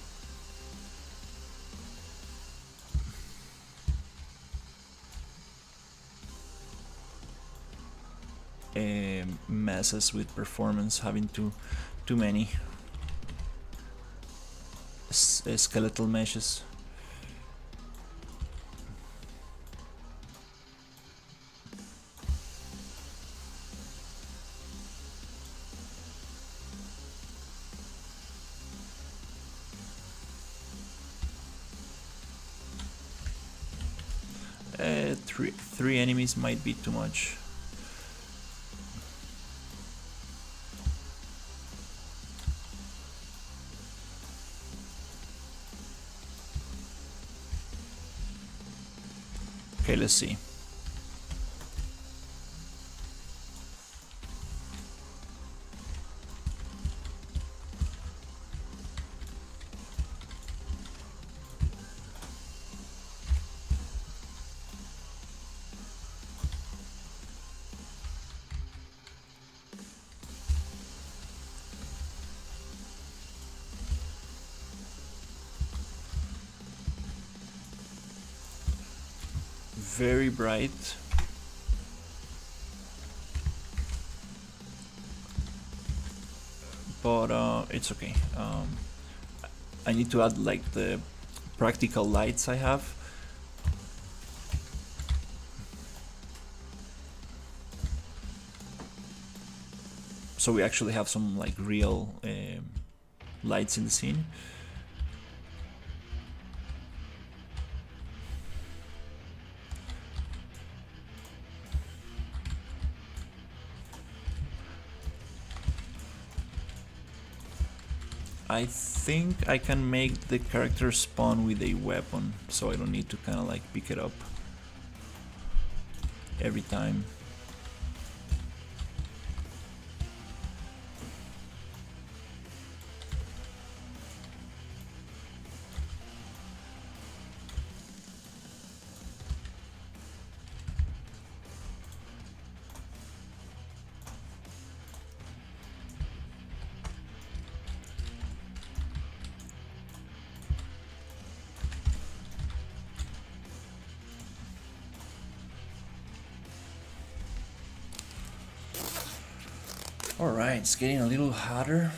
messes with performance having too many skeletal meshes. Three enemies might be too much. Okay, let's see. Very bright. But it's okay. I need to add like the practical lights I have. So we actually have some like real lights in the scene. I think I can make the character spawn with a weapon, so I don't need to kind of like pick it up every time. Alright, it's getting a little hotter.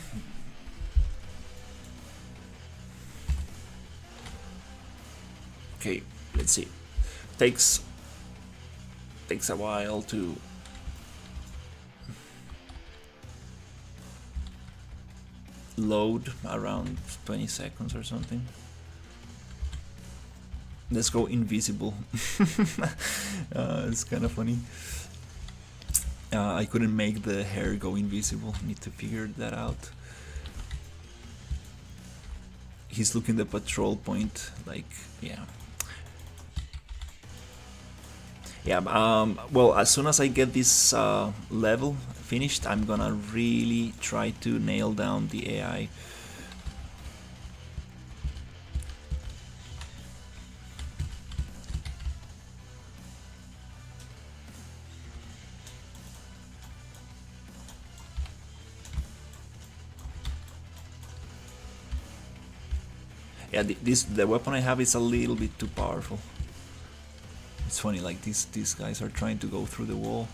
Okay, let's see. Takes a while to load, around 20 seconds or something. Let's go invisible. It's kind of funny. I couldn't make the hair go invisible. Need to figure that out. He's looking the patrol point, like, yeah. Yeah, well, as soon as I get this level finished, I'm gonna really try to nail down the AI. Yeah, the weapon I have is a little bit too powerful. It's funny, like these guys are trying to go through the wall.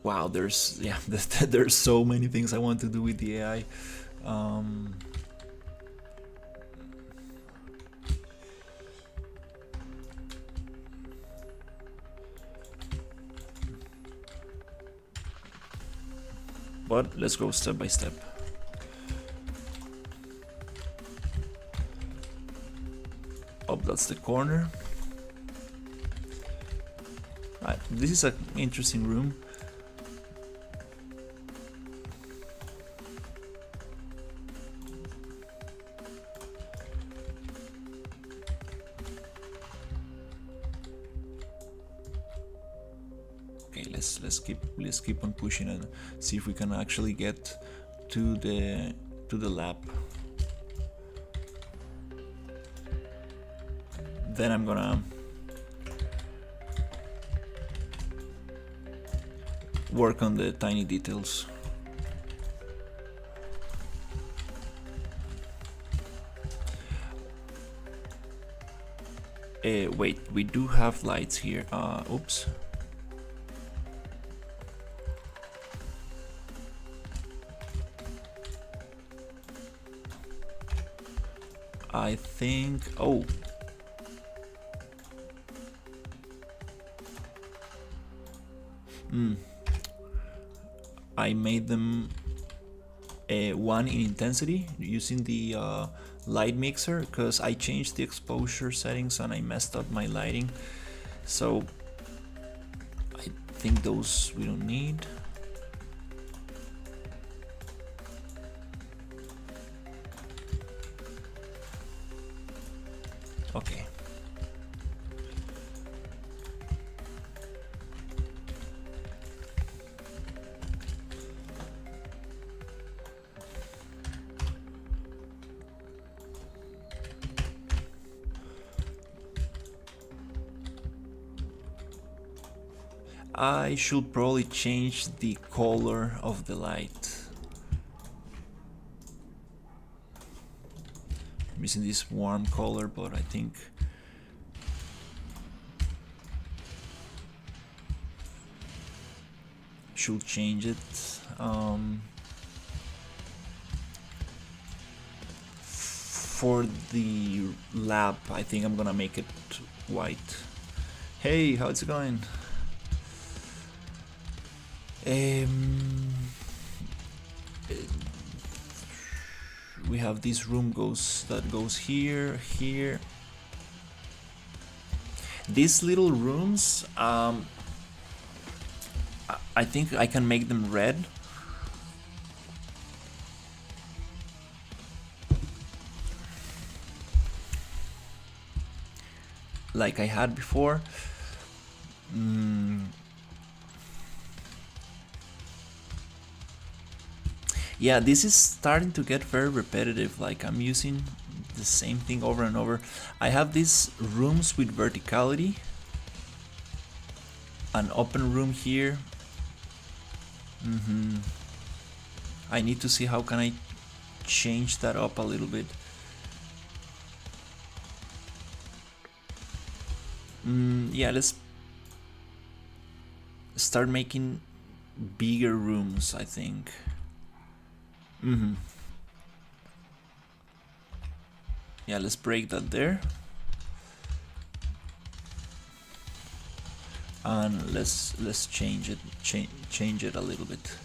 Wow, there's there's so many things I want to do with the AI. But let's go step by step. Oh, that's the corner. Right, this is an interesting room. Okay, let's keep on pushing and see if we can actually get to the lab. Then I'm gonna work on the tiny details. Wait, we do have lights here. Oops. I think, oh. I made them 1 in intensity using the light mixer, because I changed the exposure settings and I messed up my lighting. So I think those we don't need. Okay. I should probably change the color of the light. I'm using this warm color, but I think should change it. For the lab, I think I'm gonna make it white. Hey, how's it going? We have this room that goes here, here. These little rooms, I think I can make them red. Like I had before. Yeah, this is starting to get very repetitive. Like I'm using the same thing over and over. I have these rooms with verticality. An open room here. I need to see how can I change that up a little bit. Yeah, let's start making bigger rooms, I think. Yeah, let's break that there. And let's change it change it a little bit.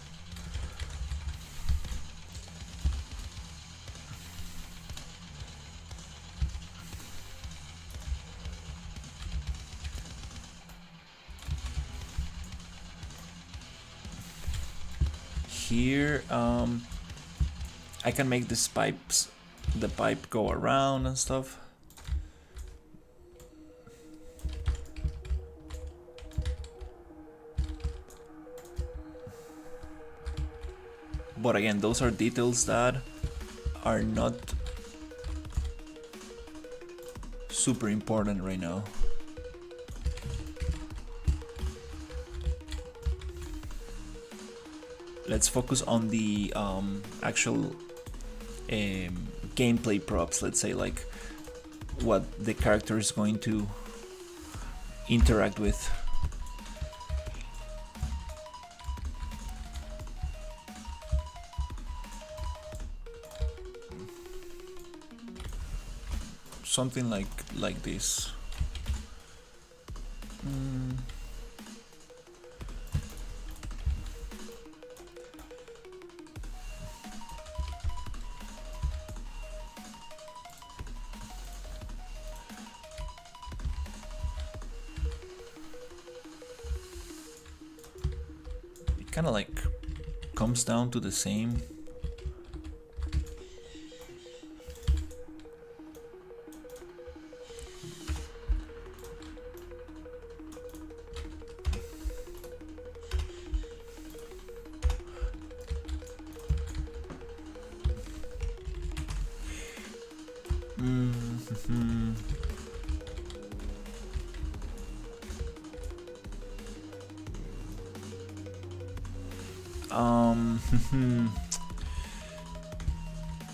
Here I can make the pipe go around and stuff. But again, those are details that are not super important right now. Let's focus on the actual gameplay props, let's say, like what the character is going to interact with. Something like this. It kind of like comes down to the same.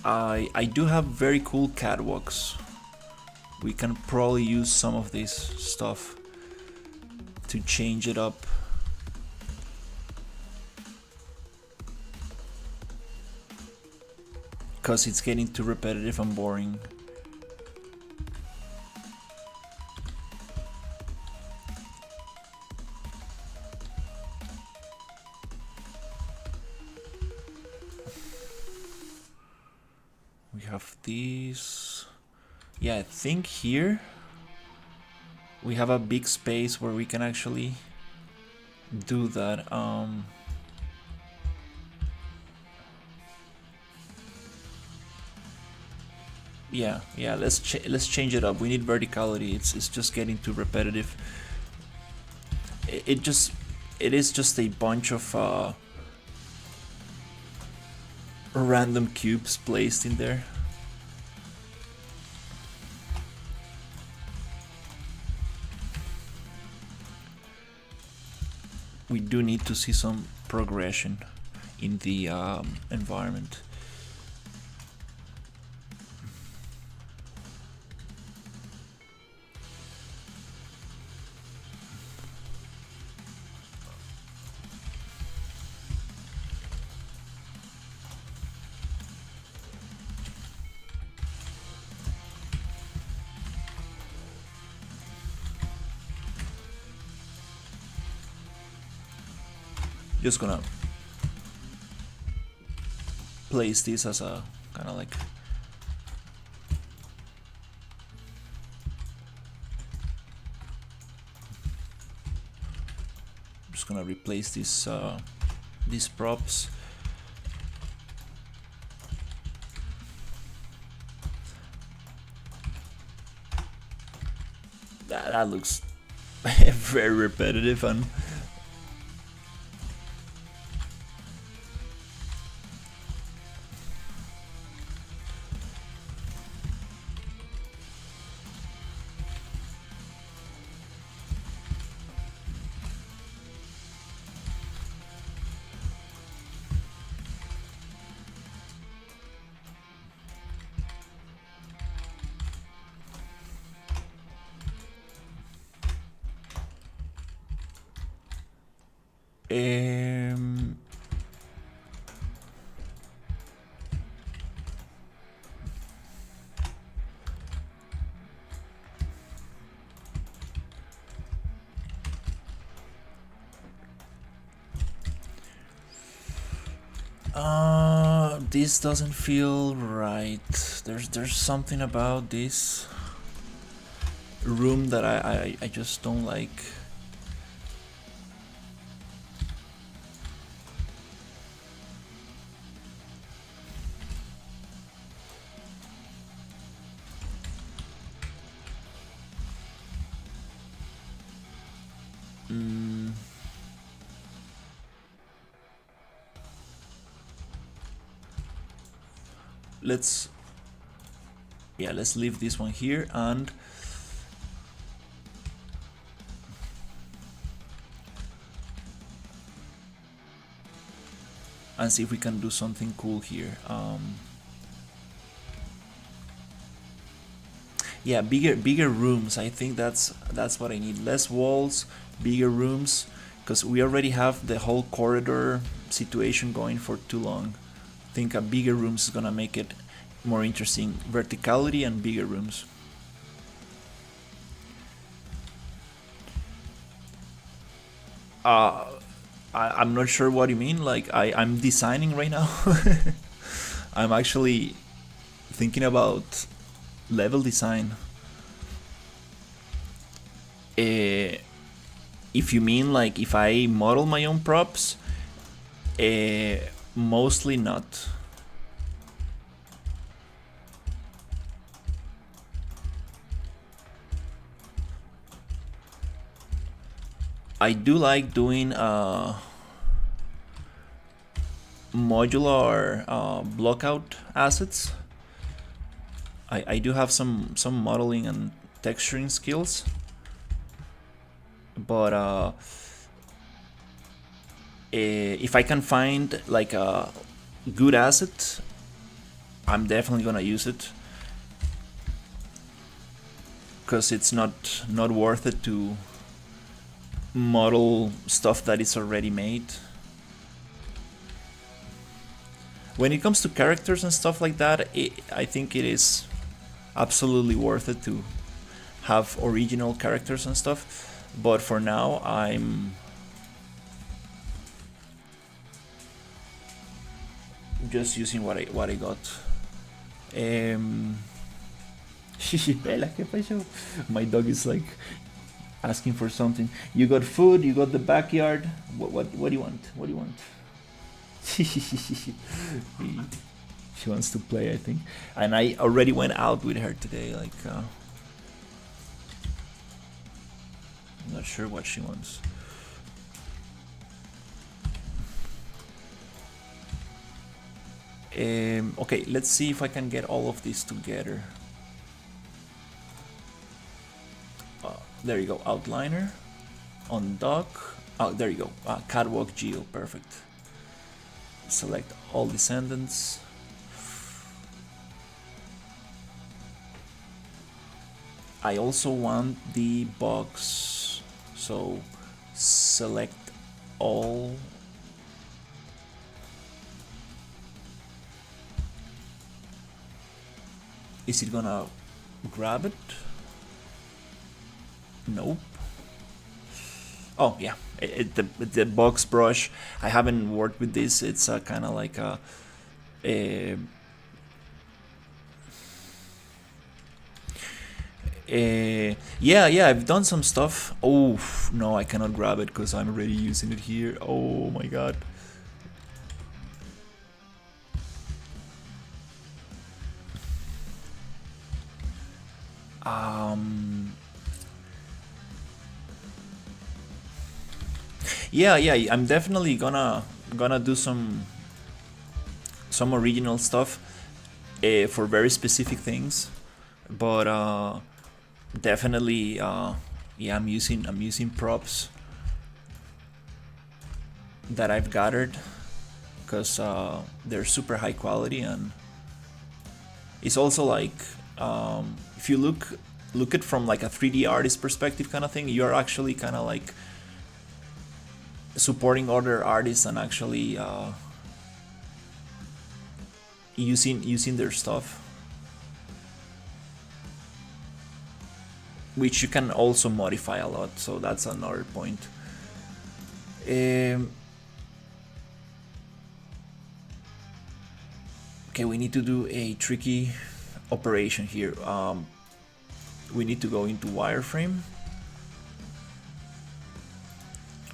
I do have very cool catwalks. We can probably use some of this stuff to change it up. Because it's getting too repetitive and boring. We have these. Yeah, I think here we have a big space where we can actually do that. Yeah, let's change it up. We need verticality. It's just getting too repetitive. It is just a bunch of random cubes placed in there. We do need to see some progression in the environment. Just gonna place this as a kind of like just gonna replace this these props. That looks very repetitive and this doesn't feel right. There's something about this room that I just don't like. Let's leave this one here and see if we can do something cool here. Yeah, bigger rooms. I think that's what I need. Less walls, bigger rooms, because we already have the whole corridor situation going for too long. I think a bigger rooms is gonna make it more interesting. Verticality and bigger rooms. I'm not sure what you mean. Like I'm designing right now. I'm actually thinking about level design. If you mean like if I model my own props, mostly not. I do like doing modular blockout assets. I do have some modeling and texturing skills, but If I can find like a good asset, I'm definitely gonna use it, because it's not worth it to model stuff that is already made. When it comes to characters and stuff like that, I think it is absolutely worth it to have original characters and stuff. But for now, I'm just using what I got. Bella, ¿qué pasó? My dog is like asking for something. You got food. You got the backyard. What do you want? What do you want? She wants to play, I think. And I already went out with her today. Like, I'm not sure what she wants. Okay, let's see if I can get all of these together. There you go, outliner on dock. Oh, there you go, catwalk geo, perfect. Select all descendants. I also want the box, so select all. Is it gonna grab it? Nope. Oh yeah, the box brush. I haven't worked with this. It's kind of like a yeah, I've done some stuff. Oh no, I cannot grab it because I'm already using it here. Oh my god. Yeah, I'm definitely gonna do some original stuff for very specific things, but definitely yeah, I'm using props that I've gathered, because they're super high quality, and it's also like if you look it from like a 3D artist perspective kind of thing, you're actually kind of like supporting other artists and actually using their stuff, which you can also modify a lot. So that's another point. Okay, we need to do a tricky operation here. We need to go into wireframe.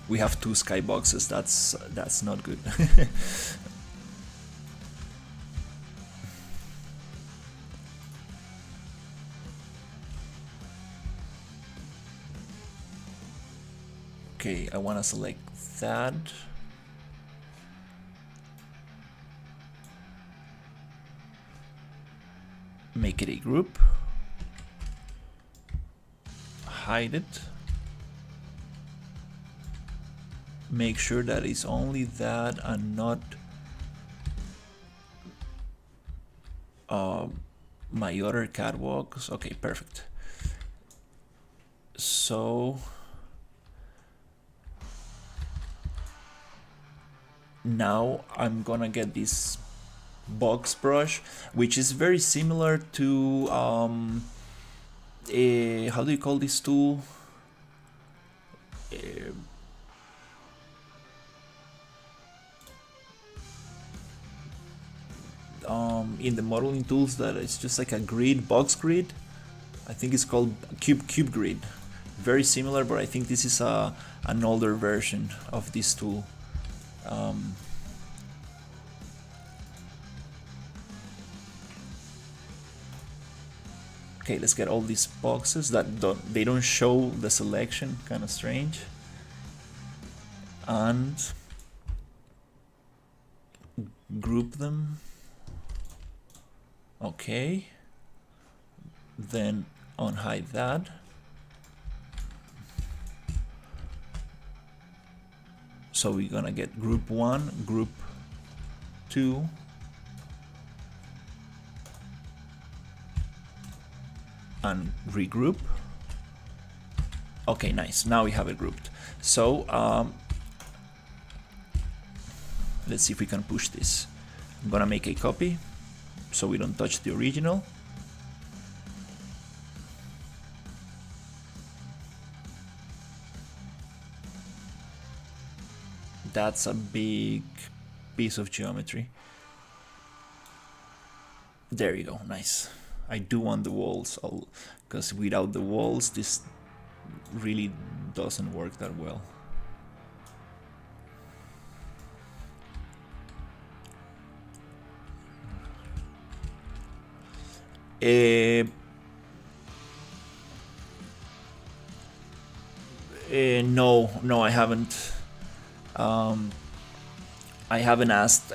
We have 2 skyboxes. That's not good. Okay, I want to select that. Make it a group. Hide it. Make sure that it's only that and not my other catwalks. Okay, perfect. So now I'm gonna get this box brush, which is very similar to how do you call this tool? In the modeling tools, that it's just like a grid, box grid. I think it's called cube grid. Very similar, but I think this is an older version of this tool. Okay, let's get all these boxes that don't show the selection, kind of strange. And group them. Okay. Then unhide that. So we're gonna get group 1, group 2, and regroup. Okay, nice. Now we have it grouped. So let's see if we can push this. I'm gonna make a copy so we don't touch the original. That's a big piece of geometry. There you go, nice. I do want the walls, because without the walls this really doesn't work that well. No, I haven't. I haven't asked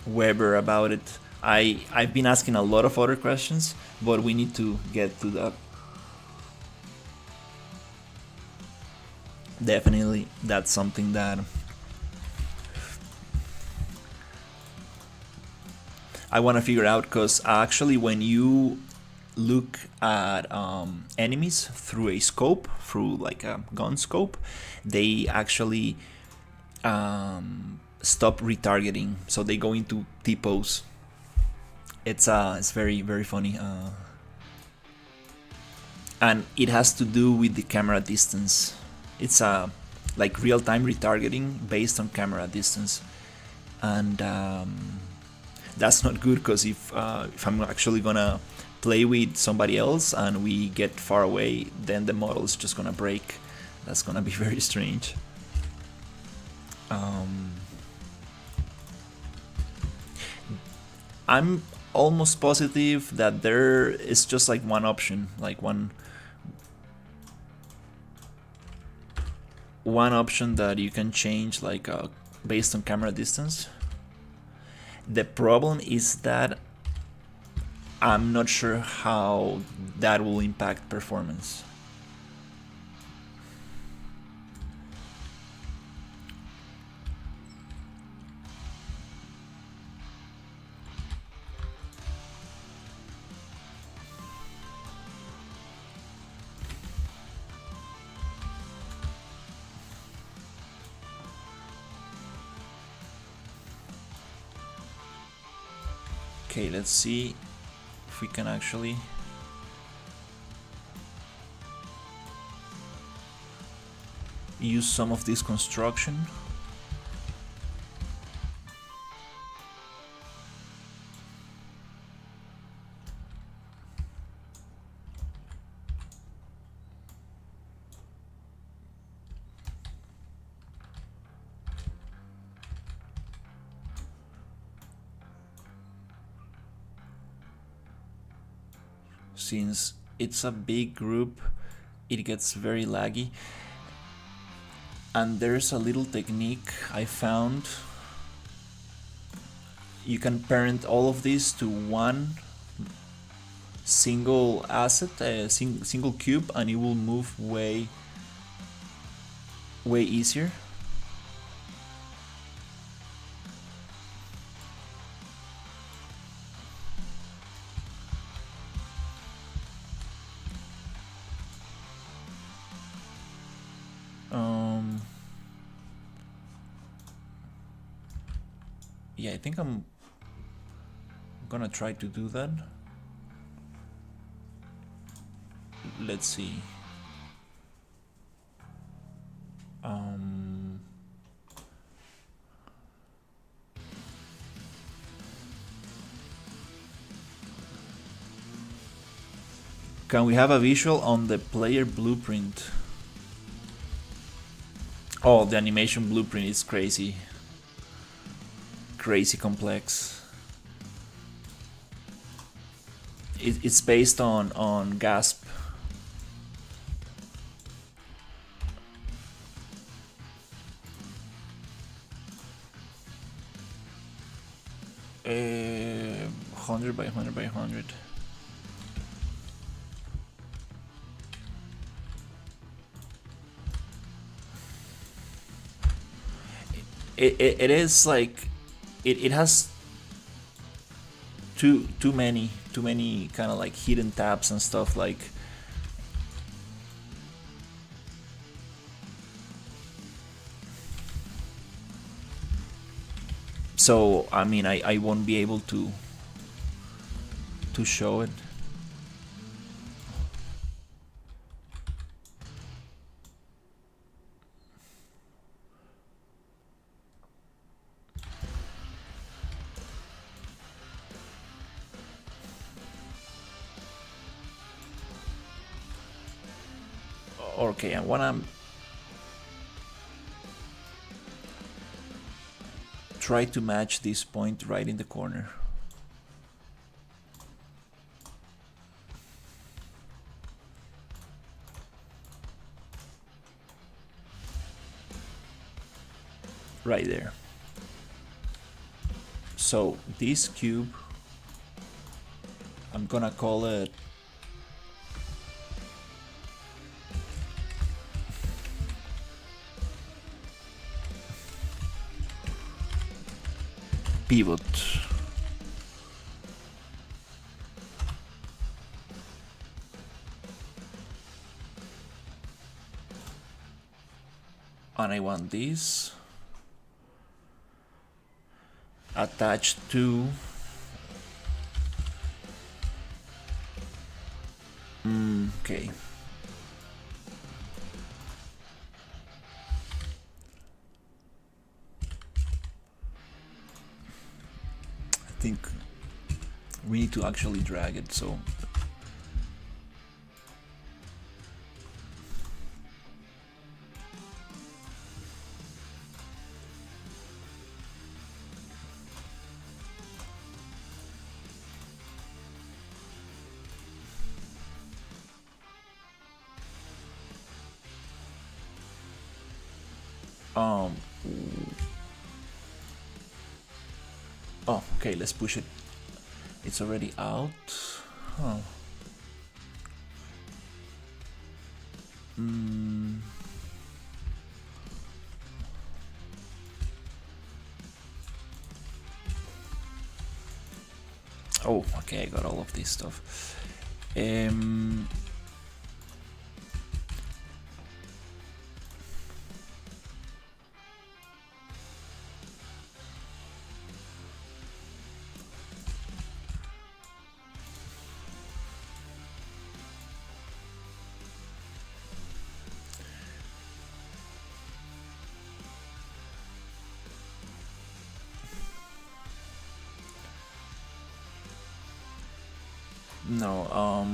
Weber about it. I've been asking a lot of other questions, but we need to get to that. Definitely, that's something that I want to figure out, because actually when you look at enemies through a scope, through like a gun scope, they actually stop retargeting, so they go into T-pose. It's very, very funny, and it has to do with the camera distance. It's like real-time retargeting based on camera distance, and that's not good, because if I'm actually gonna play with somebody else and we get far away, then the model is just gonna break. That's gonna be very strange. I'm almost positive that there is just like one option, like one option that you can change, like based on camera distance. The problem is that I'm not sure how that will impact performance. Okay, let's see if we can actually use some of this construction. Since it's a big group, it gets very laggy, and there's a little technique I found. You can parent all of these to one single asset, a single cube, and it will move way easier. Yeah, I think I'm gonna try to do that. Let's see. Can we have a visual on the player blueprint? Oh, the animation blueprint is crazy complex. It's based on GASP. Uh, 100 by 100 by 100. it is like it has too many kind of like hidden tabs and stuff like. So I mean I won't be able to show it. Okay, I wanna try to match this point right in the corner. Right there. So this cube, I'm gonna call it pivot. And I want this attached to okay. I think we need to actually drag it, so oh, okay, let's push it. It's already out. Huh. Oh, okay, I got all of this stuff. No,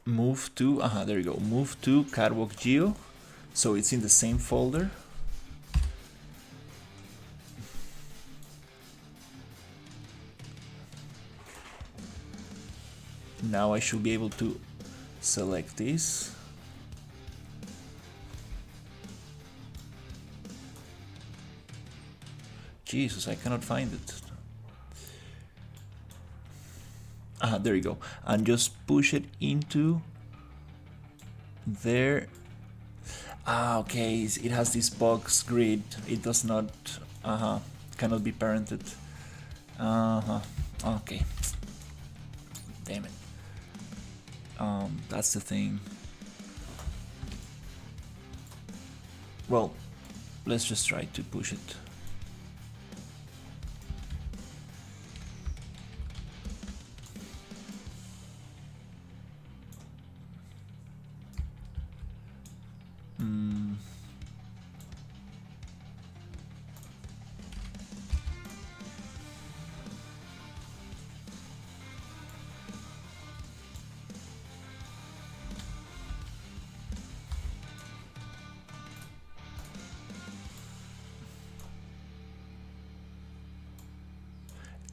move to, there you go, move to Catwalk Geo, so it's in the same folder. Now I should be able to select this. Jesus, I cannot find it. There you go. And just push it into there. Okay, it has this box grid. It does not, cannot be parented. Okay. Damn it. That's the thing. Well, let's just try to push it.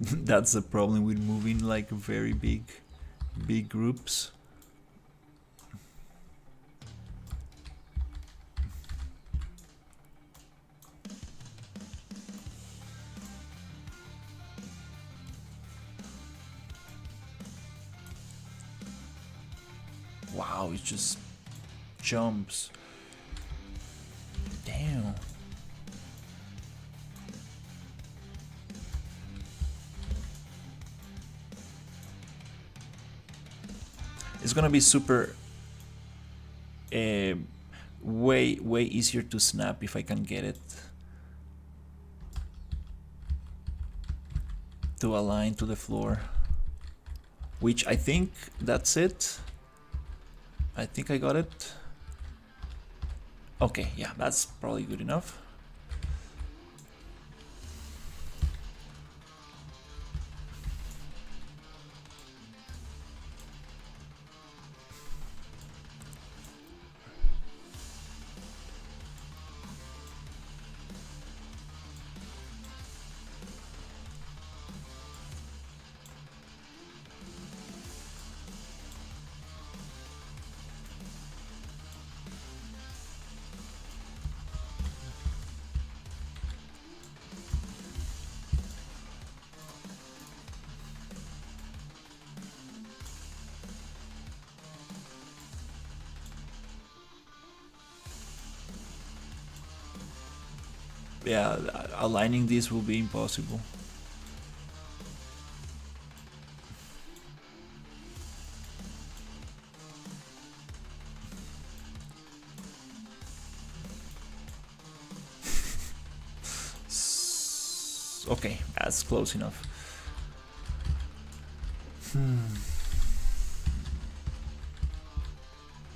That's the problem with moving like very big groups. Wow, it just jumps. Damn. It's gonna be super way easier to snap if I can get it to align to the floor, which I think that's it. I think I got it. Okay, yeah, that's probably good enough. Yeah, aligning this will be impossible. Okay, that's close enough.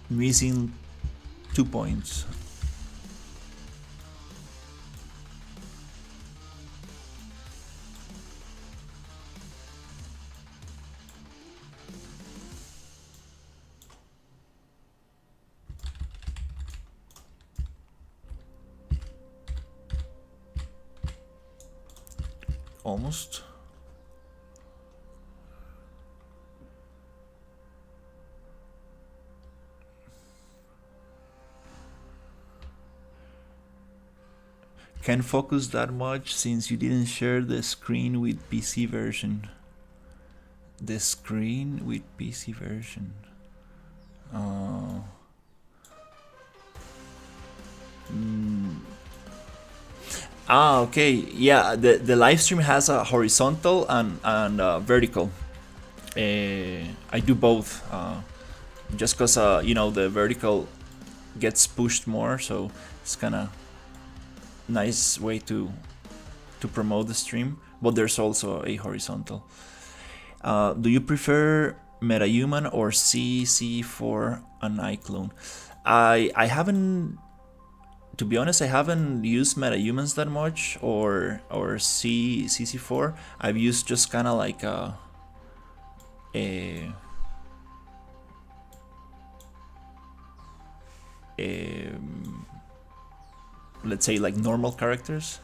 Missing 2 points. Almost. Can't focus that much since you didn't share the screen with PC version. The screen with PC version. Okay. Yeah, the live stream has a horizontal and vertical. I do both. Just because the vertical gets pushed more, so it's kind of nice way to promote the stream. But there's also a horizontal. Do you prefer MetaHuman or CC for an iClone? I haven't, to be honest, I haven't used MetaHumans that much, or CC4. I've used just kind of like a let's say like normal characters.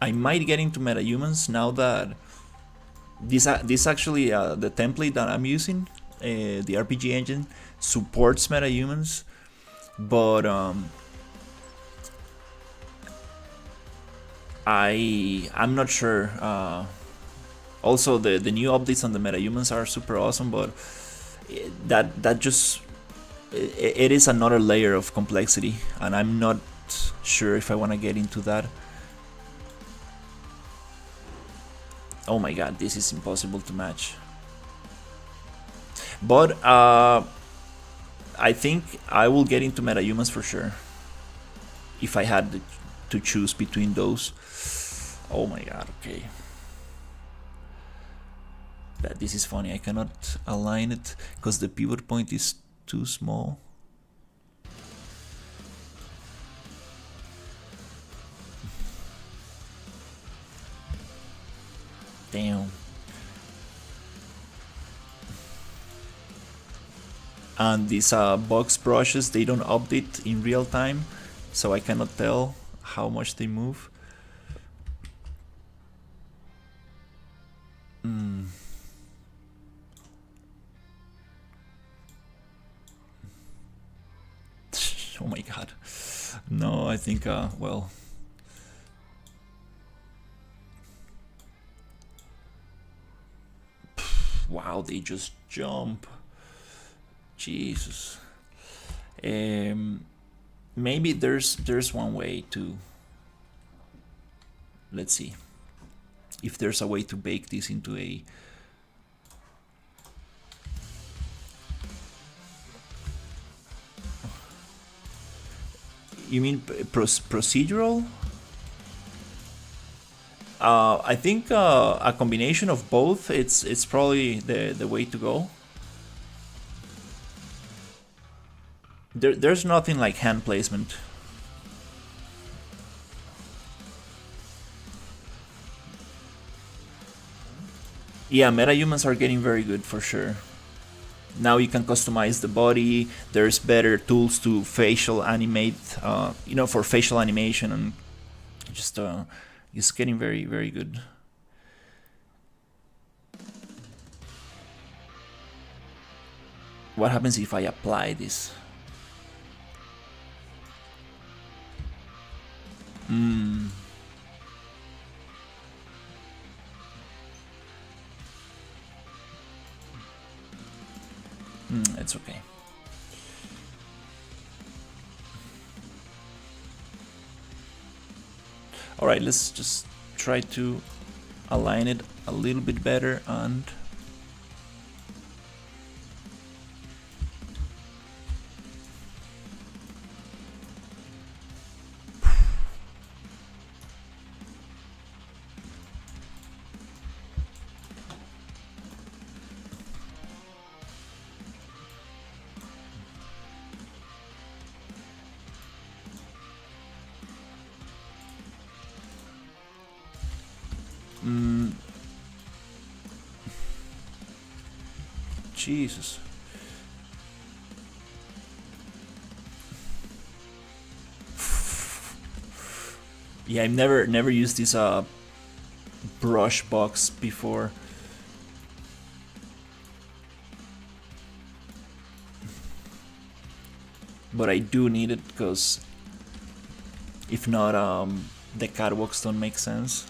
I might get into MetaHumans now that this actually the template that I'm using, the RPG engine supports MetaHumans, but I'm not sure. Also, the new updates on the MetaHumans are super awesome, but that just it is another layer of complexity, and I'm not sure if I want to get into that. Oh my god, this is impossible to match. But I think I will get into MetaHumans for sure if I had to choose between those. Oh my god, okay. This is funny, I cannot align it because the pivot point is too small. Damn. And these box brushes, they don't update in real time, so I cannot tell how much they move. Oh my god. No, I think, well... Wow, they just jump. Jesus. Maybe there's one way to. Let's see if there's a way to bake this into a. You mean procedural? I think a combination of both. It's probably the way to go. There's nothing like hand placement. Yeah, metahumans are getting very good for sure. Now you can customize the body. There's better tools to facial animate, for facial animation, and just it's getting very, very good. What happens if I apply this? It's okay. Alright, let's just try to align it a little bit better and Jesus. Yeah, I've never used this brush box before. But I do need it because if not, the catwalks don't make sense.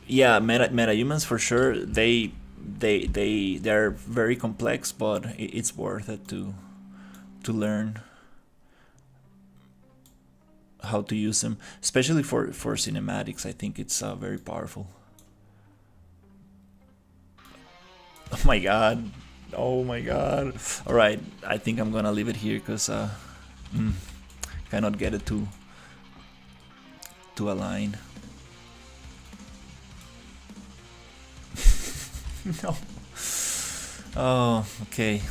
Yeah, metahumans for sure. They're very complex, but it's worth it to learn how to use them, especially for cinematics. I think it's very powerful. Oh my god! Oh my god! All right, I think I'm gonna leave it here because cannot get it to align. No. Oh, okay.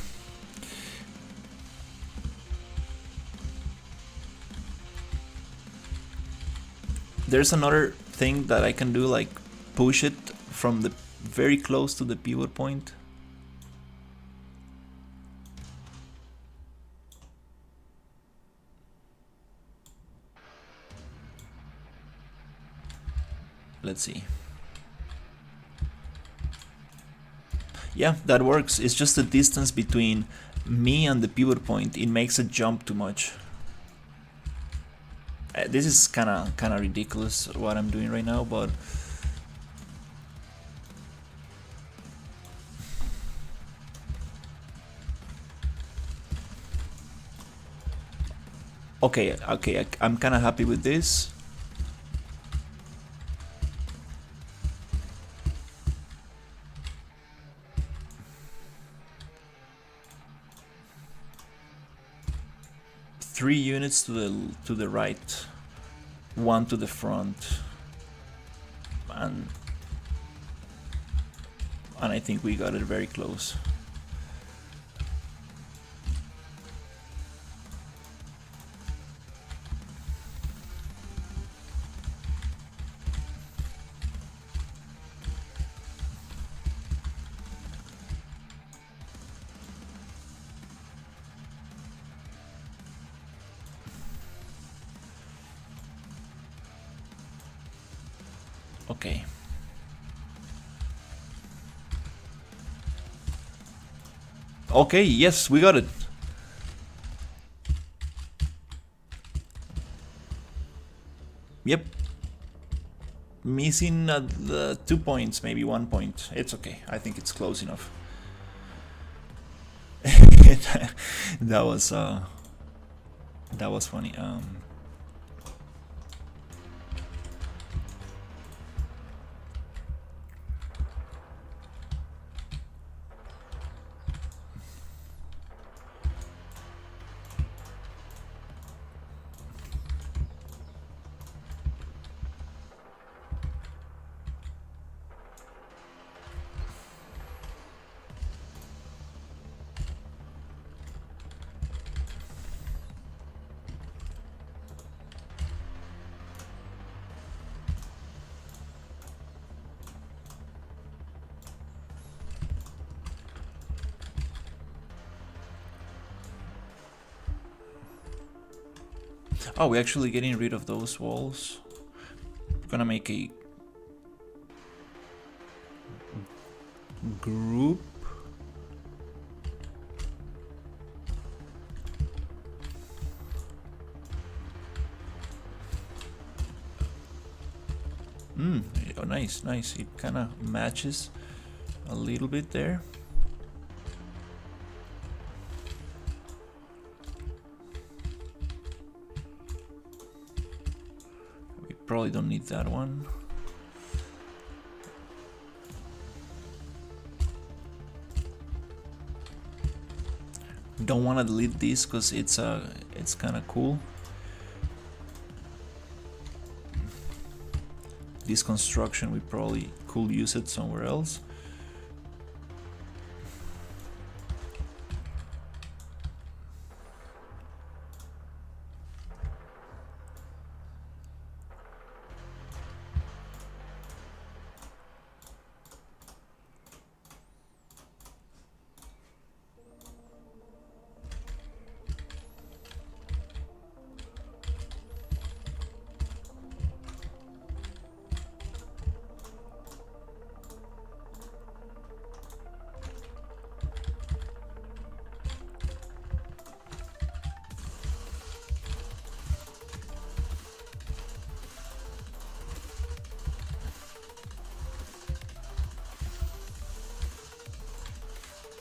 There's another thing that I can do, like push it from the very close to the pivot point. Let's see. Yeah, that works. It's just the distance between me and the pivot point. It makes it jump too much. This is kind of ridiculous what I'm doing right now, but okay, I'm kind of happy with this. Three units to the right, one to the front, and I think we got it very close. Okay. Okay, yes, we got it. Yep. Missing the 2 points, maybe 1 point. It's okay. I think it's close enough. that was funny. Oh, we're actually getting rid of those walls. We're gonna make a group. Oh, nice, nice. It kind of matches a little bit there. We probably don't need that one. Don't want to delete this because it's kind of cool. This construction, we probably could use it somewhere else.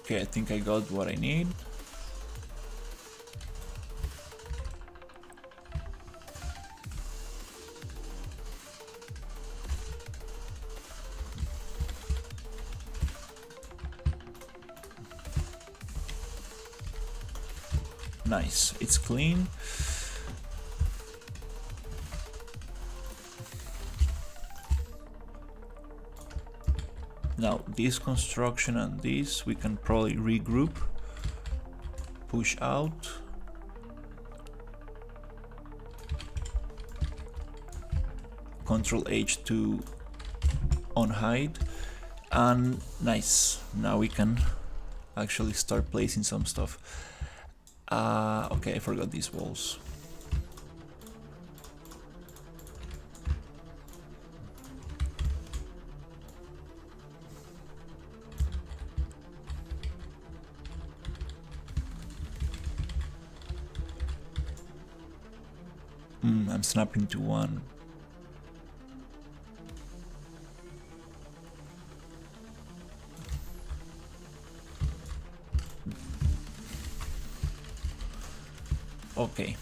Okay, I think I got what I need. Nice, it's clean. Now this construction and this we can probably regroup, push out. Control H to unhide, and nice. Now we can actually start placing some stuff. Okay, I forgot these walls. I'm snapping to one. Okay.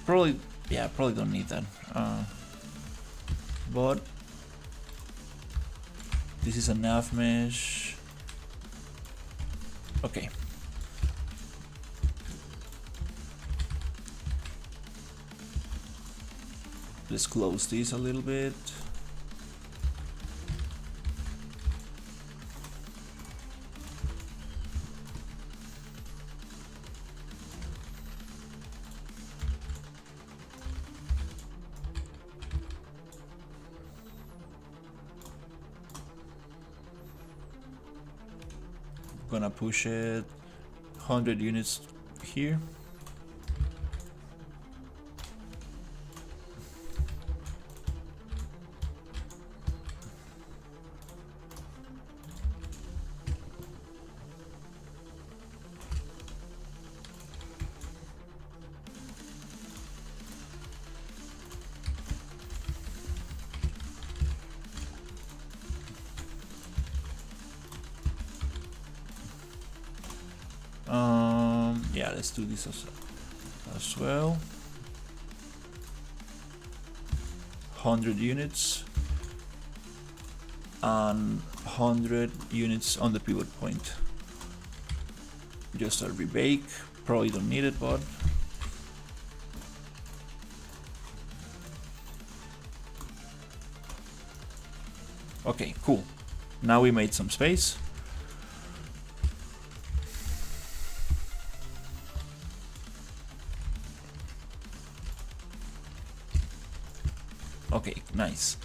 Probably, yeah, probably don't need that. But this is a nav mesh. Okay. Let's close this a little bit. gonna push it 100 units here. Yeah, let's do this as well. 100 units and 100 units on the pivot point. Just a rebake, probably don't need it, but okay, cool. Now we made some space. Okay, nice.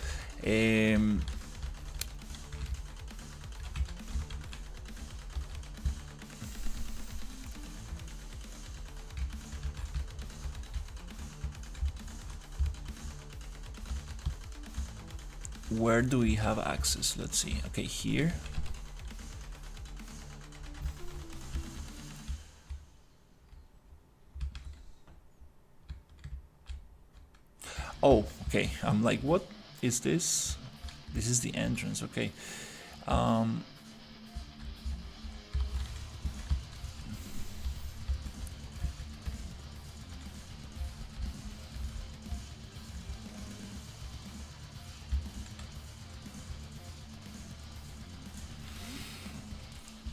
Where do we have access? Let's see. Okay, here. Oh, okay. I'm like, what is this? This is the entrance. Okay.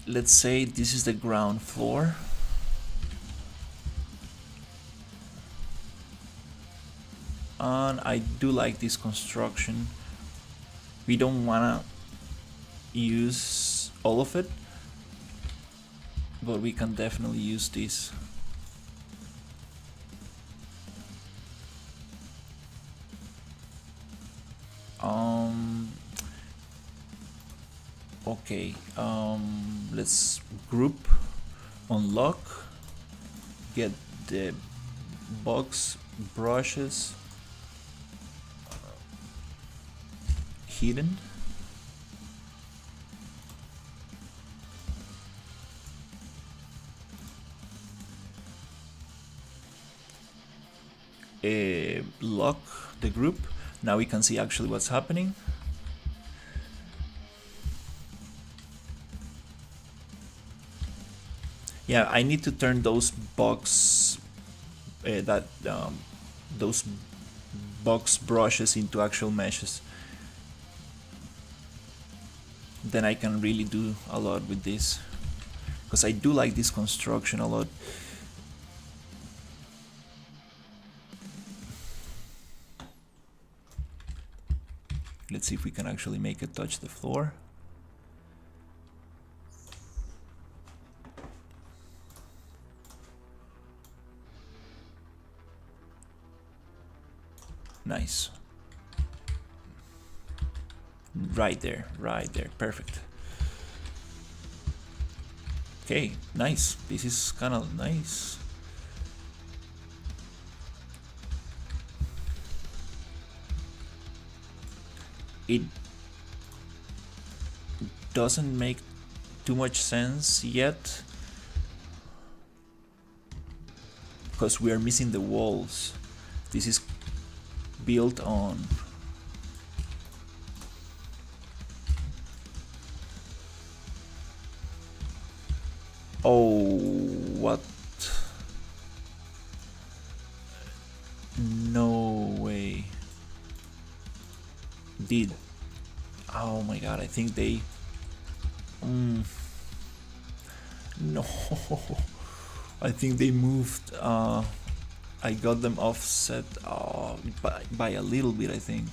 Let's say this is the ground floor. And I do like this construction. We don't wanna use all of it, but we can definitely use this. Okay, let's group, unlock, get the box brushes hidden. Lock the group. Now we can see actually what's happening. Yeah, I need to turn those box those box brushes into actual meshes. Then I can really do a lot with this, because I do like this construction a lot. Let's see if we can actually make it touch the floor. Nice. Right there, perfect. Okay, nice. This is kind of nice. It doesn't make too much sense yet, because we are missing the walls. This is built on what? No way. Did oh my god, I think they no I think they moved I got them offset by a little bit, I think.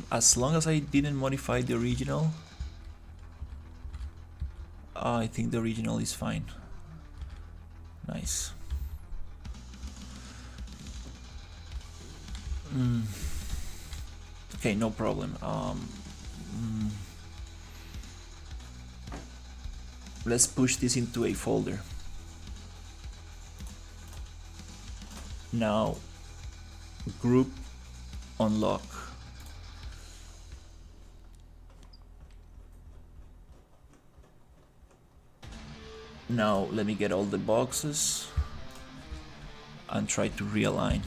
As long as I didn't modify the original. I think the original is fine. Nice. Okay, no problem. Let's push this into a folder. Now, group unlock. Now let me get all the boxes and try to realign.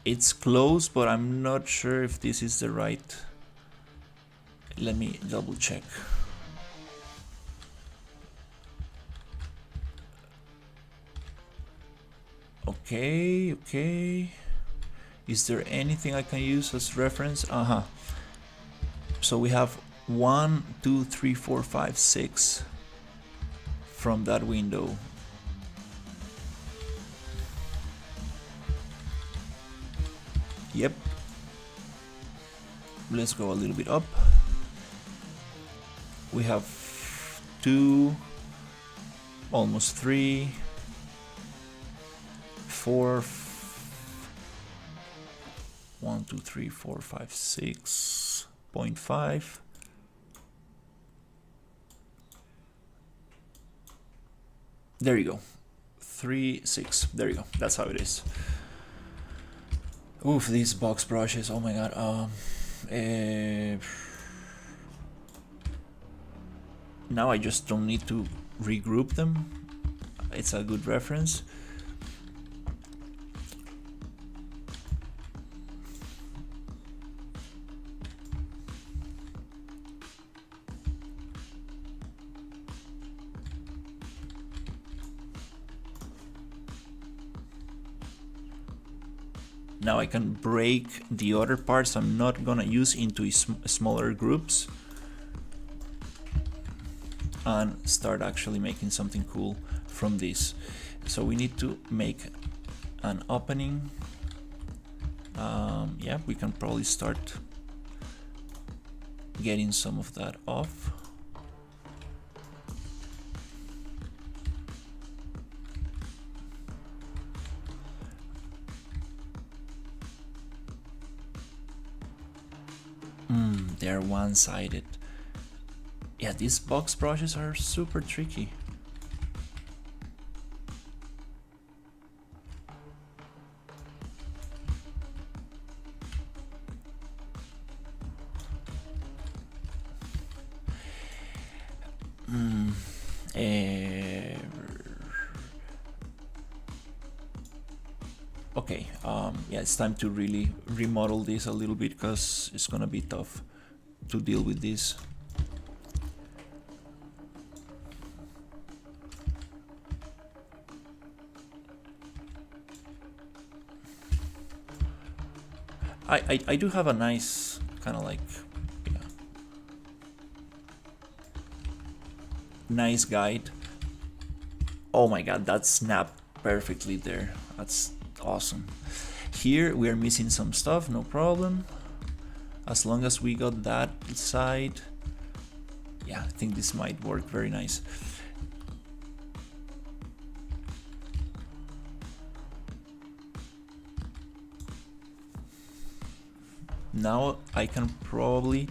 It's close, but I'm not sure if this is the right. Let me double check. Okay. Is there anything I can use as reference? So we have 1, 2, 3, 4, 5, 6 from that window. Yep. Let's go a little bit up. We have 2, almost 3, 4, 1, 2, 3, 4, 5, 6.5. There you go. 3, 6. There you go. That's how it is. Oof, these box brushes. Oh my god. Now I just don't need to regroup them. It's a good reference. Now I can break the other parts I'm not gonna use into smaller groups and start actually making something cool from this. So we need to make an opening. Yeah, we can probably start getting some of that off. They're one-sided. Yeah, these box brushes are super tricky. Okay, yeah, it's time to really remodel this a little bit because it's gonna be tough to deal with this. I do have a nice kind of like, yeah, nice guide. Oh my god, that snapped perfectly there. That's awesome. Here we are missing some stuff, no problem. As long as we got that side, yeah, I think this might work very nice. Now I can probably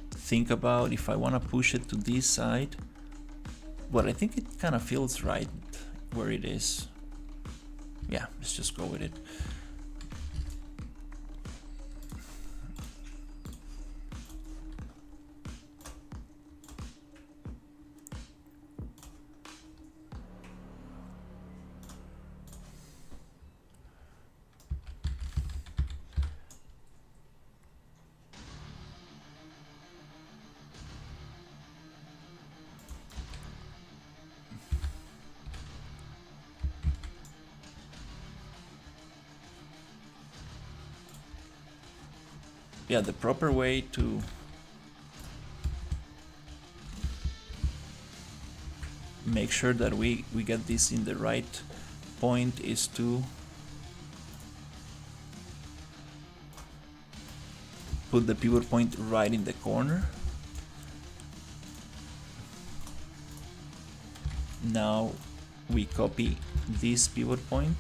think about if I want to push it to this side, but I think it kind of feels right where it is. Yeah, let's just go with it. yeah, the proper way to make sure that we get this in the right point is to put the pivot point right in the corner. Now we copy this pivot point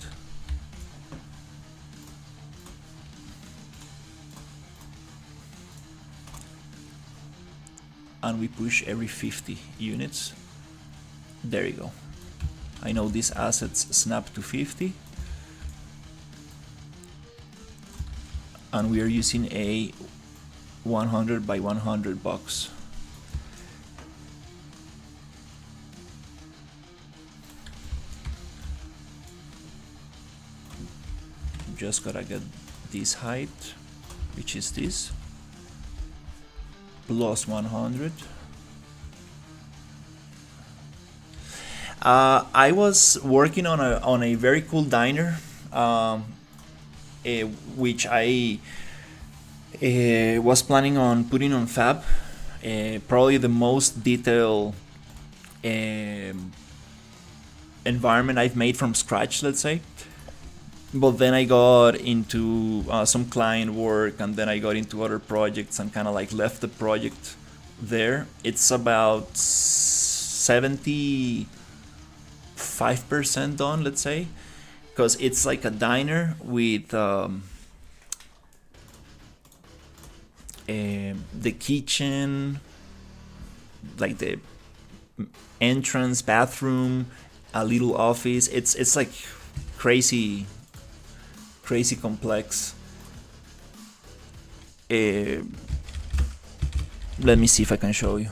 and we push every 50 units. There you go. I know these assets snap to 50 and we are using a 100 by 100 box. Just gotta get this height, which is this, plus 100. I was working on a very cool diner, which I was planning on putting on Fab. Probably the most detailed environment I've made from scratch, let's say. But then I got into some client work, and then I got into other projects and kind of like left the project there. It's about 75% done, let's say, because it's like a diner with the kitchen, like the entrance, bathroom, a little office. It's like crazy complex. Let me see if I can show you.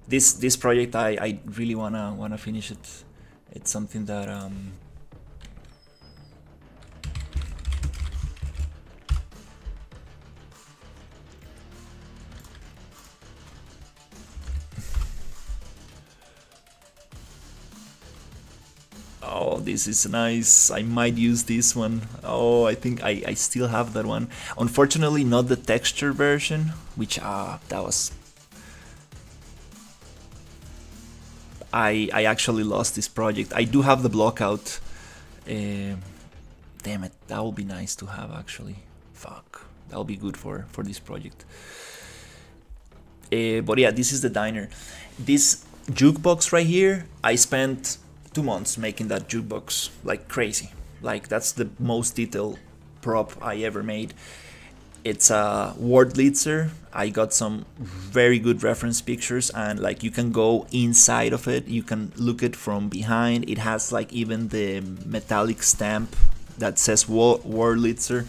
This project I really wanna finish it. It's something that oh, this is nice. I might use this one. Oh, I think I still have that one. Unfortunately, not the texture version, which that was... I actually lost this project. I do have the block out. Damn it, that would be nice to have actually. Fuck, that would be good for this project. But yeah, this is the diner. This jukebox right here, I spent 2 months making that jukebox like crazy. Like that's the most detailed prop I ever made. It's a Wordlitzer. I got some very good reference pictures, and like you can go inside of it, you can look it from behind. It has like even the metallic stamp that says Wordlitzer,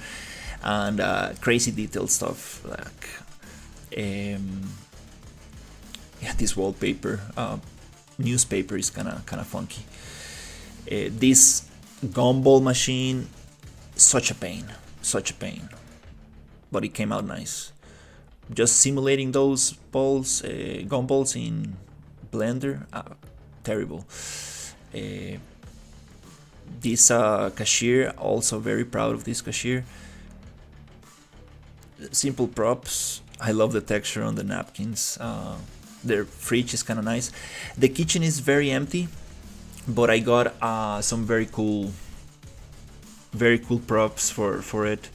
and crazy detailed stuff. Like yeah, this wallpaper, newspaper is kind of funky. This gumball machine, such a pain, but it came out nice. Just simulating those balls, gumballs in Blender, terrible. This cashier, also very proud of this cashier. Simple props. I love the texture on the napkins. Their fridge is kind of nice. The kitchen is very empty, but I got some very cool props for it.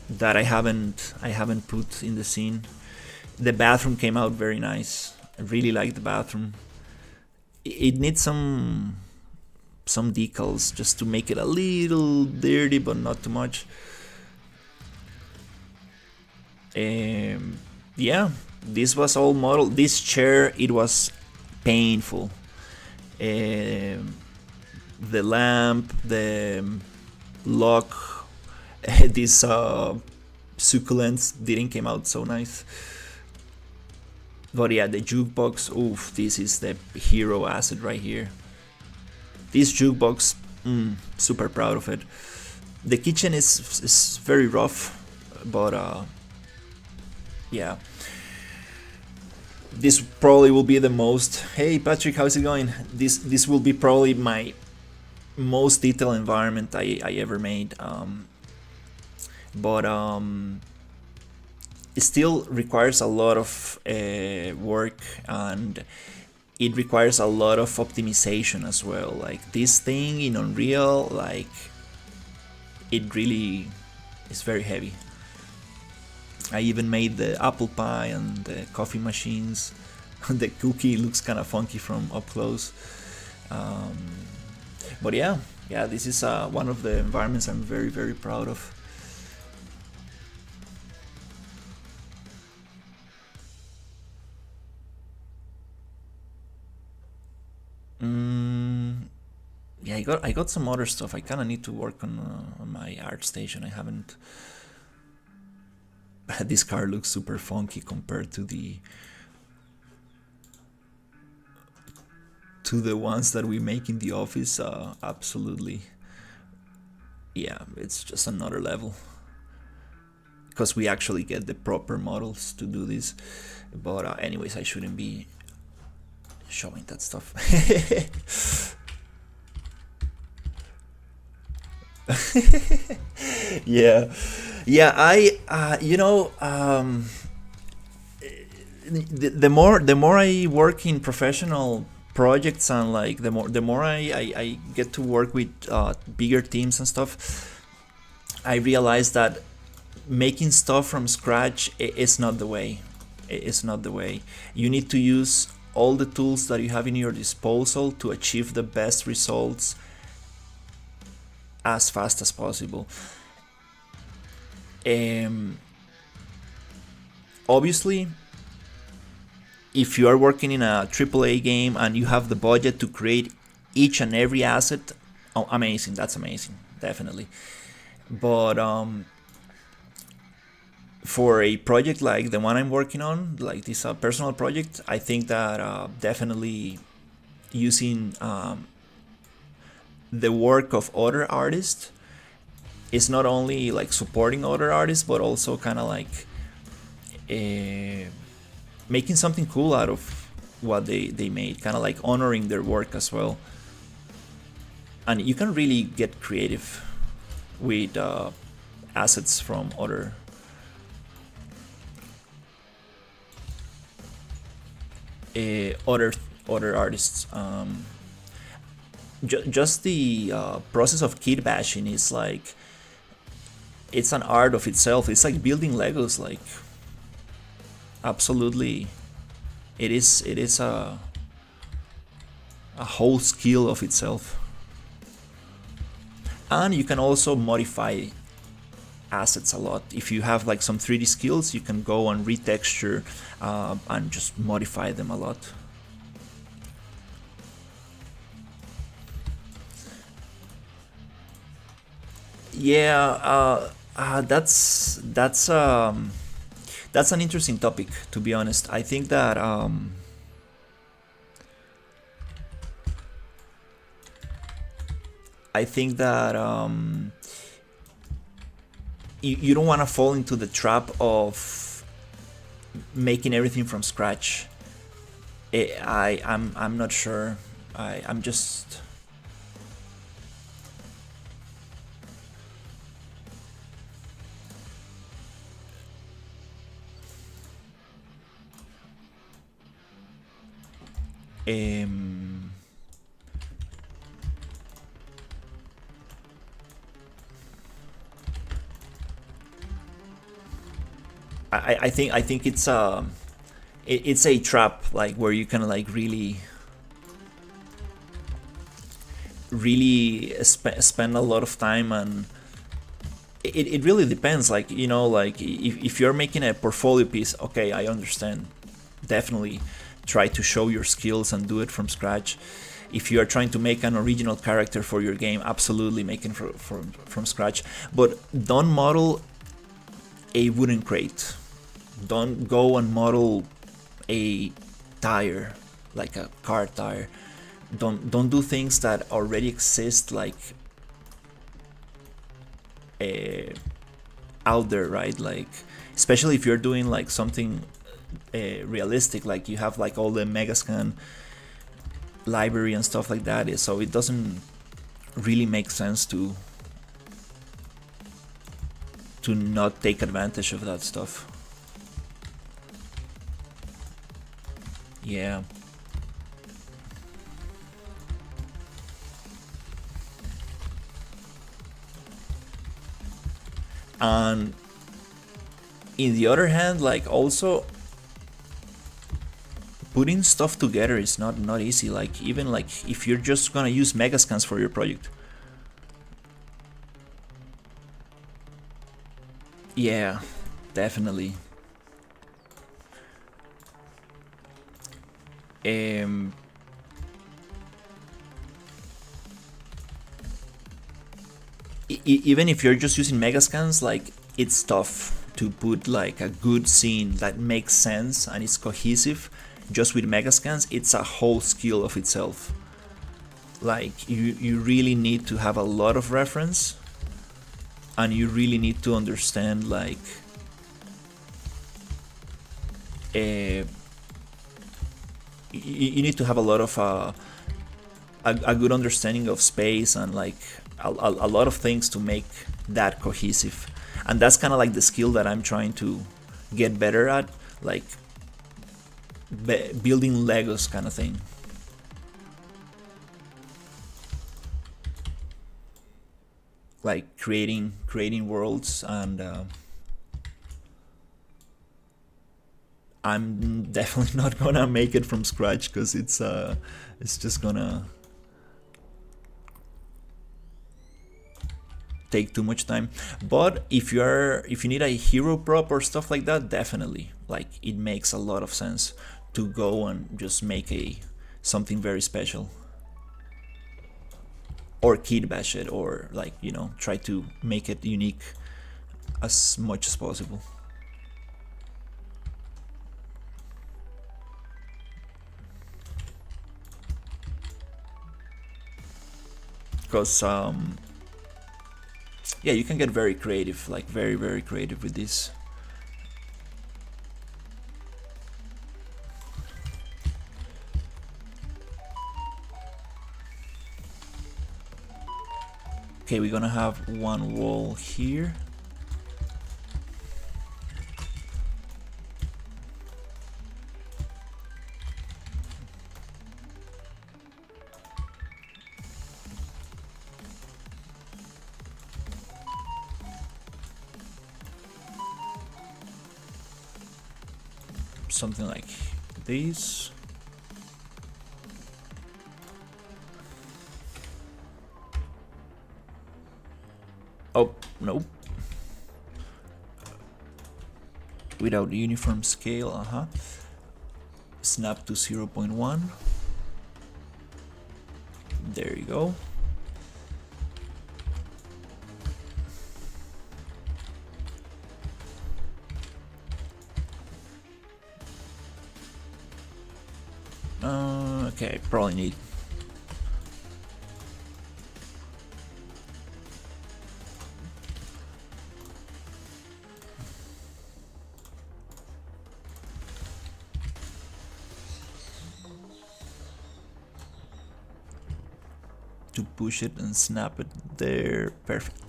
That I haven't put in the scene. The bathroom came out very nice. I really like the bathroom. It needs some decals just to make it a little dirty, but not too much. Yeah, this was all modeled. This chair, it was painful. The lamp, the lock, these succulents didn't came out so nice. But yeah, the jukebox, oof, this is the hero asset right here. This jukebox, super proud of it. The kitchen is very rough, but yeah. This probably will be the most... Hey Patrick, how's it going? This will be probably my most detailed environment I ever made. But it still requires a lot of work, and it requires a lot of optimization as well. Like this thing in Unreal, like it really is very heavy. I even made the apple pie and the coffee machines. The cookie looks kind of funky from up close. Um, but yeah, this is one of the environments I'm very, very proud of. Yeah, I got some other stuff. I kind of need to work on my art station. I haven't. This car looks super funky compared to the ones that we make in the office. Absolutely. Yeah, it's just another level, because we actually get the proper models to do this. But anyways, I shouldn't be showing that stuff. Yeah, yeah. The more I work in professional projects, and like the more I get to work with bigger teams and stuff, I realize that making stuff from scratch is not the way. It's not the way. You need to use all the tools that you have in your disposal to achieve the best results as fast as possible. Obviously, if you are working in a AAA game and you have the budget to create each and every asset, oh, amazing, that's amazing, definitely. But for a project like the one I'm working on, like this personal project, I think that definitely using the work of other artists is not only like supporting other artists, but also kind of like making something cool out of what they made, kind of like honoring their work as well. And you can really get creative with assets from other artists. Just the process of kit bashing is like, it's an art of itself. It's like building Legos. Like, absolutely, it is a whole skill of itself. And you can also modify assets a lot. If you have like some 3D skills, you can go and retexture and just modify them a lot. Yeah, that's an interesting topic, to be honest. I think that I think that you don't want to fall into the trap of making everything from scratch. I'm not sure. I'm just um, I think it's a trap, like where you can like really spend a lot of time. And it really depends, like, like if you're making a portfolio piece, okay, I understand, definitely try to show your skills and do it from scratch. If you are trying to make an original character for your game, absolutely make it from scratch. But don't model a wooden crate. Don't go and model a tire, like a car tire. Don't do things that already exist, like out there, right? Like, especially if you're doing like something realistic, like you have like all the Megascan library and stuff like that. So it doesn't really makes sense to not take advantage of that stuff. Yeah. And in the other hand, like, also putting stuff together is not easy. Like, even like if you're just gonna use megascans for your project. Yeah, definitely. Um, Even if you're just using megascans, like, it's tough to put like a good scene that makes sense and is cohesive just with megascans. It's a whole skill of itself. Like, you really need to have a lot of reference, and you really need to understand, like, you need to have a lot of a good understanding of space and like a lot of things to make that cohesive. And that's kind of like the skill that I'm trying to get better at, like building Legos kind of thing. Like creating worlds, and I'm definitely not gonna make it from scratch because it's just gonna take too much time. But if you need a hero prop or stuff like that, definitely, like, it makes a lot of sense to go and just make something very special, or kit bash it, or like, try to make it unique as much as possible. Because yeah, you can get very creative, like very creative with this. Okay, we're gonna have one wall here. Something like this. Oh, no. Without uniform scale, snap to 0.1. There you go. Okay, probably need to push it and snap it there. Perfect.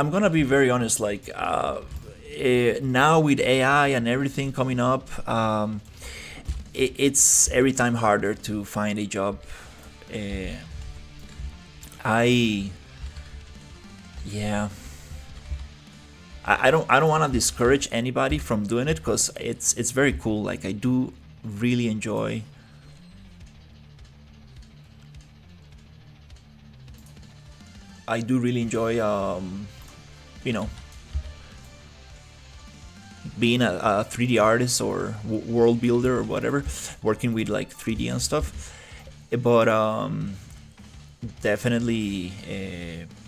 I'm gonna be very honest, like, now with AI and everything coming up, it's every time harder to find a job. I Yeah, I don't want to discourage anybody from doing it, because it's very cool. Like, I do really enjoy you know being a 3D artist or world builder or whatever, working with like 3D and stuff. But definitely,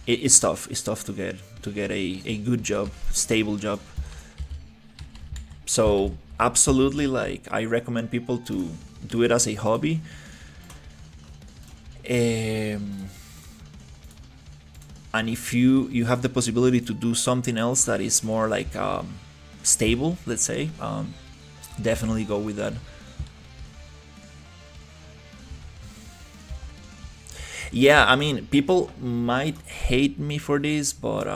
it's tough. It's tough to get a good job, stable job. So absolutely, like, I recommend people to do it as a hobby. And if you have the possibility to do something else that is more like stable, let's say, definitely go with that. Yeah, I mean, people might hate me for this, but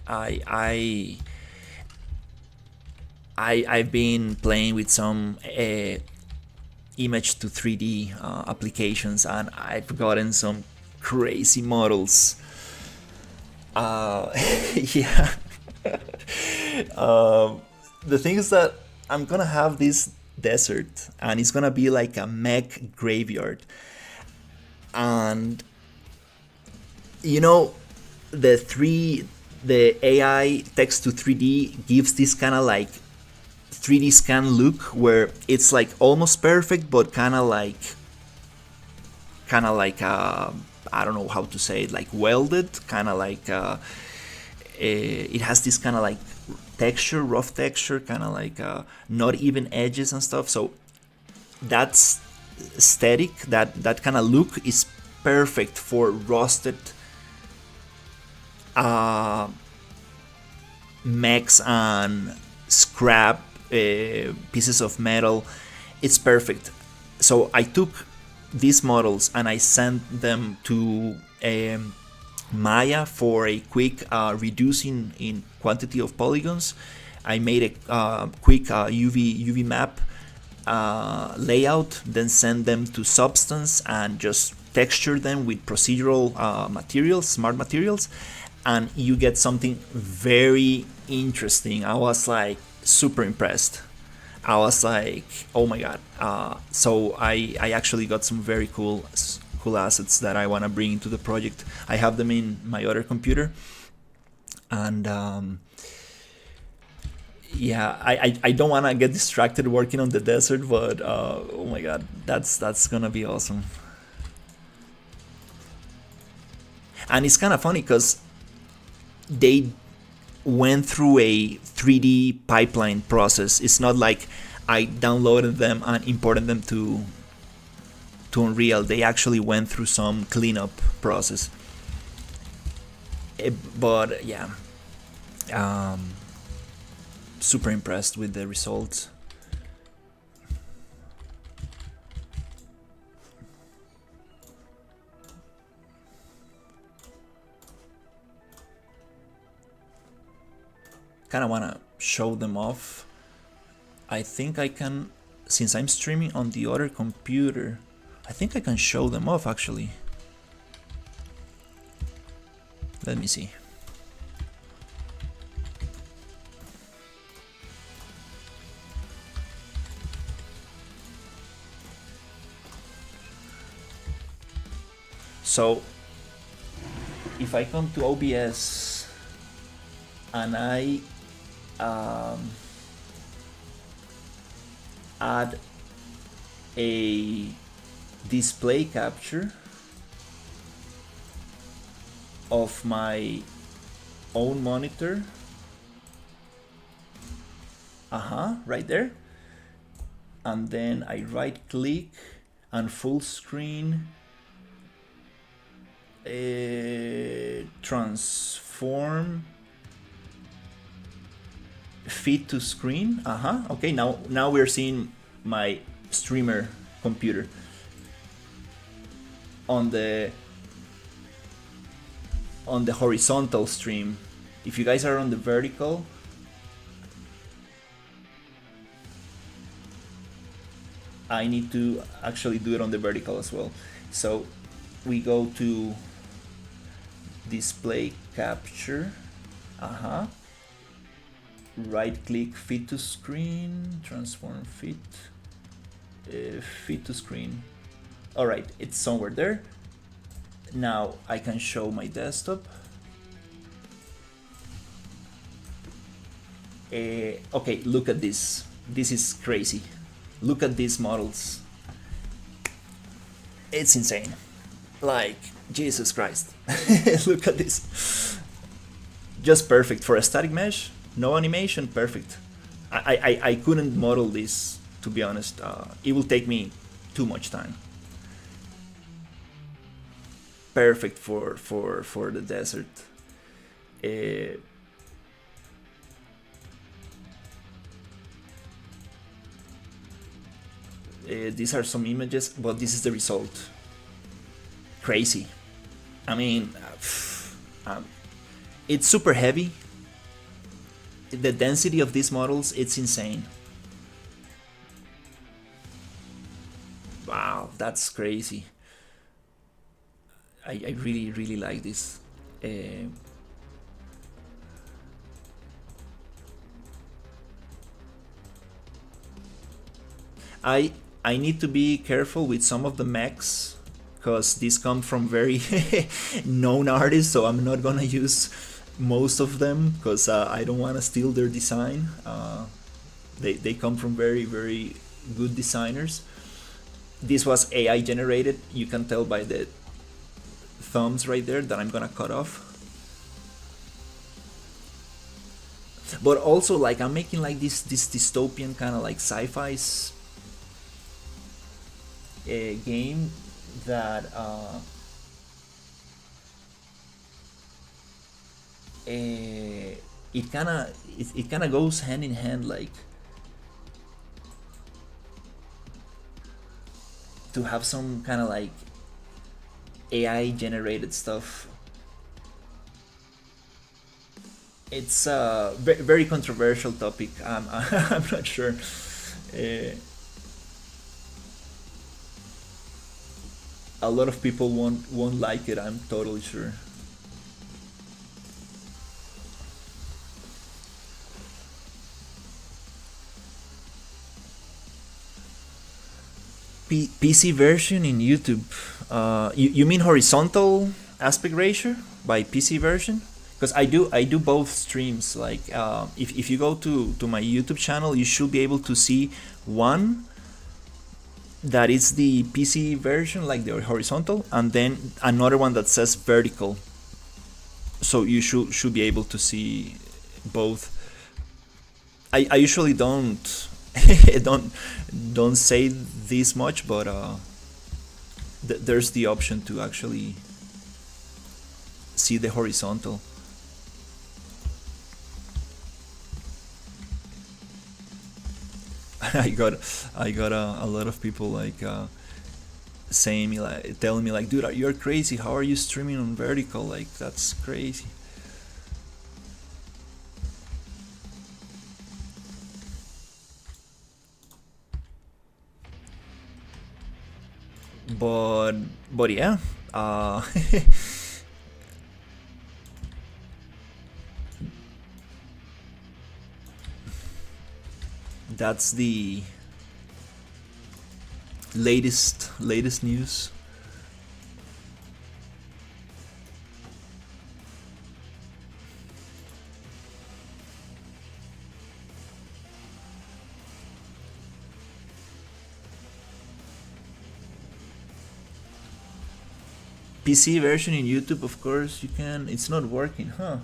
I I've been playing with some image to 3D applications, and I've gotten some crazy models. Yeah. The thing is that I'm gonna have this desert, and it's gonna be like a mech graveyard, and you know, the AI text to 3D gives this kind of like 3D scan look where it's like almost perfect, but kind of like I don't know how to say it, like welded, kind of like it has this kind of like texture, rough texture, kind of like not even edges and stuff. So that's aesthetic, that kind of look is perfect for rusted mechs and scrap pieces of metal. It's perfect. So I took these models and I sent them to Maya for a quick reducing in quantity of polygons. I made a quick UV map layout, then send them to Substance and just texture them with procedural materials, smart materials, and you get something very interesting. I was like super impressed. I was like, oh my god. So I actually got some very cool assets that I want to bring into the project. I have them in my other computer, and yeah, I don't want to get distracted working on the desert, but oh my god, that's gonna be awesome. And it's kind of funny because they went through a 3D pipeline process. It's not like I downloaded them and imported them to Unreal. They actually went through some cleanup process. But yeah, super impressed with the results. Kind of want to show them off. I think I can, since I'm streaming on the other computer, I think I can show them off actually. Let me see. So if I come to OBS and I add a display capture of my own monitor, right there, and then I right click and full screen, transform fit to screen. Okay, now we're seeing my streamer computer on the horizontal stream. If you guys are on the vertical, I need to actually do it on the vertical as well. So we go to display capture, right click fit to screen, transform fit, fit to screen. All right, it's somewhere there. Now I can show my desktop. Okay, look at this. This is crazy. Look at these models. It's insane. Like, Jesus Christ. Look at this. Just perfect for a static mesh. No animation, perfect. I couldn't model this, to be honest. It will take me too much time. perfect for the desert. Uh, these are some images, but this is the result. Crazy. I mean, it's super heavy. The density of these models, it's insane. Wow, that's crazy. I really, really like this. Uh, I need to be careful with some of the mechs because these come from very known artists, so I'm not gonna use most of them because I don't want to steal their design. They come from very, very good designers. This was AI generated. You can tell by the thumbs right there that I'm gonna cut off. But also, like, I'm making like this dystopian kind of like sci-fi game that it kind of goes hand in hand, like to have some kind of like AI generated stuff. It's a very controversial topic. I'm not sure. A lot of people won't like it. I'm totally sure. PC version in YouTube. You mean horizontal aspect ratio by PC version? Because I do both streams. Like if you go to my YouTube channel, you should be able to see one that is the PC version, like the horizontal, and then another one that says vertical. So you should be able to see both. I usually don't don't say this much, but there's the option to actually see the horizontal. I got a lot of people like saying me, like telling me like, dude, you're crazy. How are you streaming on vertical? Like, that's crazy. but but yeah, that's the latest news. PC version in YouTube, of course you can. It's not working, huh?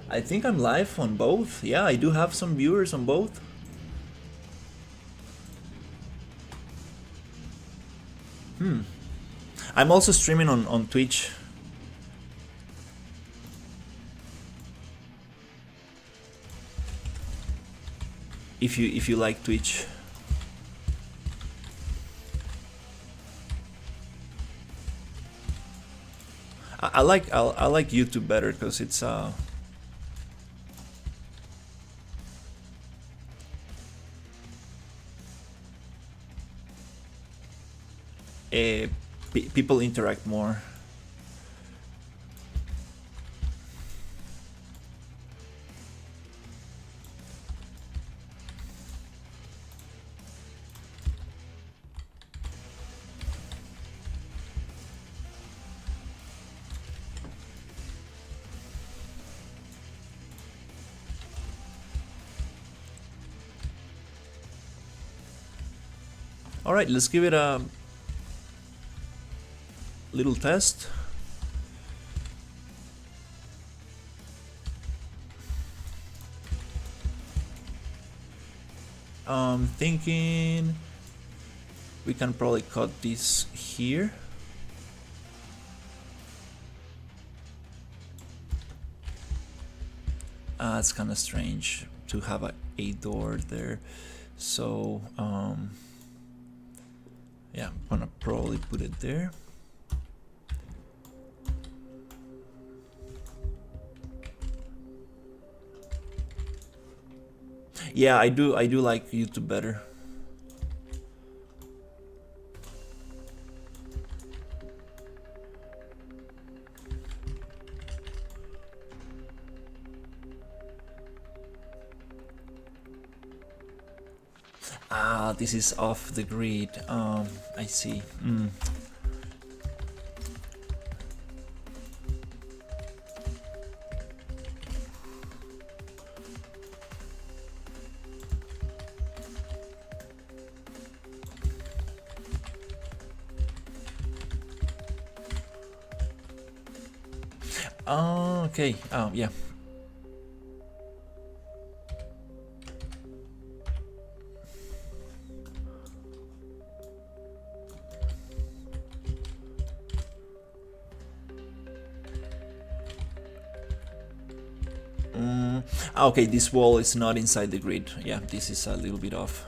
I think I'm live on both. Yeah, I do have some viewers on both. I'm also streaming on Twitch. If you like Twitch. I like YouTube better because it's people interact more. All right, let's give it a little test. I'm thinking We can probably cut this here. It's kind of strange to have a door there. So yeah, I'm gonna probably put it there. Yeah, I do like YouTube better. Ah, this is off the grid. I see. Oh, okay. Oh, yeah. Okay, this wall is not inside the grid. Yeah, this is a little bit off.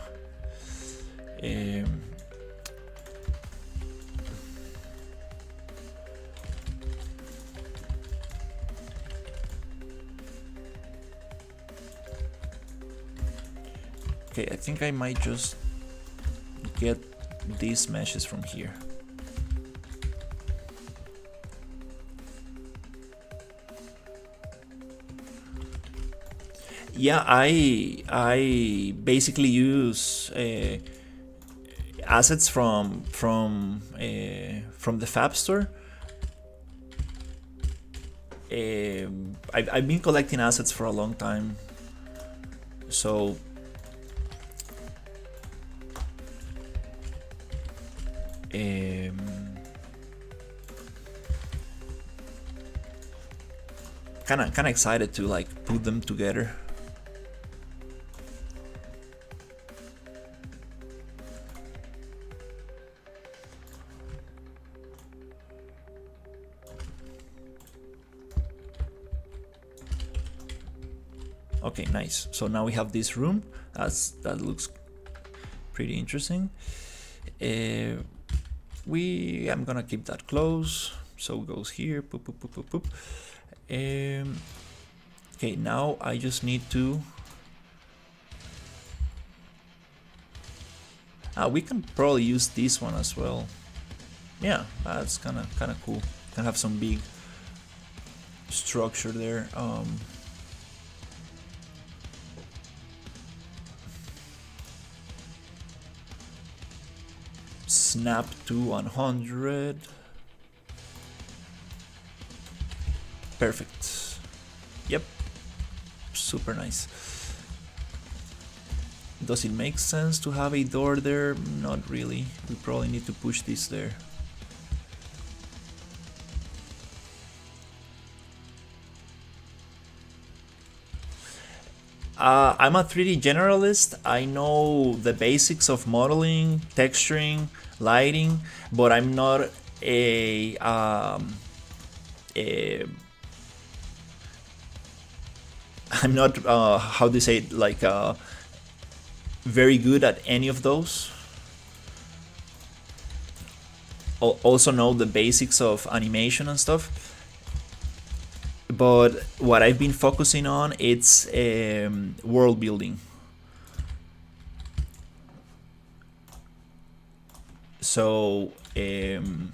Okay, I think I might just get these meshes from here. Yeah, I basically use assets from the Fab Store. I've been collecting assets for a long time, so kind of excited to like put them together. Okay, nice. So now we have this room. That looks pretty interesting. I'm gonna keep that close. So it goes here. Boop, boop, boop, boop, boop. Okay, now I just need to. We can probably use this one as well. Yeah, that's kind of cool. Can have some big structure there. Snap to 100. Perfect. Yep. Super nice. Does it make sense to have a door there? Not really. We probably need to push this there. I'm a 3D generalist. I know the basics of modeling, texturing, lighting, but I'm not I'm not how do you say it, like very good at any of those. Also know the basics of animation and stuff. But what I've been focusing on, it's world building. So kind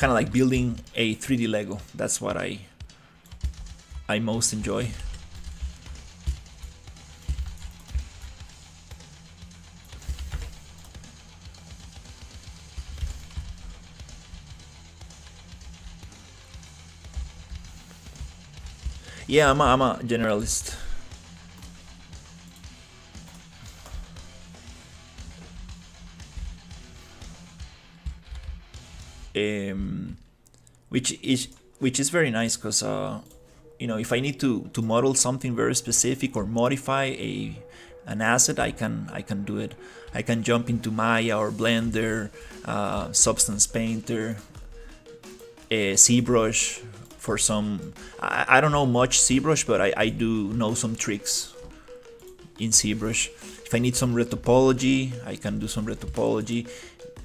of like building a 3D Lego. That's what I most enjoy. Yeah, I'm a generalist. Which is very nice, because you know, if I need to model something very specific or modify an asset, I can do it. I can jump into Maya or Blender, Substance Painter, ZBrush for some. I don't know much ZBrush, but I do know some tricks in ZBrush. If I need some retopology, I can do some retopology.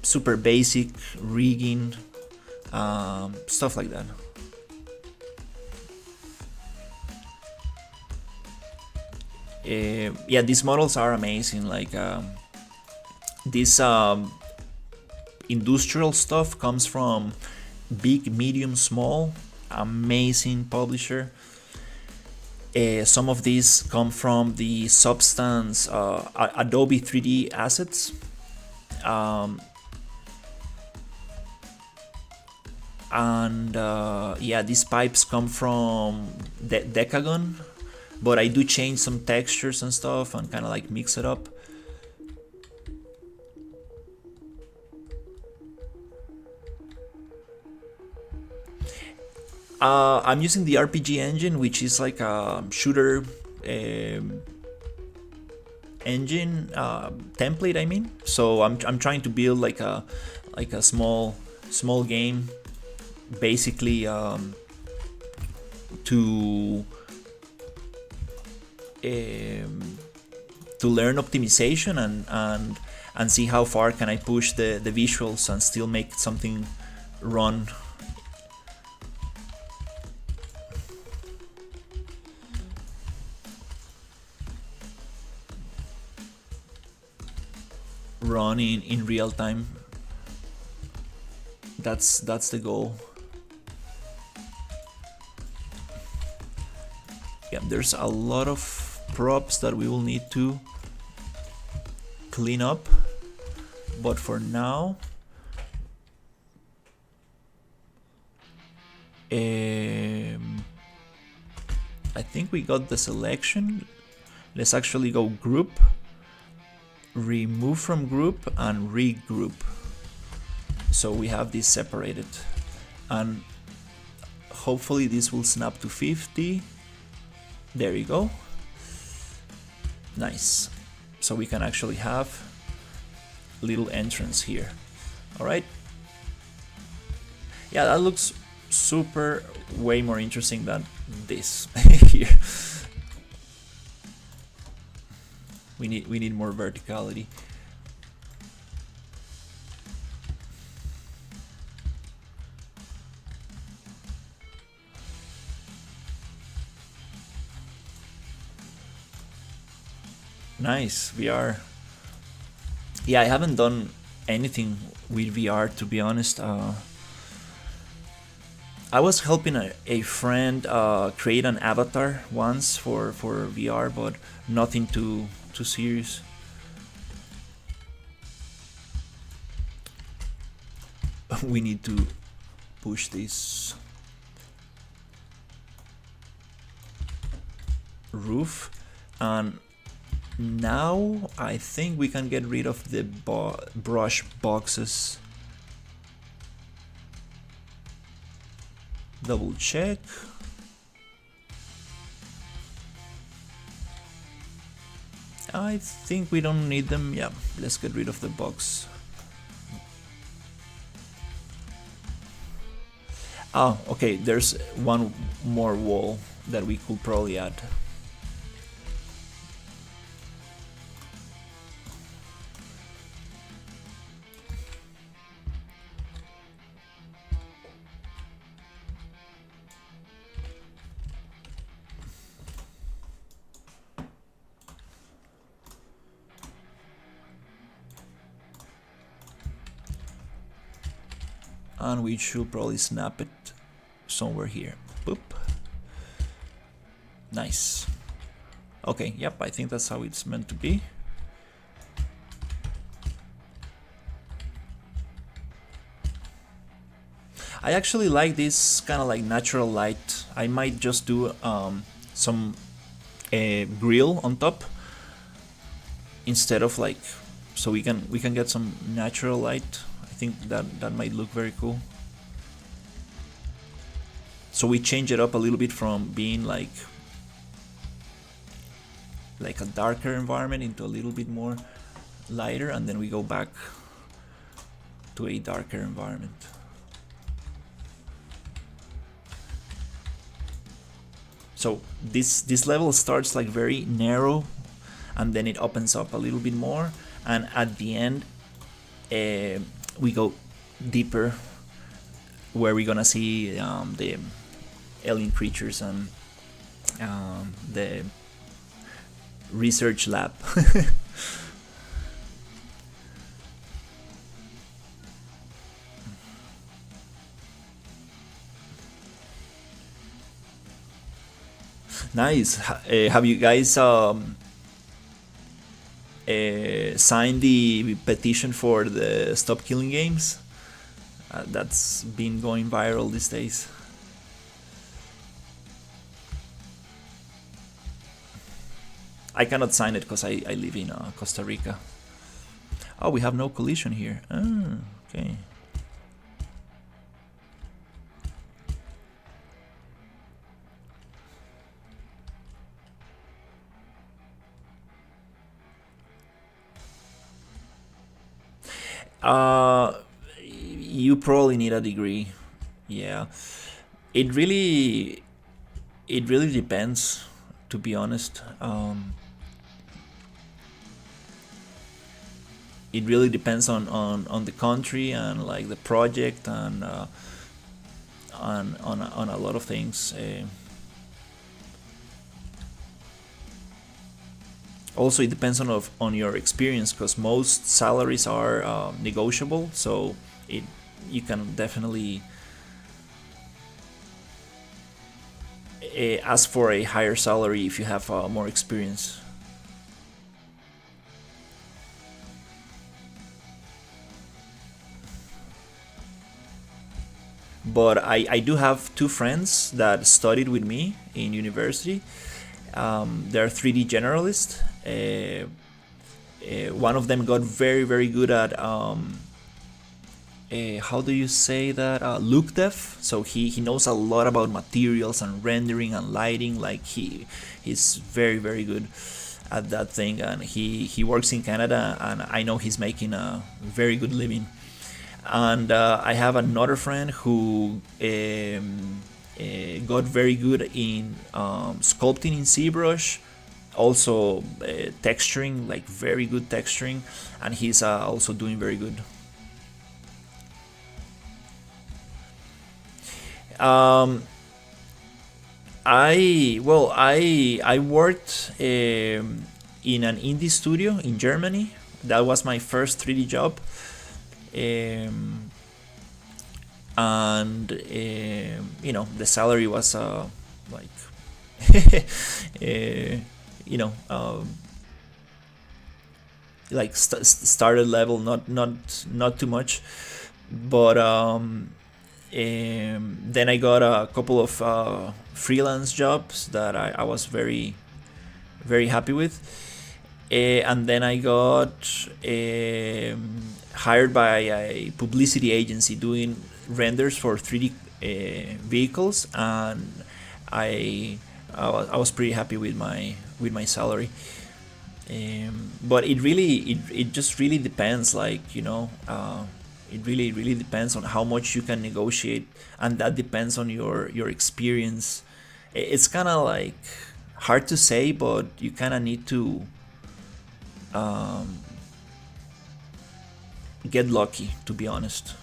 Super basic rigging, stuff like that. Yeah, these models are amazing. Like this industrial stuff comes from Big, Medium, Small, amazing publisher. Some of these come from the Substance Adobe 3D assets. And yeah, these pipes come from Decagon, but I do change some textures and stuff and kind of like mix it up. I'm using the RPG engine, which is like a shooter engine template. I mean, so I'm trying to build like a small game, basically to learn optimization and see how far can I push the visuals and still make something run. In real time. That's the goal. Yeah, there's a lot of props that we will need to clean up, but for now I think we got the selection. Let's actually go group, remove from group, and regroup, so we have this separated, and hopefully this will snap to 50. There you go. Nice. So we can actually have a little entrance here. All right. Yeah, that looks super way more interesting than this here. We need more verticality. Nice, VR. Yeah, I haven't done anything with VR, to be honest. I was helping a friend create an avatar once for VR, but nothing too serious. We need to push this roof, and now I think we can get rid of the brush boxes. Double check. I think we don't need them. Yeah, let's get rid of the box. Oh, okay, there's one more wall that we could probably add. And we should probably snap it somewhere here. Boop. Nice. Okay, yep, I think that's how it's meant to be. I actually like this kind of like natural light. I might just do some grill on top instead of like, so we can get some natural light. I think that might look very cool. So we change it up a little bit from being like like a darker environment into a little bit more lighter, and then we go back to a darker environment. So this level starts like very narrow, and then it opens up a little bit more, and at the end we go deeper, where we're gonna see the alien creatures and the research lab. Nice. Have you guys signed the petition for the Stop Killing Games? That's been going viral these days. I cannot sign it because I live in Costa Rica. Oh, we have no collision here. Ah, okay. You probably need a degree. Yeah, it really depends, to be honest. It really depends on the country and like the project and on a lot of things. Also, it depends on your experience, because most salaries are negotiable. So you can definitely ask for a higher salary if you have more experience. But I do have two friends that studied with me in university. They're 3D generalists. One of them got very good at how do you say that, look dev. So he knows a lot about materials and rendering and lighting. Like he's very good at that thing, and he works in Canada, and I know he's making a very good living. And I have another friend who got very good in sculpting in ZBrush, also texturing, like very good texturing, and he's also doing very good. I worked in an indie studio in Germany. That was my first 3D job. And the salary was like like started level, not too much, but then I got a couple of freelance jobs that I was very happy with. And then I got hired by a publicity agency doing renders for 3D vehicles, and I was pretty happy with my salary. But it just really depends, like it really depends on how much you can negotiate, and that depends on your experience. It's kind of like hard to say, but you kind of need to get lucky, to be honest.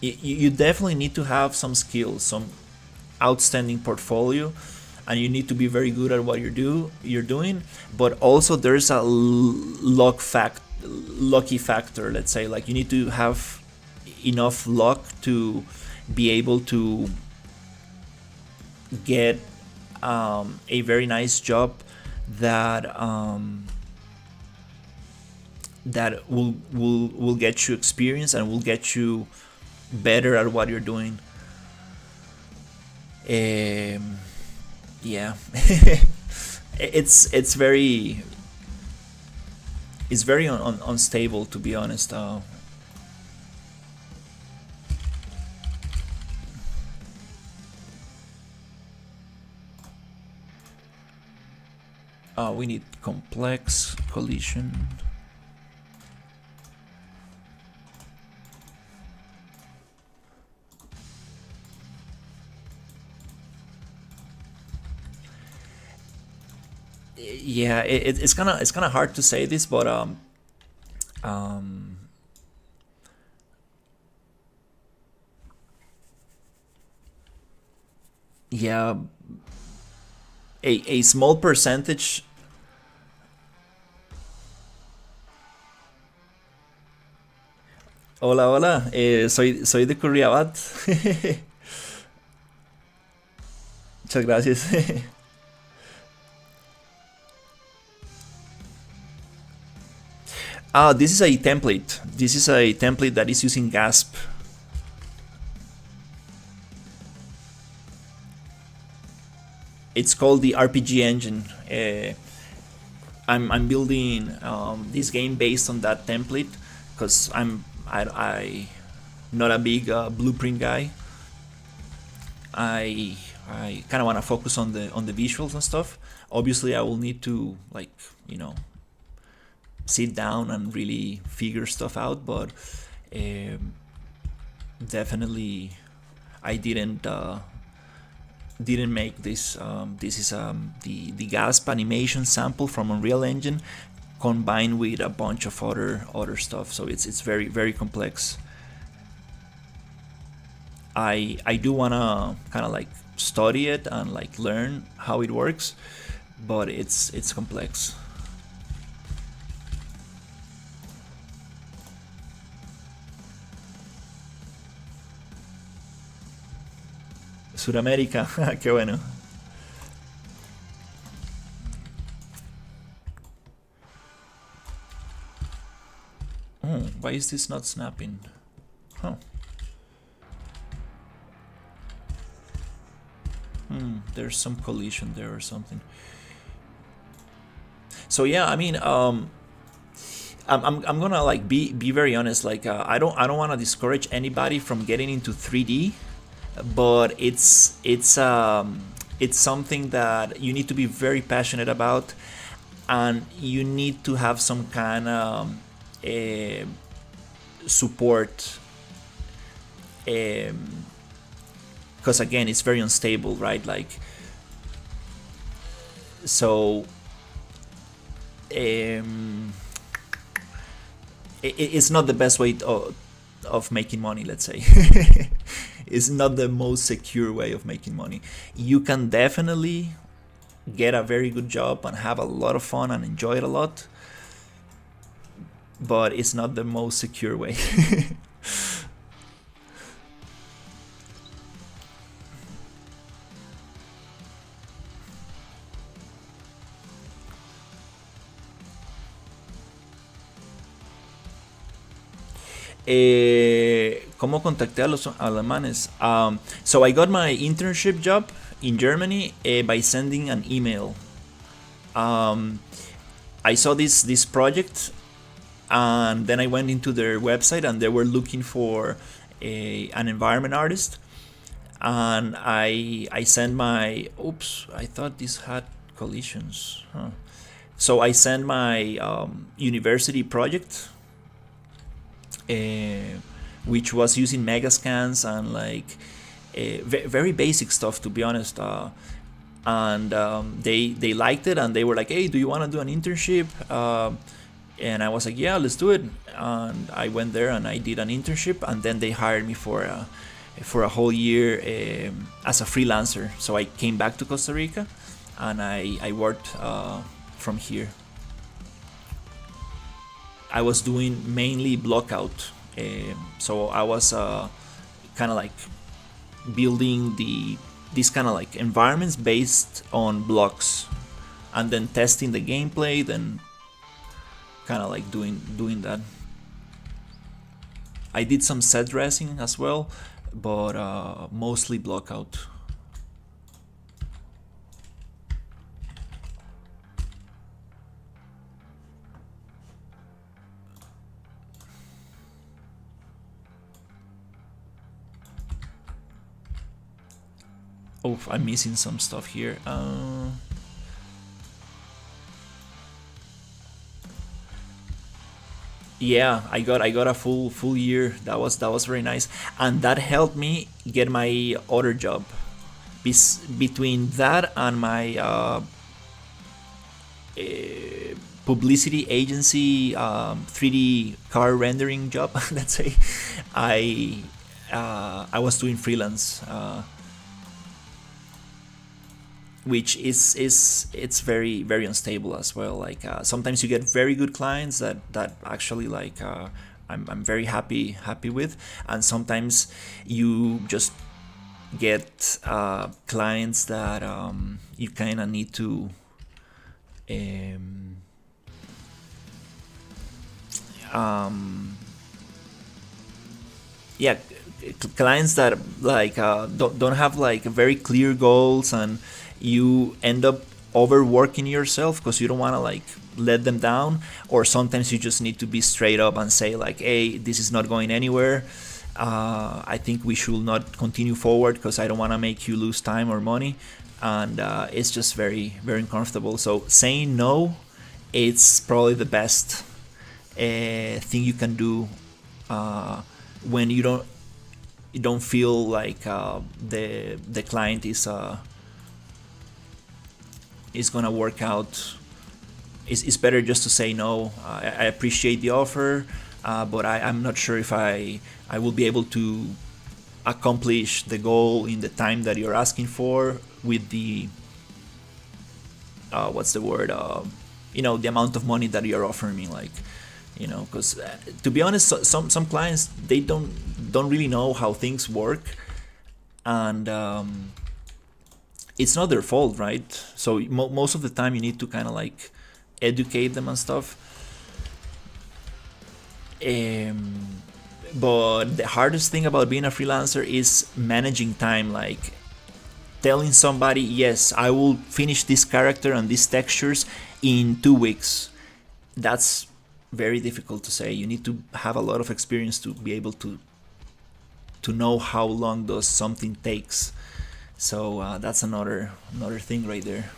You definitely need to have some skills, some outstanding portfolio, and you need to be very good at what you're doing. But also there's a lucky factor, let's say. Like, you need to have enough luck to be able to get a very nice job that that will get you experience and will get you better at what you're doing. Yeah. it's very unstable, to be honest. We need complex collision. Yeah, it's kind of hard to say this, but um, yeah, a small percentage. Hola, hola, soy de Curriabat. Muchas gracias. This is a template. This is a template that is using Gasp. It's called the RPG engine. I'm building this game based on that template because I not a big blueprint guy. I kind of want to focus on the visuals and stuff. Obviously, I will need to like sit down and really figure stuff out, but definitely I didn't make this. This is the Gasp animation sample from Unreal Engine combined with a bunch of other stuff. So it's very very complex. I do wanna kind of like study it and like learn how it works, but it's complex. Sudamérica, qué bueno. Oh, why is this not snapping? Huh. There's some collision there or something. So yeah, I mean, I'm gonna like be very honest. Like, I don't want to discourage anybody from getting into 3D, but it's something that you need to be very passionate about, and you need to have some kind of support. Because again, it's very unstable, right? Like, so it's not the best way of making money, let's say. It's not the most secure way of making money. You can definitely get a very good job and have a lot of fun and enjoy it a lot, but it's not the most secure way. ¿Cómo contacté a los alemanes? So I got my internship job in Germany by sending an email. I saw this project, and then I went into their website, and they were looking for an environment artist. And I sent my oops. I thought this had collisions. Huh. So I sent my university project, which was using megascans and like very basic stuff, to be honest. And they liked it, and they were like, "Hey, do you want to do an internship?" And I was like, "Yeah, let's do it." And I went there and I did an internship, and then they hired me for a whole year as a freelancer. So I came back to Costa Rica, and I worked from here. I was doing mainly blockout, so I was kind of like building these kind of like environments based on blocks, and then testing the gameplay, then kind of like doing that. I did some set dressing as well, but mostly blockout. Oh, I'm missing some stuff here. Yeah, I got a full year. That was very nice, and that helped me get my other job. Between that and my publicity agency 3D car rendering job, let's say, I I was doing freelance, which is it's very unstable as well. Like sometimes you get very good clients that actually like I'm very happy with, and sometimes you just get clients that you kind of need to um, um, yeah, clients that like don't have like very clear goals, and you end up overworking yourself because you don't want to like let them down. Or sometimes you just need to be straight up and say like, hey, this is not going anywhere. I think we should not continue forward because I don't want to make you lose time or money. And it's just very uncomfortable. So saying no, it's probably the best thing you can do when you don't feel like the client is gonna work out. It's better just to say no. I appreciate the offer, but I'm not sure if I will be able to accomplish the goal in the time that you're asking for with the what's the word the amount of money that you're offering me, like, because to be honest, some clients, they don't really know how things work, and it's not their fault, right? So most of the time you need to kind of like educate them and stuff. But the hardest thing about being a freelancer is managing time, like telling somebody, yes, I will finish this character and these textures in 2 weeks. That's very difficult to say. You need to have a lot of experience to be able to know how long does something takes. So that's another thing right there.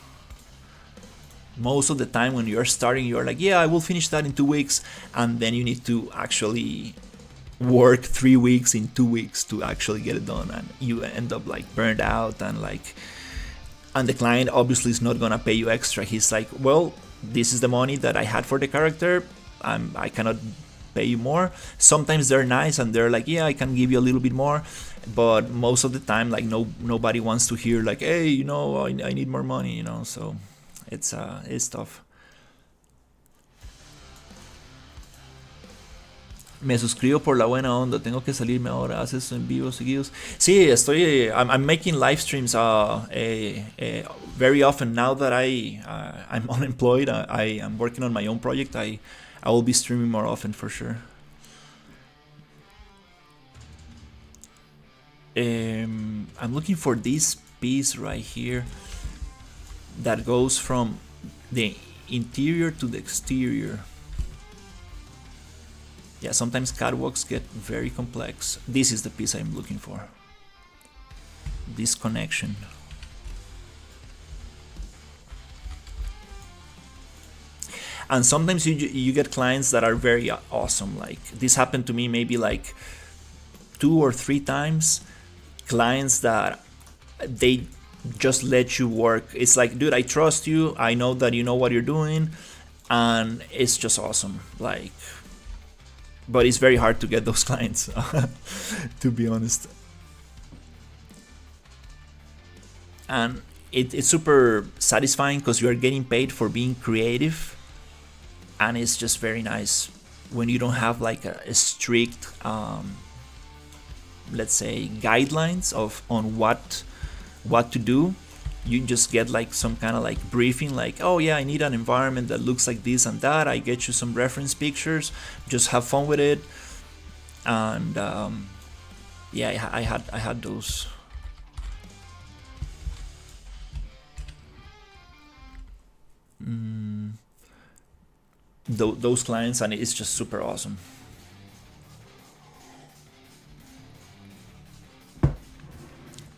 Most of the time when you're starting, you're like, yeah, I will finish that in 2 weeks, and then you need to actually work 3 weeks in 2 weeks to actually get it done, and you end up like burned out, and the client obviously is not gonna pay you extra. He's like, well, this is the money that I had for the character. I cannot pay you more. Sometimes they're nice and they're like, yeah, I can give you a little bit more, but most of the time, like, nobody wants to hear like, hey, I need more money, so it's tough. Me suscribo por la buena onda. Tengo que salirme ahora. Haces en vivos seguidos. Sí, I'm making live streams very often now that I'm unemployed. I am working on my own project. I will be streaming more often for sure. I'm looking for this piece right here that goes from the interior to the exterior. Yeah, sometimes catwalks get very complex. This is the piece I'm looking for. This connection. And sometimes you get clients that are very awesome. Like, this happened to me maybe like 2 or 3 times. Clients that they just let you work. It's like, dude, I trust you. I know that you know what you're doing, and it's just awesome. Like, but it's very hard to get those clients, to be honest. And it's super satisfying because you are getting paid for being creative, and it's just very nice when you don't have like a strict, let's say, guidelines on what to do. You just get like some kind of like briefing, like, oh yeah, I need an environment that looks like this and that. I get you some reference pictures, just have fun with it. And yeah, I had those. Those clients, and it's just super awesome.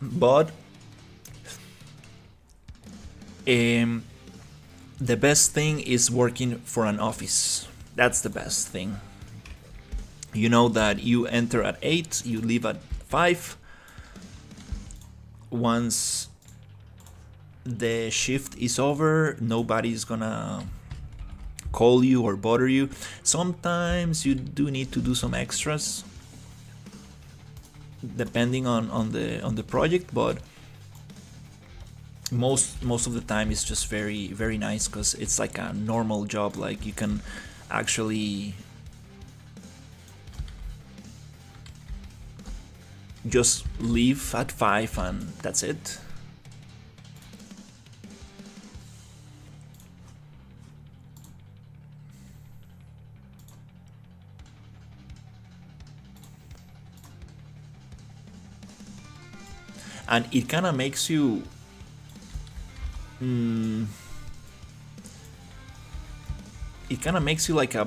But the best thing is working for an office. That's the best thing. You know that you enter at 8, you leave at 5. Once the shift is over, nobody's gonna call you or bother you. Sometimes you do need to do some extras depending on the project, but most of the time it's just very very nice because it's like a normal job. Like you can actually just leave at 5 and that's it. And it kind of makes you it kind of makes you like a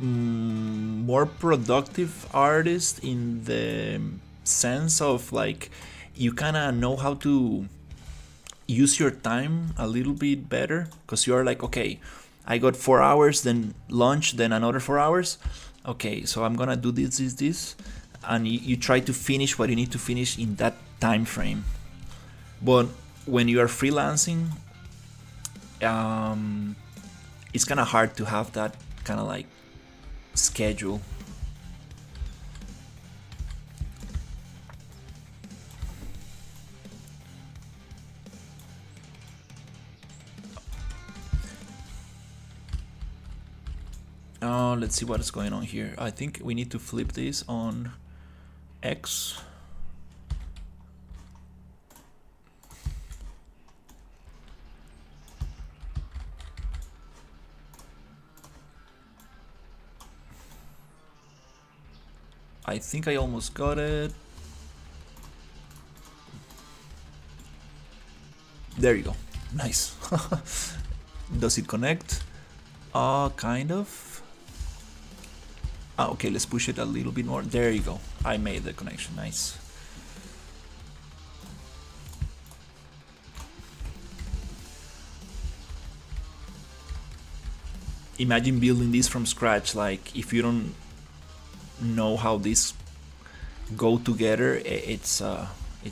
more productive artist in the sense of like you kind of know how to use your time a little bit better because you are like, okay, I got 4 hours, then lunch, then another 4 hours. Okay, so I'm gonna do this, and you try to finish what you need to finish in that time frame. But when you are freelancing, it's kind of hard to have that kind of like schedule. Let's see what is going on here. I think we need to flip this on X. I think I almost got it. There you go. Nice. Does it connect? Kind of. Okay, let's push it a little bit more. There you go. I made the connection. Nice. Imagine building this from scratch. Like, if you don't know how these go together, it's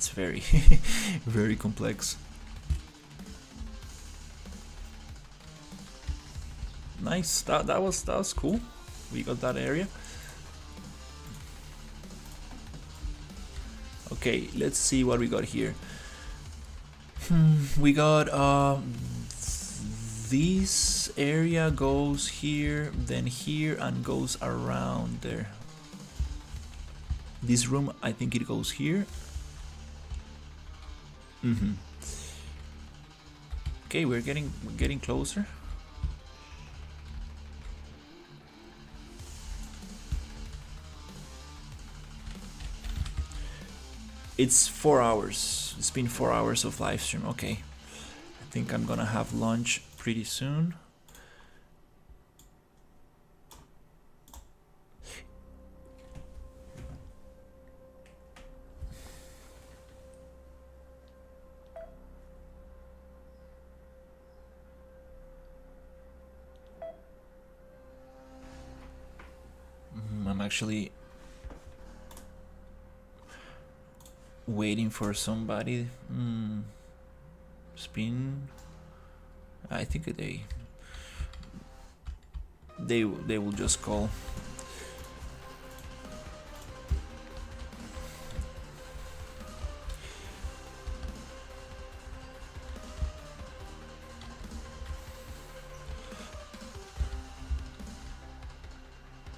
very very complex. Nice. That was cool. We got that area. Okay, let's see what we got here. We got this area goes here, then here, and goes around there. This room, I think it goes here. Okay, we're getting closer. It's 4 hours. It's been 4 hours of live stream. Okay, I think I'm gonna have lunch pretty soon. I'm actually waiting for somebody. Spin. I think they will just call.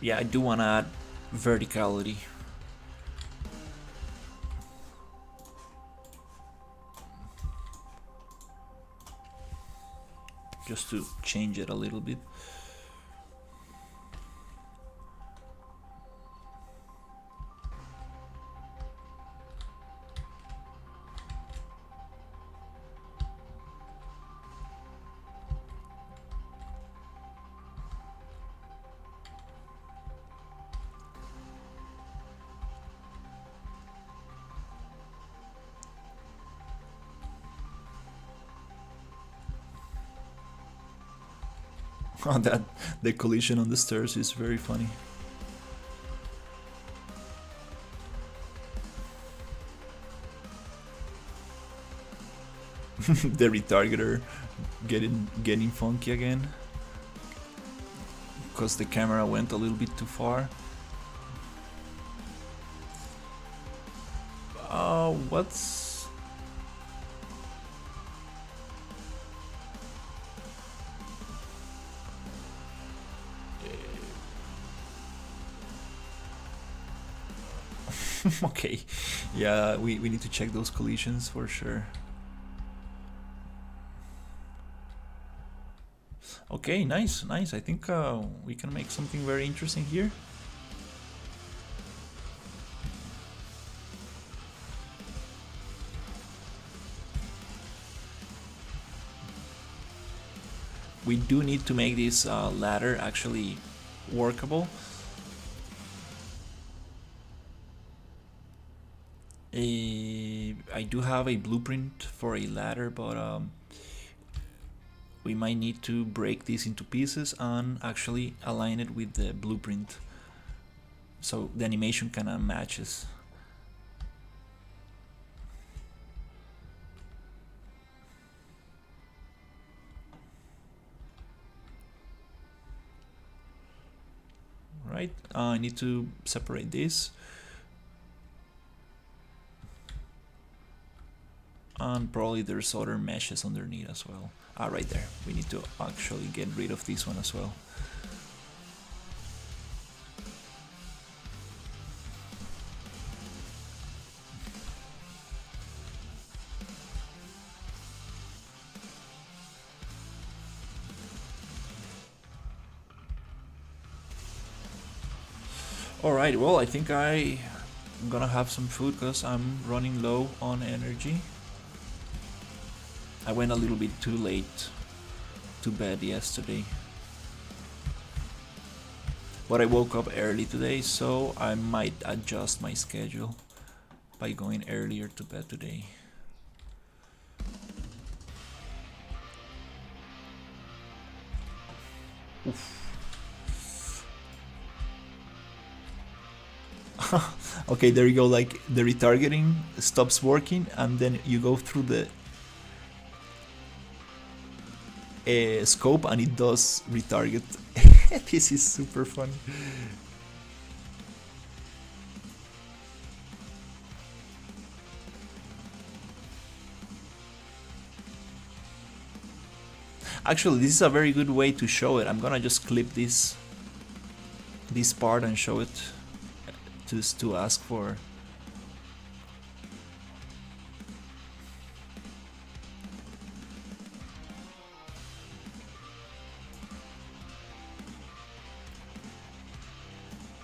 Yeah, I do want to add verticality. Just to change it a little bit. Oh, that the collision on the stairs is very funny. The retargeter getting funky again because the camera went a little bit too far. What's okay, yeah, we need to check those collisions for sure. Okay, nice. I think we can make something very interesting here. We do need to make this ladder actually workable. I do have a blueprint for a ladder, but we might need to break this into pieces and actually align it with the blueprint so the animation kind of matches. Right, I need to separate this. And probably there's other meshes underneath as well. Right there. We need to actually get rid of this one as well. Alright, well, I think I'm gonna have some food because I'm running low on energy. I went a little bit too late to bed yesterday, but I woke up early today, so I might adjust my schedule by going earlier to bed today. Oof. Okay, there you go, like the retargeting stops working and then you go through the scope and it does retarget. This is super fun. Actually, this is a very good way to show it. I'm gonna just clip this part and show it just to ask for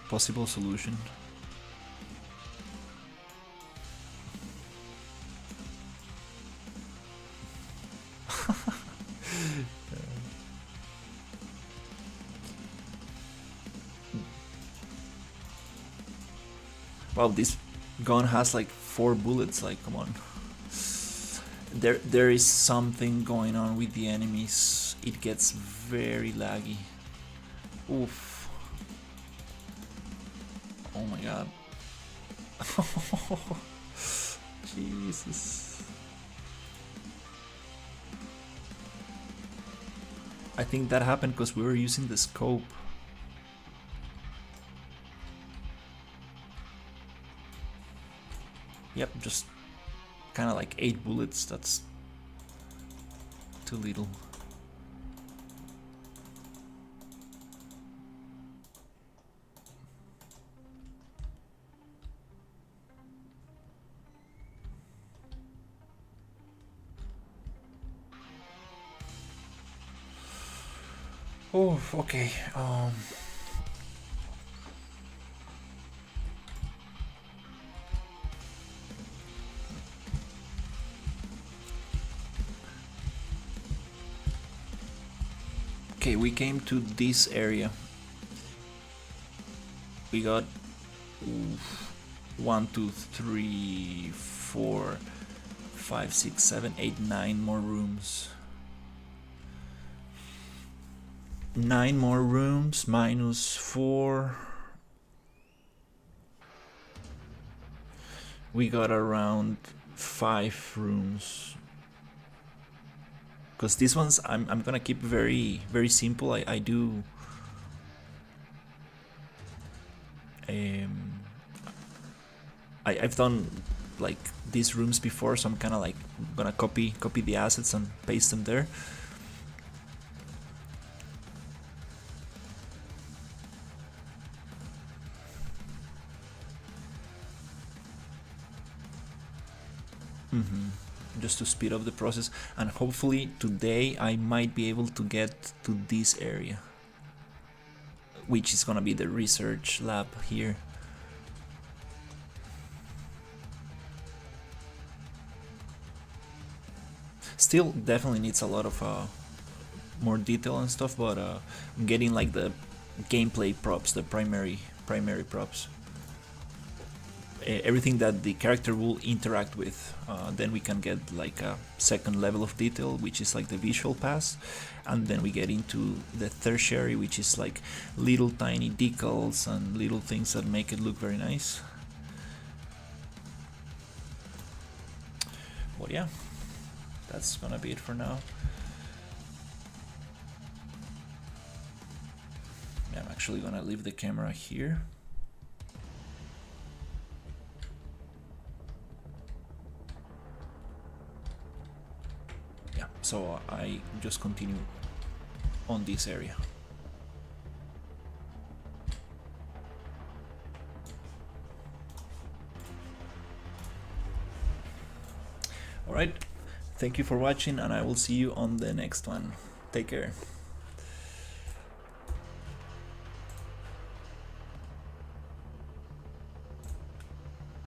possible solution. Wow, this gun has like 4 bullets, like come on. There is something going on with the enemies. It gets very laggy. Oof. Oh my god. Jesus. I think that happened because we were using the scope. Yep, just kind of like 8 bullets. That's too little. Oh, okay. Okay, we came to this area. We got 1, 2, 3, 4, 5, 6, 7, 8, 9 more rooms. 9 more rooms minus 4. We got around 5 rooms. because these ones I'm gonna keep very simple. I do I've done like these rooms before, so I'm kind of like gonna copy the assets and paste them there. Just to speed up the process, and hopefully today I might be able to get to this area, which is gonna be the research lab here. Still definitely needs a lot of more detail and stuff, but I'm getting like the gameplay props, the primary props, everything that the character will interact with. Then we can get like a second level of detail, which is like the visual pass, and then we get into the tertiary, which is like little tiny decals and little things that make it look very nice. But yeah, that's gonna be it for now. I'm actually gonna leave the camera here. So I just continue on this area. Alright, thank you for watching, and I will see you on the next one. Take care.